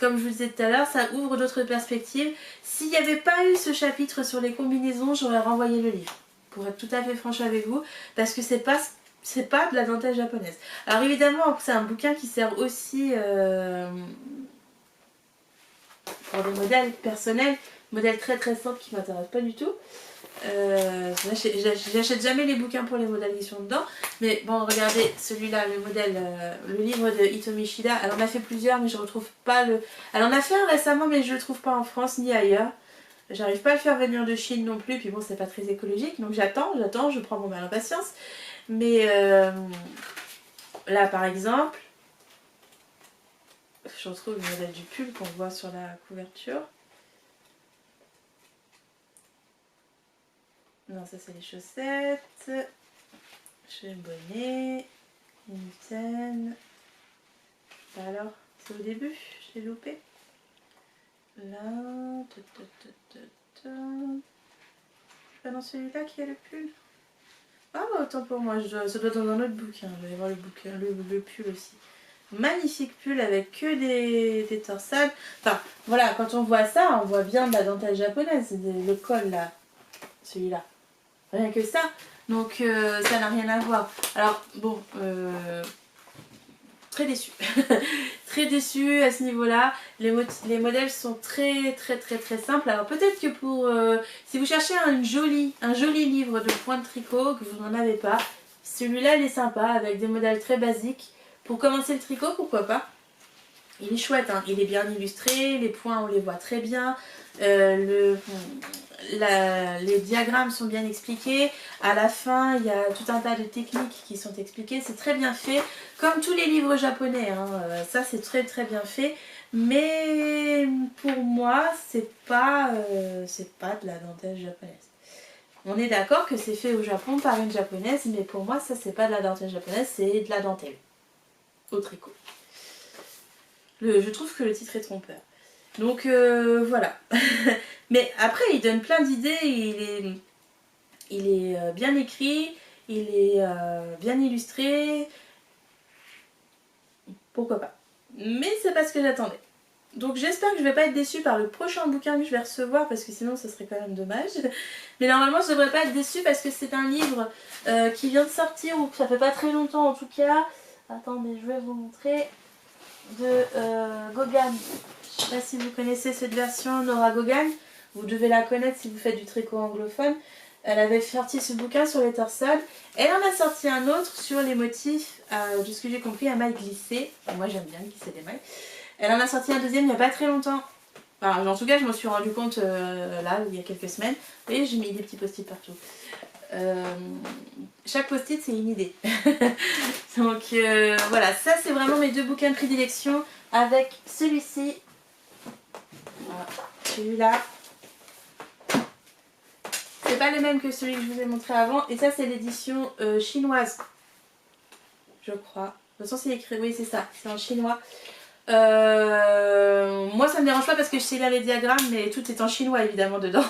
Comme je vous disais tout à l'heure, ça ouvre d'autres perspectives. S'il n'y avait pas eu ce chapitre sur les combinaisons, j'aurais renvoyé le livre. Pour être tout à fait franche avec vous. Parce que c'est pas de la dentelle japonaise. Alors évidemment, c'est un bouquin qui sert aussi pour des modèles personnels. Modèles très très simples qui ne m'intéressent pas du tout. J'achète jamais les bouquins pour les modèles qui sont dedans, mais bon, regardez celui-là, le modèle, le livre de Hitomi Shida. Elle en a fait plusieurs, mais je retrouve pas le. Elle en a fait un récemment, mais je le trouve pas en France ni ailleurs. J'arrive pas à le faire venir de Chine non plus, puis bon, c'est pas très écologique, donc j'attends, je prends mon mal en patience. Mais là, par exemple, je retrouve le modèle du pull qu'on voit sur la couverture. Non, ça c'est les chaussettes. J'ai le bonnet. Une mitaine. Alors, c'est au début, j'ai loupé. Là. C'est pas dans celui-là qu'il y a le pull. Ah bah autant pour moi, ça doit être dans un autre bouquin. Je vais aller voir le bouquin, le pull aussi. Magnifique pull avec que des torsades. Enfin, voilà, quand on voit ça, on voit bien de la dentelle japonaise. Le col là, celui-là. Rien que ça, donc ça n'a rien à voir. Alors bon, très déçue. Très déçue à ce niveau-là. Les modèles sont très simples. Alors peut-être que pour si vous cherchez un joli livre de point de tricot, que vous n'en avez pas, celui-là il est sympa avec des modèles très basiques. Pour commencer le tricot, pourquoi pas. Il est chouette, hein. Il est bien illustré, les points on les voit très bien. Les diagrammes sont bien expliqués. À la fin, il y a tout un tas de techniques qui sont expliquées. C'est très bien fait, comme tous les livres japonais. Hein. Ça, c'est très bien fait. Mais pour moi, c'est pas de la dentelle japonaise. On est d'accord que c'est fait au Japon par une japonaise, mais pour moi, ça, c'est pas de la dentelle japonaise, c'est de la dentelle au tricot. Je trouve que le titre est trompeur. Donc voilà. Mais après, il donne plein d'idées. Il est bien écrit. Il est bien illustré. Pourquoi pas. Mais c'est pas ce que j'attendais. Donc j'espère que je vais pas être déçue par le prochain bouquin que je vais recevoir. Parce que sinon, ce serait quand même dommage. Mais normalement, je devrais pas être déçue parce que c'est un livre qui vient de sortir. Ou ça fait pas très longtemps en tout cas. Attendez, je vais vous montrer. De Gogan. Je ne sais pas si vous connaissez cette version, Nora Gogan. Vous devez la connaître si vous faites du tricot anglophone. Elle avait sorti ce bouquin sur les torsades. Elle en a sorti un autre sur les motifs, de ce que j'ai compris, à mailles glissées. Moi j'aime bien glisser des mailles. Elle en a sorti un deuxième il n'y a pas très longtemps. Enfin, en tout cas, je m'en suis rendu compte là, il y a quelques semaines. Vous voyez, j'ai mis des petits post-it partout. Chaque post-it c'est une idée. Donc voilà, ça c'est vraiment mes deux bouquins de prédilection avec celui-ci, voilà, celui-là. C'est pas le même que celui que je vous ai montré avant, et ça c'est l'édition chinoise, je crois. De toute façon c'est écrit, oui c'est ça, c'est en chinois. Moi ça me dérange pas parce que je sais lire les diagrammes, mais tout est en chinois évidemment dedans.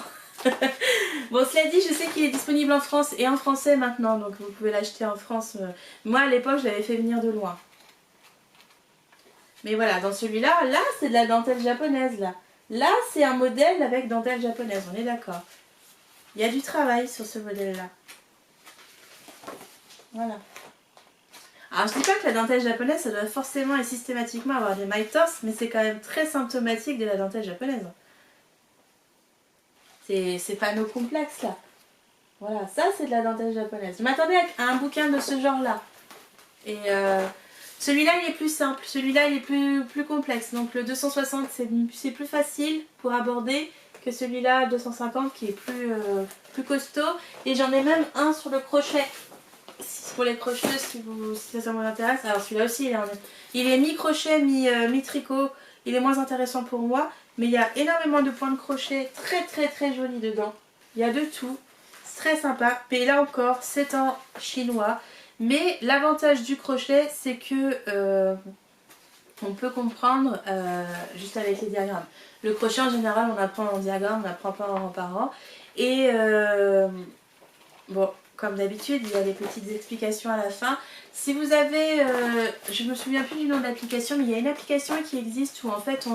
Bon, cela dit, je sais qu'il est disponible en France et en français maintenant, donc vous pouvez l'acheter en France. Moi, à l'époque, je l'avais fait venir de loin. Mais voilà, dans celui-là, là, c'est de la dentelle japonaise, là. Là, c'est un modèle avec dentelle japonaise, on est d'accord. Il y a du travail sur ce modèle-là. Voilà. Alors, je dis pas que la dentelle japonaise, ça doit forcément et systématiquement avoir des mailles torses, mais c'est quand même très symptomatique de la dentelle japonaise. C'est pas nos complexes, là. Voilà, ça, c'est de la dentelle japonaise. Je m'attendais à un bouquin de ce genre-là. Et celui-là, il est plus simple. Celui-là, il est plus complexe. Donc, le 260, c'est plus facile pour aborder que celui-là, 250, qui est plus costaud. Et j'en ai même un sur le crochet. Pour les crochets, si ça vous intéresse. Alors, celui-là aussi, il est mi-crochet, mi-tricot. Il est moins intéressant pour moi. Mais il y a énormément de points de crochet très, très, très jolis dedans. Il y a de tout. C'est très sympa. Et là encore, c'est en chinois. Mais l'avantage du crochet, c'est que on peut comprendre juste avec les diagrammes. Le crochet, en général, on apprend en diagramme, on n'apprend pas en rang par rang. Et bon, comme d'habitude, il y a des petites explications à la fin. Si vous avez, je me souviens plus du nom de l'application, mais il y a une application qui existe où en fait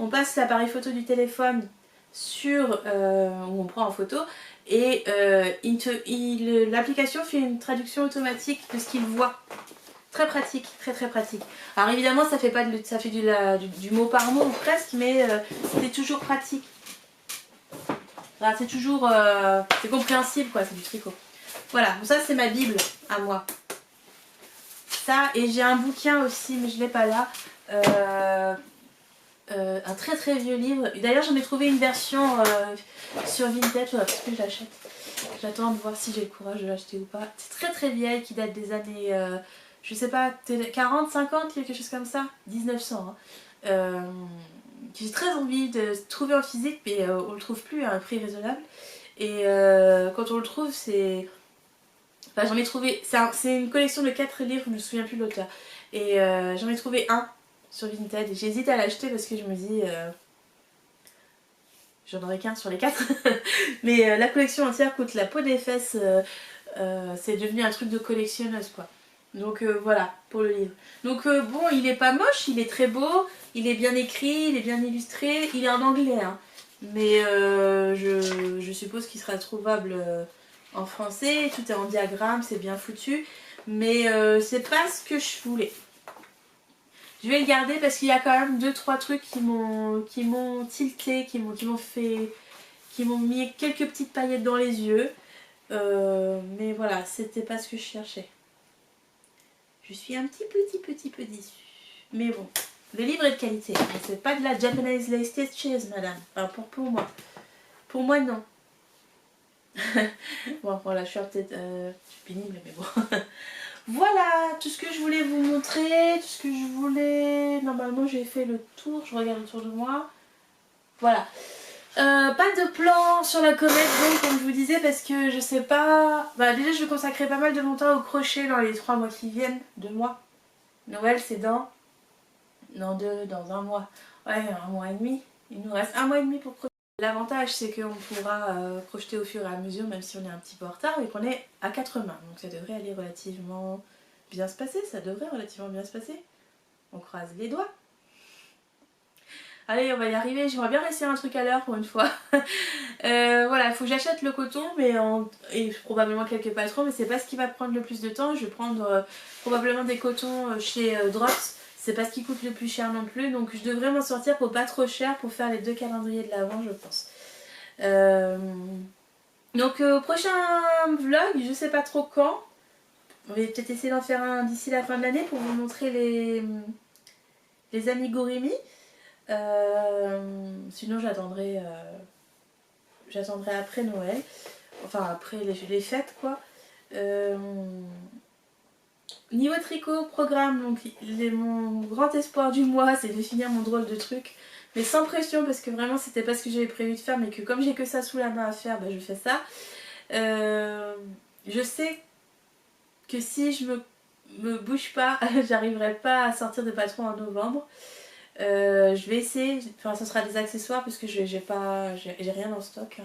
on passe l'appareil photo du téléphone sur où on prend en photo et l'application fait une traduction automatique de ce qu'il voit. Très pratique, très très pratique. Alors évidemment ça fait du mot par mot ou presque, mais c'est toujours pratique. Enfin, c'est toujours c'est compréhensible quoi, c'est du tricot. Voilà, bon, ça c'est ma Bible à moi. Ça, et j'ai un bouquin aussi, mais je ne l'ai pas là. Un très très vieux livre. D'ailleurs j'en ai trouvé une version sur Vinted, parce que je l'achète. J'attends de voir si j'ai le courage de l'acheter ou pas. C'est très très vieille, qui date des années, je sais pas, 40, 50, quelque chose comme ça. 1900. Hein. J'ai très envie de trouver en physique, mais on le trouve plus à un prix raisonnable. Et quand on le trouve, c'est... Enfin, j'en ai trouvé... C'est une collection de 4 livres, je me souviens plus de l'auteur. Et j'en ai trouvé un sur Vinted. J'hésite à l'acheter parce que je me dis... j'en aurai qu'un sur les 4. Mais la collection entière coûte la peau des fesses. C'est devenu un truc de collectionneuse, quoi. Donc voilà, pour le livre. Donc bon, il est pas moche, il est très beau. Il est bien écrit, il est bien illustré. Il est en anglais, hein. Mais je suppose qu'il sera trouvable en français. Tout est en diagramme, c'est bien foutu. Mais c'est pas ce que je voulais. Je vais le garder parce qu'il y a quand même 2-3 trucs qui m'ont tilté, qui m'ont mis quelques petites paillettes dans les yeux. Mais voilà, c'était pas ce que je cherchais. Je suis un petit peu déçue. Mais bon, le livre est de qualité. C'est pas de la Japanese Lace Stitches, madame. Enfin, pour moi. Pour moi, non. Bon, voilà, je suis peut-être pénible, mais bon. Voilà, tout ce que je voulais vous montrer, tout ce que je voulais... Normalement, j'ai fait le tour, je regarde autour de moi. Voilà. Pas de plan sur la comète, donc, comme je vous disais, parce que je sais pas... Bah, déjà, je vais consacrer pas mal de mon temps au crochet dans les 3 mois qui viennent. 2 mois. Noël, c'est dans... Non, dans un mois. Ouais, un mois et demi. Il nous reste un mois et demi pour crocheter. L'avantage, c'est qu'on pourra crocheter au fur et à mesure, même si on est un petit peu en retard, et qu'on est à 4 mains. Donc ça devrait aller relativement bien se passer, On croise les doigts. Allez, on va y arriver. J'aimerais bien réussir un truc à l'heure pour une fois. Voilà, il faut que j'achète le coton, et probablement quelques patrons, mais c'est pas ce qui va prendre le plus de temps. Je vais prendre probablement des cotons chez Drops. C'est pas ce qui coûte le plus cher non plus, donc je devrais m'en sortir pour pas trop cher pour faire les 2 calendriers de l'Avent, je pense. Donc au prochain vlog, je sais pas trop quand. On va peut-être essayer d'en faire un d'ici la fin de l'année pour vous montrer les amigurumi. Sinon j'attendrai après Noël. Enfin après les fêtes quoi. Niveau tricot, programme, donc mon grand espoir du mois c'est de finir mon drôle de truc. Mais sans pression parce que vraiment c'était pas ce que j'avais prévu de faire, mais que comme j'ai que ça sous la main à faire, bah, je fais ça. Je sais que si je me bouge pas, j'arriverai pas à sortir de patron en novembre. Je vais essayer, enfin ce sera des accessoires parce que j'ai rien en stock.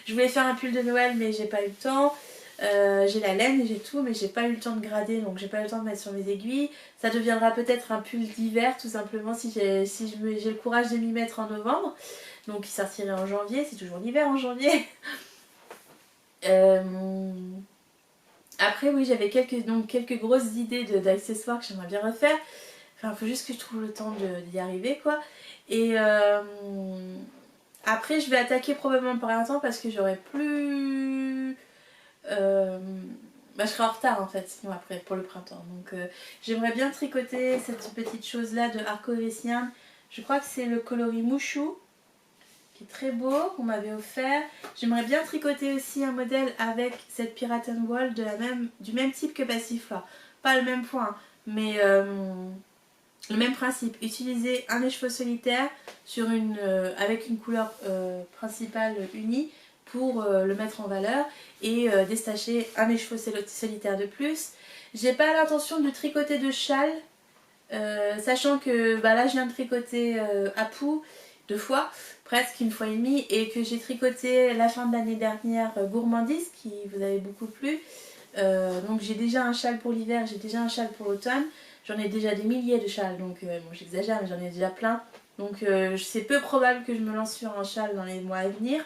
Je voulais faire un pull de Noël mais j'ai pas eu le temps. J'ai la laine et j'ai tout mais j'ai pas eu le temps de grader, donc j'ai pas eu le temps de mettre sur mes aiguilles. Ça deviendra peut-être un pull d'hiver tout simplement si j'ai le courage de m'y mettre en novembre. Donc il sortirait en janvier, c'est toujours l'hiver en janvier. Après oui, j'avais quelques grosses idées d'accessoires que j'aimerais bien refaire. Enfin, il faut juste que je trouve le temps d'y arriver, quoi. Et après, je vais attaquer probablement par un temps parce que j'aurai plus... Bah, je serai en retard, en fait, sinon après, pour le printemps. Donc, j'aimerais bien tricoter cette petite chose-là de Arcovessian. Je crois que c'est le coloris Mouchou, qui est très beau, qu'on m'avait offert. J'aimerais bien tricoter aussi un modèle avec cette Pirate Wall du même type que Passiflore. Pas le même point, mais... le même principe, utiliser un écheveau solitaire avec une couleur principale unie pour le mettre en valeur et détacher un écheveau solitaire de plus. J'ai pas l'intention de tricoter de châle, sachant que bah là je viens de tricoter Apu 2 fois, presque 1,5 fois, et que j'ai tricoté la fin de l'année dernière Gourmandise qui vous avait beaucoup plu. Donc j'ai déjà un châle pour l'hiver, j'ai déjà un châle pour l'automne. J'en ai déjà des milliers de châles, donc bon, j'exagère, mais j'en ai déjà plein. Donc c'est peu probable que je me lance sur un châle dans les mois à venir.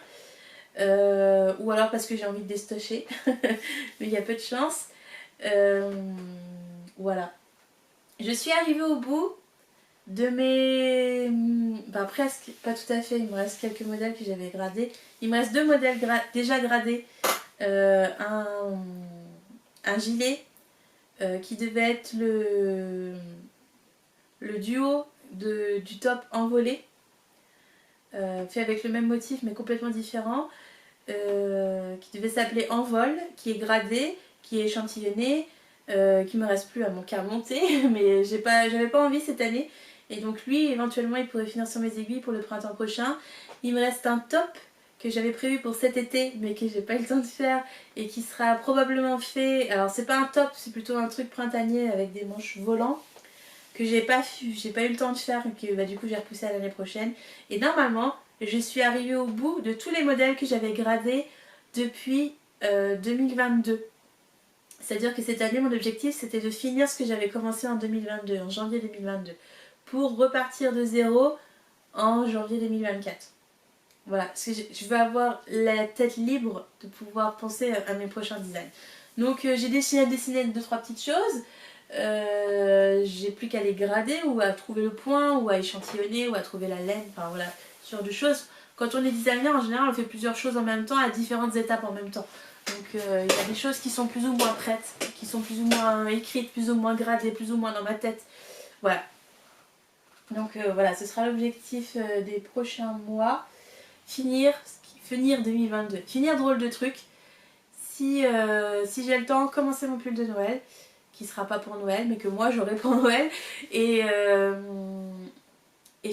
Ou alors parce que j'ai envie de déstocher. Mais il y a peu de chance. Voilà. Je suis arrivée au bout de mes... Bah, presque, pas tout à fait. Il me reste quelques modèles que j'avais gradés. Il me reste 2 modèles déjà gradés. Un gilet qui devait être le duo du top envolé, fait avec le même motif mais complètement différent, qui devait s'appeler Envol, qui est gradé, qui est échantillonné, qui me reste plus qu'à monter, mais j'avais pas envie cette année, et donc lui éventuellement il pourrait finir sur mes aiguilles pour le printemps prochain. Il me reste un top que j'avais prévu pour cet été mais que j'ai pas eu le temps de faire et qui sera probablement fait, alors c'est pas un top, c'est plutôt un truc printanier avec des manches volants que j'ai pas eu le temps de faire et que bah, du coup j'ai repoussé à l'année prochaine. Et normalement je suis arrivée au bout de tous les modèles que j'avais gradés depuis 2022. C'est-à-dire que cette année mon objectif c'était de finir ce que j'avais commencé en 2022, en janvier 2022, pour repartir de zéro en janvier 2024. Voilà, parce que je veux avoir la tête libre de pouvoir penser à mes prochains designs. Donc j'ai dessiné 2-3 petites choses. J'ai plus qu'à les grader ou à trouver le point ou à échantillonner ou à trouver la laine. Enfin voilà, ce genre de choses. Quand on est designer, en général, on fait plusieurs choses en même temps à différentes étapes en même temps. Donc il y a des choses qui sont plus ou moins prêtes, qui sont plus ou moins écrites, plus ou moins gradées, plus ou moins dans ma tête. Voilà. Donc voilà, ce sera l'objectif des prochains mois. Finir 2022. Finir drôle de truc. Si j'ai le temps, commencer mon pull de Noël, qui sera pas pour Noël, mais que moi j'aurai pour Noël, et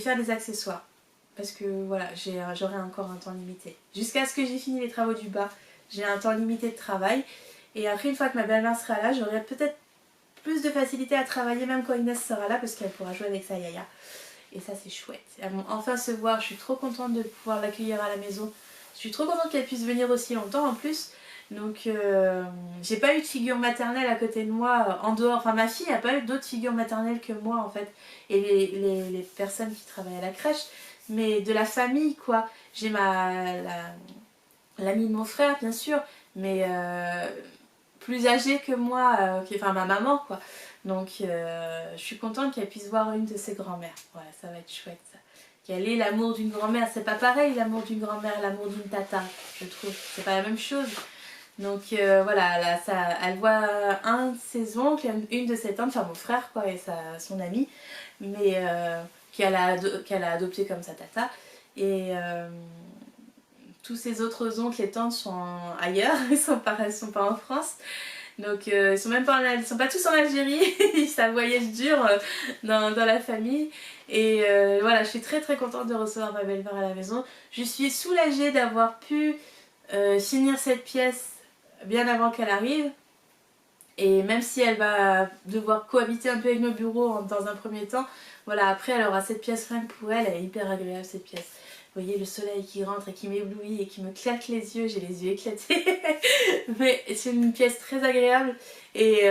faire des accessoires. Parce que voilà, j'aurai encore un temps limité. Jusqu'à ce que j'ai fini les travaux du bas, j'ai un temps limité de travail. Et après, une fois que ma belle-mère sera là, j'aurai peut-être plus de facilité à travailler, même quand Inès sera là, parce qu'elle pourra jouer avec sa yaya. Et ça c'est chouette. Elles vont enfin se voir, je suis trop contente de pouvoir l'accueillir à la maison. Je suis trop contente qu'elle puisse venir aussi longtemps en plus. Donc j'ai pas eu de figure maternelle à côté de moi en dehors. Enfin ma fille n'a pas eu d'autres figures maternelles que moi en fait. Et les personnes qui travaillent à la crèche. Mais de la famille quoi. J'ai l'amie de mon frère bien sûr. Mais plus âgée que moi. Enfin ma maman quoi. Donc je suis contente qu'elle puisse voir une de ses grand-mères. Voilà, ça va être chouette ça. Qu'elle ait l'amour d'une grand-mère. C'est pas pareil l'amour d'une grand-mère et l'amour d'une tata, je trouve. C'est pas la même chose. Donc voilà, là, elle voit un de ses oncles, une de ses tantes, enfin mon frère quoi, et son amie, mais qu'elle a adopté comme sa tata. Et tous ses autres oncles et tantes sont ailleurs, ils sont pas en France. Donc ils sont pas tous en Algérie, ça voyage dur dans la famille. Et voilà, je suis très très contente de recevoir ma belle-mère à la maison. Je suis soulagée d'avoir pu finir cette pièce bien avant qu'elle arrive. Et même si elle va devoir cohabiter un peu avec nos bureaux dans un premier temps, voilà, après elle aura cette pièce rien que pour elle, elle est hyper agréable cette pièce. Vous voyez le soleil qui rentre et qui m'éblouit et qui me claque les yeux, j'ai les yeux éclatés. Mais c'est une pièce très agréable et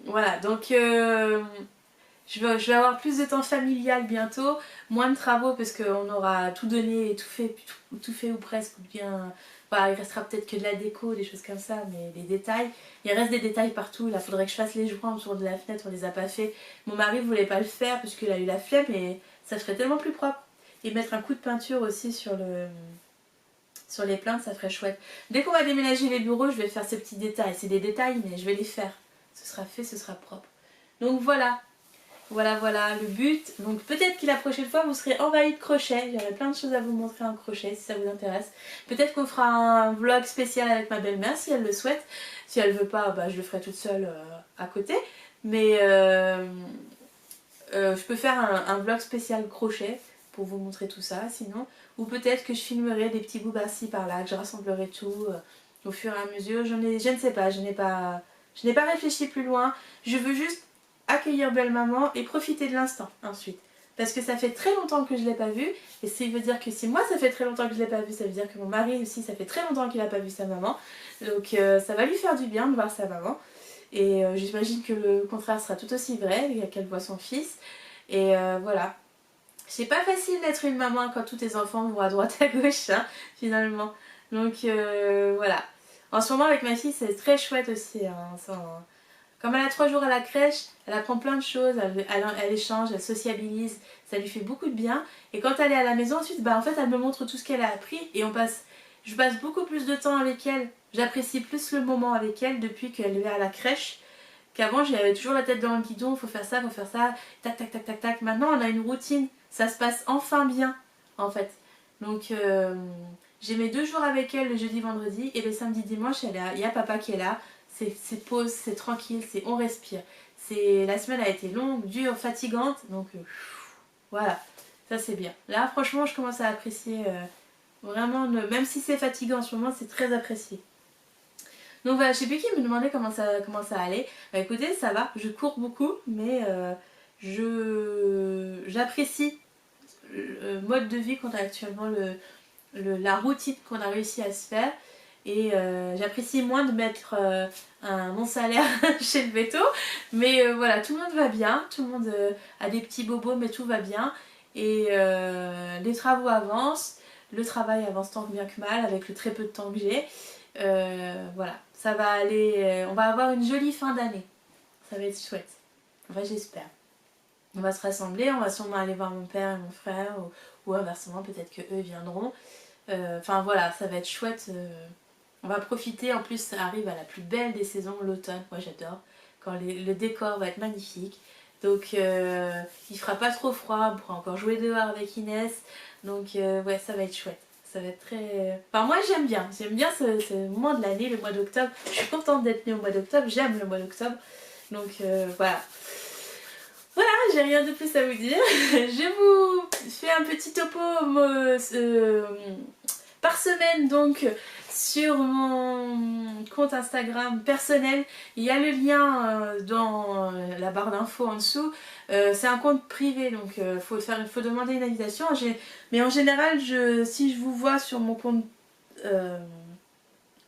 voilà, donc je vais avoir plus de temps familial bientôt, moins de travaux parce qu'on aura tout donné et tout fait ou presque, ou bien voilà, il restera peut-être que de la déco, des choses comme ça, mais les détails, il reste des détails partout, là faudrait que je fasse les joints autour de la fenêtre, on les a pas fait. Mon mari voulait pas le faire parce qu'il a eu la flemme et ça ferait tellement plus propre. Et mettre un coup de peinture aussi sur les plaintes, ça ferait chouette. Dès qu'on va déménager les bureaux, je vais faire ces petits détails. C'est des détails, mais je vais les faire. Ce sera fait, ce sera propre. Donc voilà. Voilà le but. Donc peut-être que la prochaine fois, vous serez envahis de crochets. J'aurai plein de choses à vous montrer en crochet, si ça vous intéresse. Peut-être qu'on fera un vlog spécial avec ma belle-mère, si elle le souhaite. Si elle veut pas, bah, je le ferai toute seule à côté. Mais je peux faire un vlog spécial crochet pour vous montrer tout ça sinon, ou peut-être que je filmerai des petits bouts par-ci par-là, que je rassemblerai tout au fur et à mesure. Je ne sais pas, je n'ai pas réfléchi plus loin. Je veux juste accueillir belle maman et profiter de l'instant ensuite, parce que ça fait très longtemps que je ne l'ai pas vue, et ça veut dire que si moi ça fait très longtemps que je ne l'ai pas vue, ça veut dire que mon mari aussi ça fait très longtemps qu'il n'a pas vu sa maman, donc ça va lui faire du bien de voir sa maman, et j'imagine que le contraire sera tout aussi vrai qu'elle voit son fils, et voilà. C'est pas facile d'être une maman quand tous tes enfants vont à droite à gauche, hein, finalement. Donc voilà. En ce moment avec ma fille c'est très chouette aussi. Hein, comme elle a 3 jours à la crèche, elle apprend plein de choses, elle échange, elle sociabilise, ça lui fait beaucoup de bien. Et quand elle est à la maison ensuite, bah, en fait elle me montre tout ce qu'elle a appris et je passe beaucoup plus de temps avec elle. J'apprécie plus le moment avec elle depuis qu'elle est à la crèche. Qu'avant j'avais toujours la tête dans le guidon, faut faire ça, tac tac tac tac tac. Maintenant on a une routine, ça se passe enfin bien en fait. Donc j'ai mes 2 jours avec elle le jeudi vendredi et le samedi dimanche il y a papa qui est là. C'est pause, c'est tranquille, on respire. La semaine a été longue, dure, fatigante, donc voilà, ça c'est bien. Là franchement je commence à apprécier vraiment, même si c'est fatigant en ce moment, c'est très apprécié. Donc voilà, je sais plus qui me demandait comment ça allait. Bah écoutez, ça va, je cours beaucoup, mais j'apprécie le mode de vie qu'on a actuellement, la routine qu'on a réussi à se faire. Et j'apprécie moins de mettre mon salaire chez le veto. Mais voilà, tout le monde va bien, tout le monde a des petits bobos, mais tout va bien. Et les travaux avancent, le travail avance tant bien que mal avec le très peu de temps que j'ai. Voilà, ça va aller, on va avoir une jolie fin d'année, ça va être chouette, enfin j'espère. On va se rassembler, on va sûrement aller voir mon père et mon frère, ou inversement, peut-être que eux viendront. Enfin voilà, ça va être chouette, on va profiter, en plus ça arrive à la plus belle des saisons, l'automne, moi j'adore, quand le décor va être magnifique. Donc il fera pas trop froid, on pourra encore jouer dehors avec Inès, donc ouais ça va être chouette. Ça va être très... Enfin moi j'aime bien ce moment de l'année, le mois d'octobre. Je suis contente d'être née au mois d'octobre, j'aime le mois d'octobre. Donc voilà. Voilà, j'ai rien de plus à vous dire. Je vous fais un petit topo par semaine donc sur mon compte Instagram personnel. Il y a le lien dans la barre d'infos en dessous. C'est un compte privé donc faut demander une invitation. Mais en général, si je vous vois sur mon compte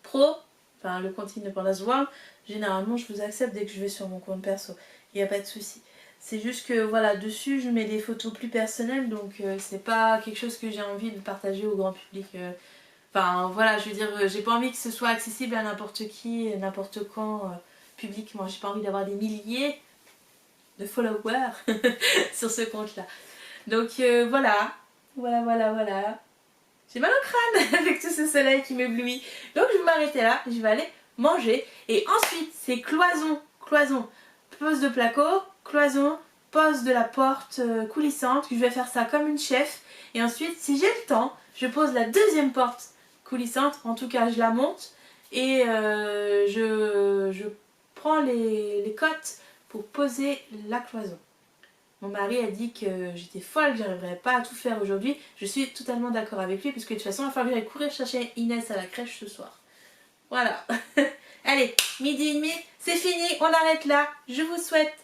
pro, enfin le compte Independence World, généralement je vous accepte dès que je vais sur mon compte perso. Il n'y a pas de souci. C'est juste que voilà, dessus je mets des photos plus personnelles, donc c'est pas quelque chose que j'ai envie de partager au grand public. Enfin voilà, je veux dire, j'ai pas envie que ce soit accessible à n'importe qui, n'importe quand, publiquement. J'ai pas envie d'avoir des milliers de followers sur ce compte-là. Donc voilà. J'ai mal au crâne avec tout ce soleil qui m'éblouit. Donc je vais m'arrêter là, je vais aller manger. Et ensuite, c'est cloison. Pose de placo, cloison, pose de la porte coulissante. Je vais faire ça comme une chef. Et ensuite, si j'ai le temps, je pose la deuxième porte coulissante. En tout cas, je la monte. Et je prends les cotes pour poser la cloison. Mon mari a dit que j'étais folle, que j'arriverais pas à tout faire aujourd'hui. Je suis totalement d'accord avec lui, puisque de toute façon, il va falloir que j'aille courir chercher Inès à la crèche ce soir. Voilà. Allez, midi et demi, c'est fini, on arrête là. Je vous souhaite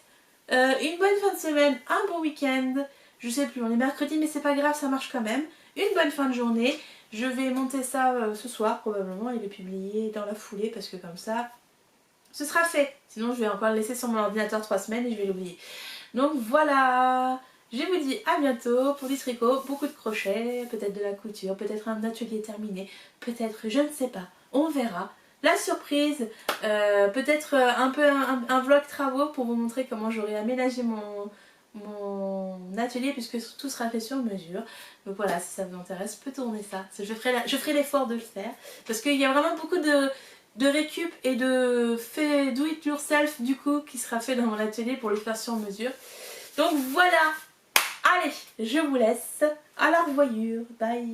une bonne fin de semaine, un bon week-end. Je sais plus, on est mercredi, mais c'est pas grave, ça marche quand même. Une bonne fin de journée. Je vais monter ça ce soir probablement et le publier dans la foulée parce que comme ça, ce sera fait. Sinon, je vais encore le laisser sur mon ordinateur 3 semaines et je vais l'oublier. Donc voilà, je vous dis à bientôt pour du tricot, beaucoup de crochets, peut-être de la couture, peut-être un atelier terminé, peut-être, je ne sais pas, on verra. La surprise, peut-être un peu un vlog travaux pour vous montrer comment j'aurai aménagé mon atelier puisque tout sera fait sur mesure. Donc voilà, si ça vous intéresse, je peux tourner ça. Je ferai l'effort de le faire parce qu'il y a vraiment beaucoup de récup et de fait do it yourself du coup qui sera fait dans mon atelier pour le faire sur mesure. Donc voilà, allez, je vous laisse, à la revoyure, bye.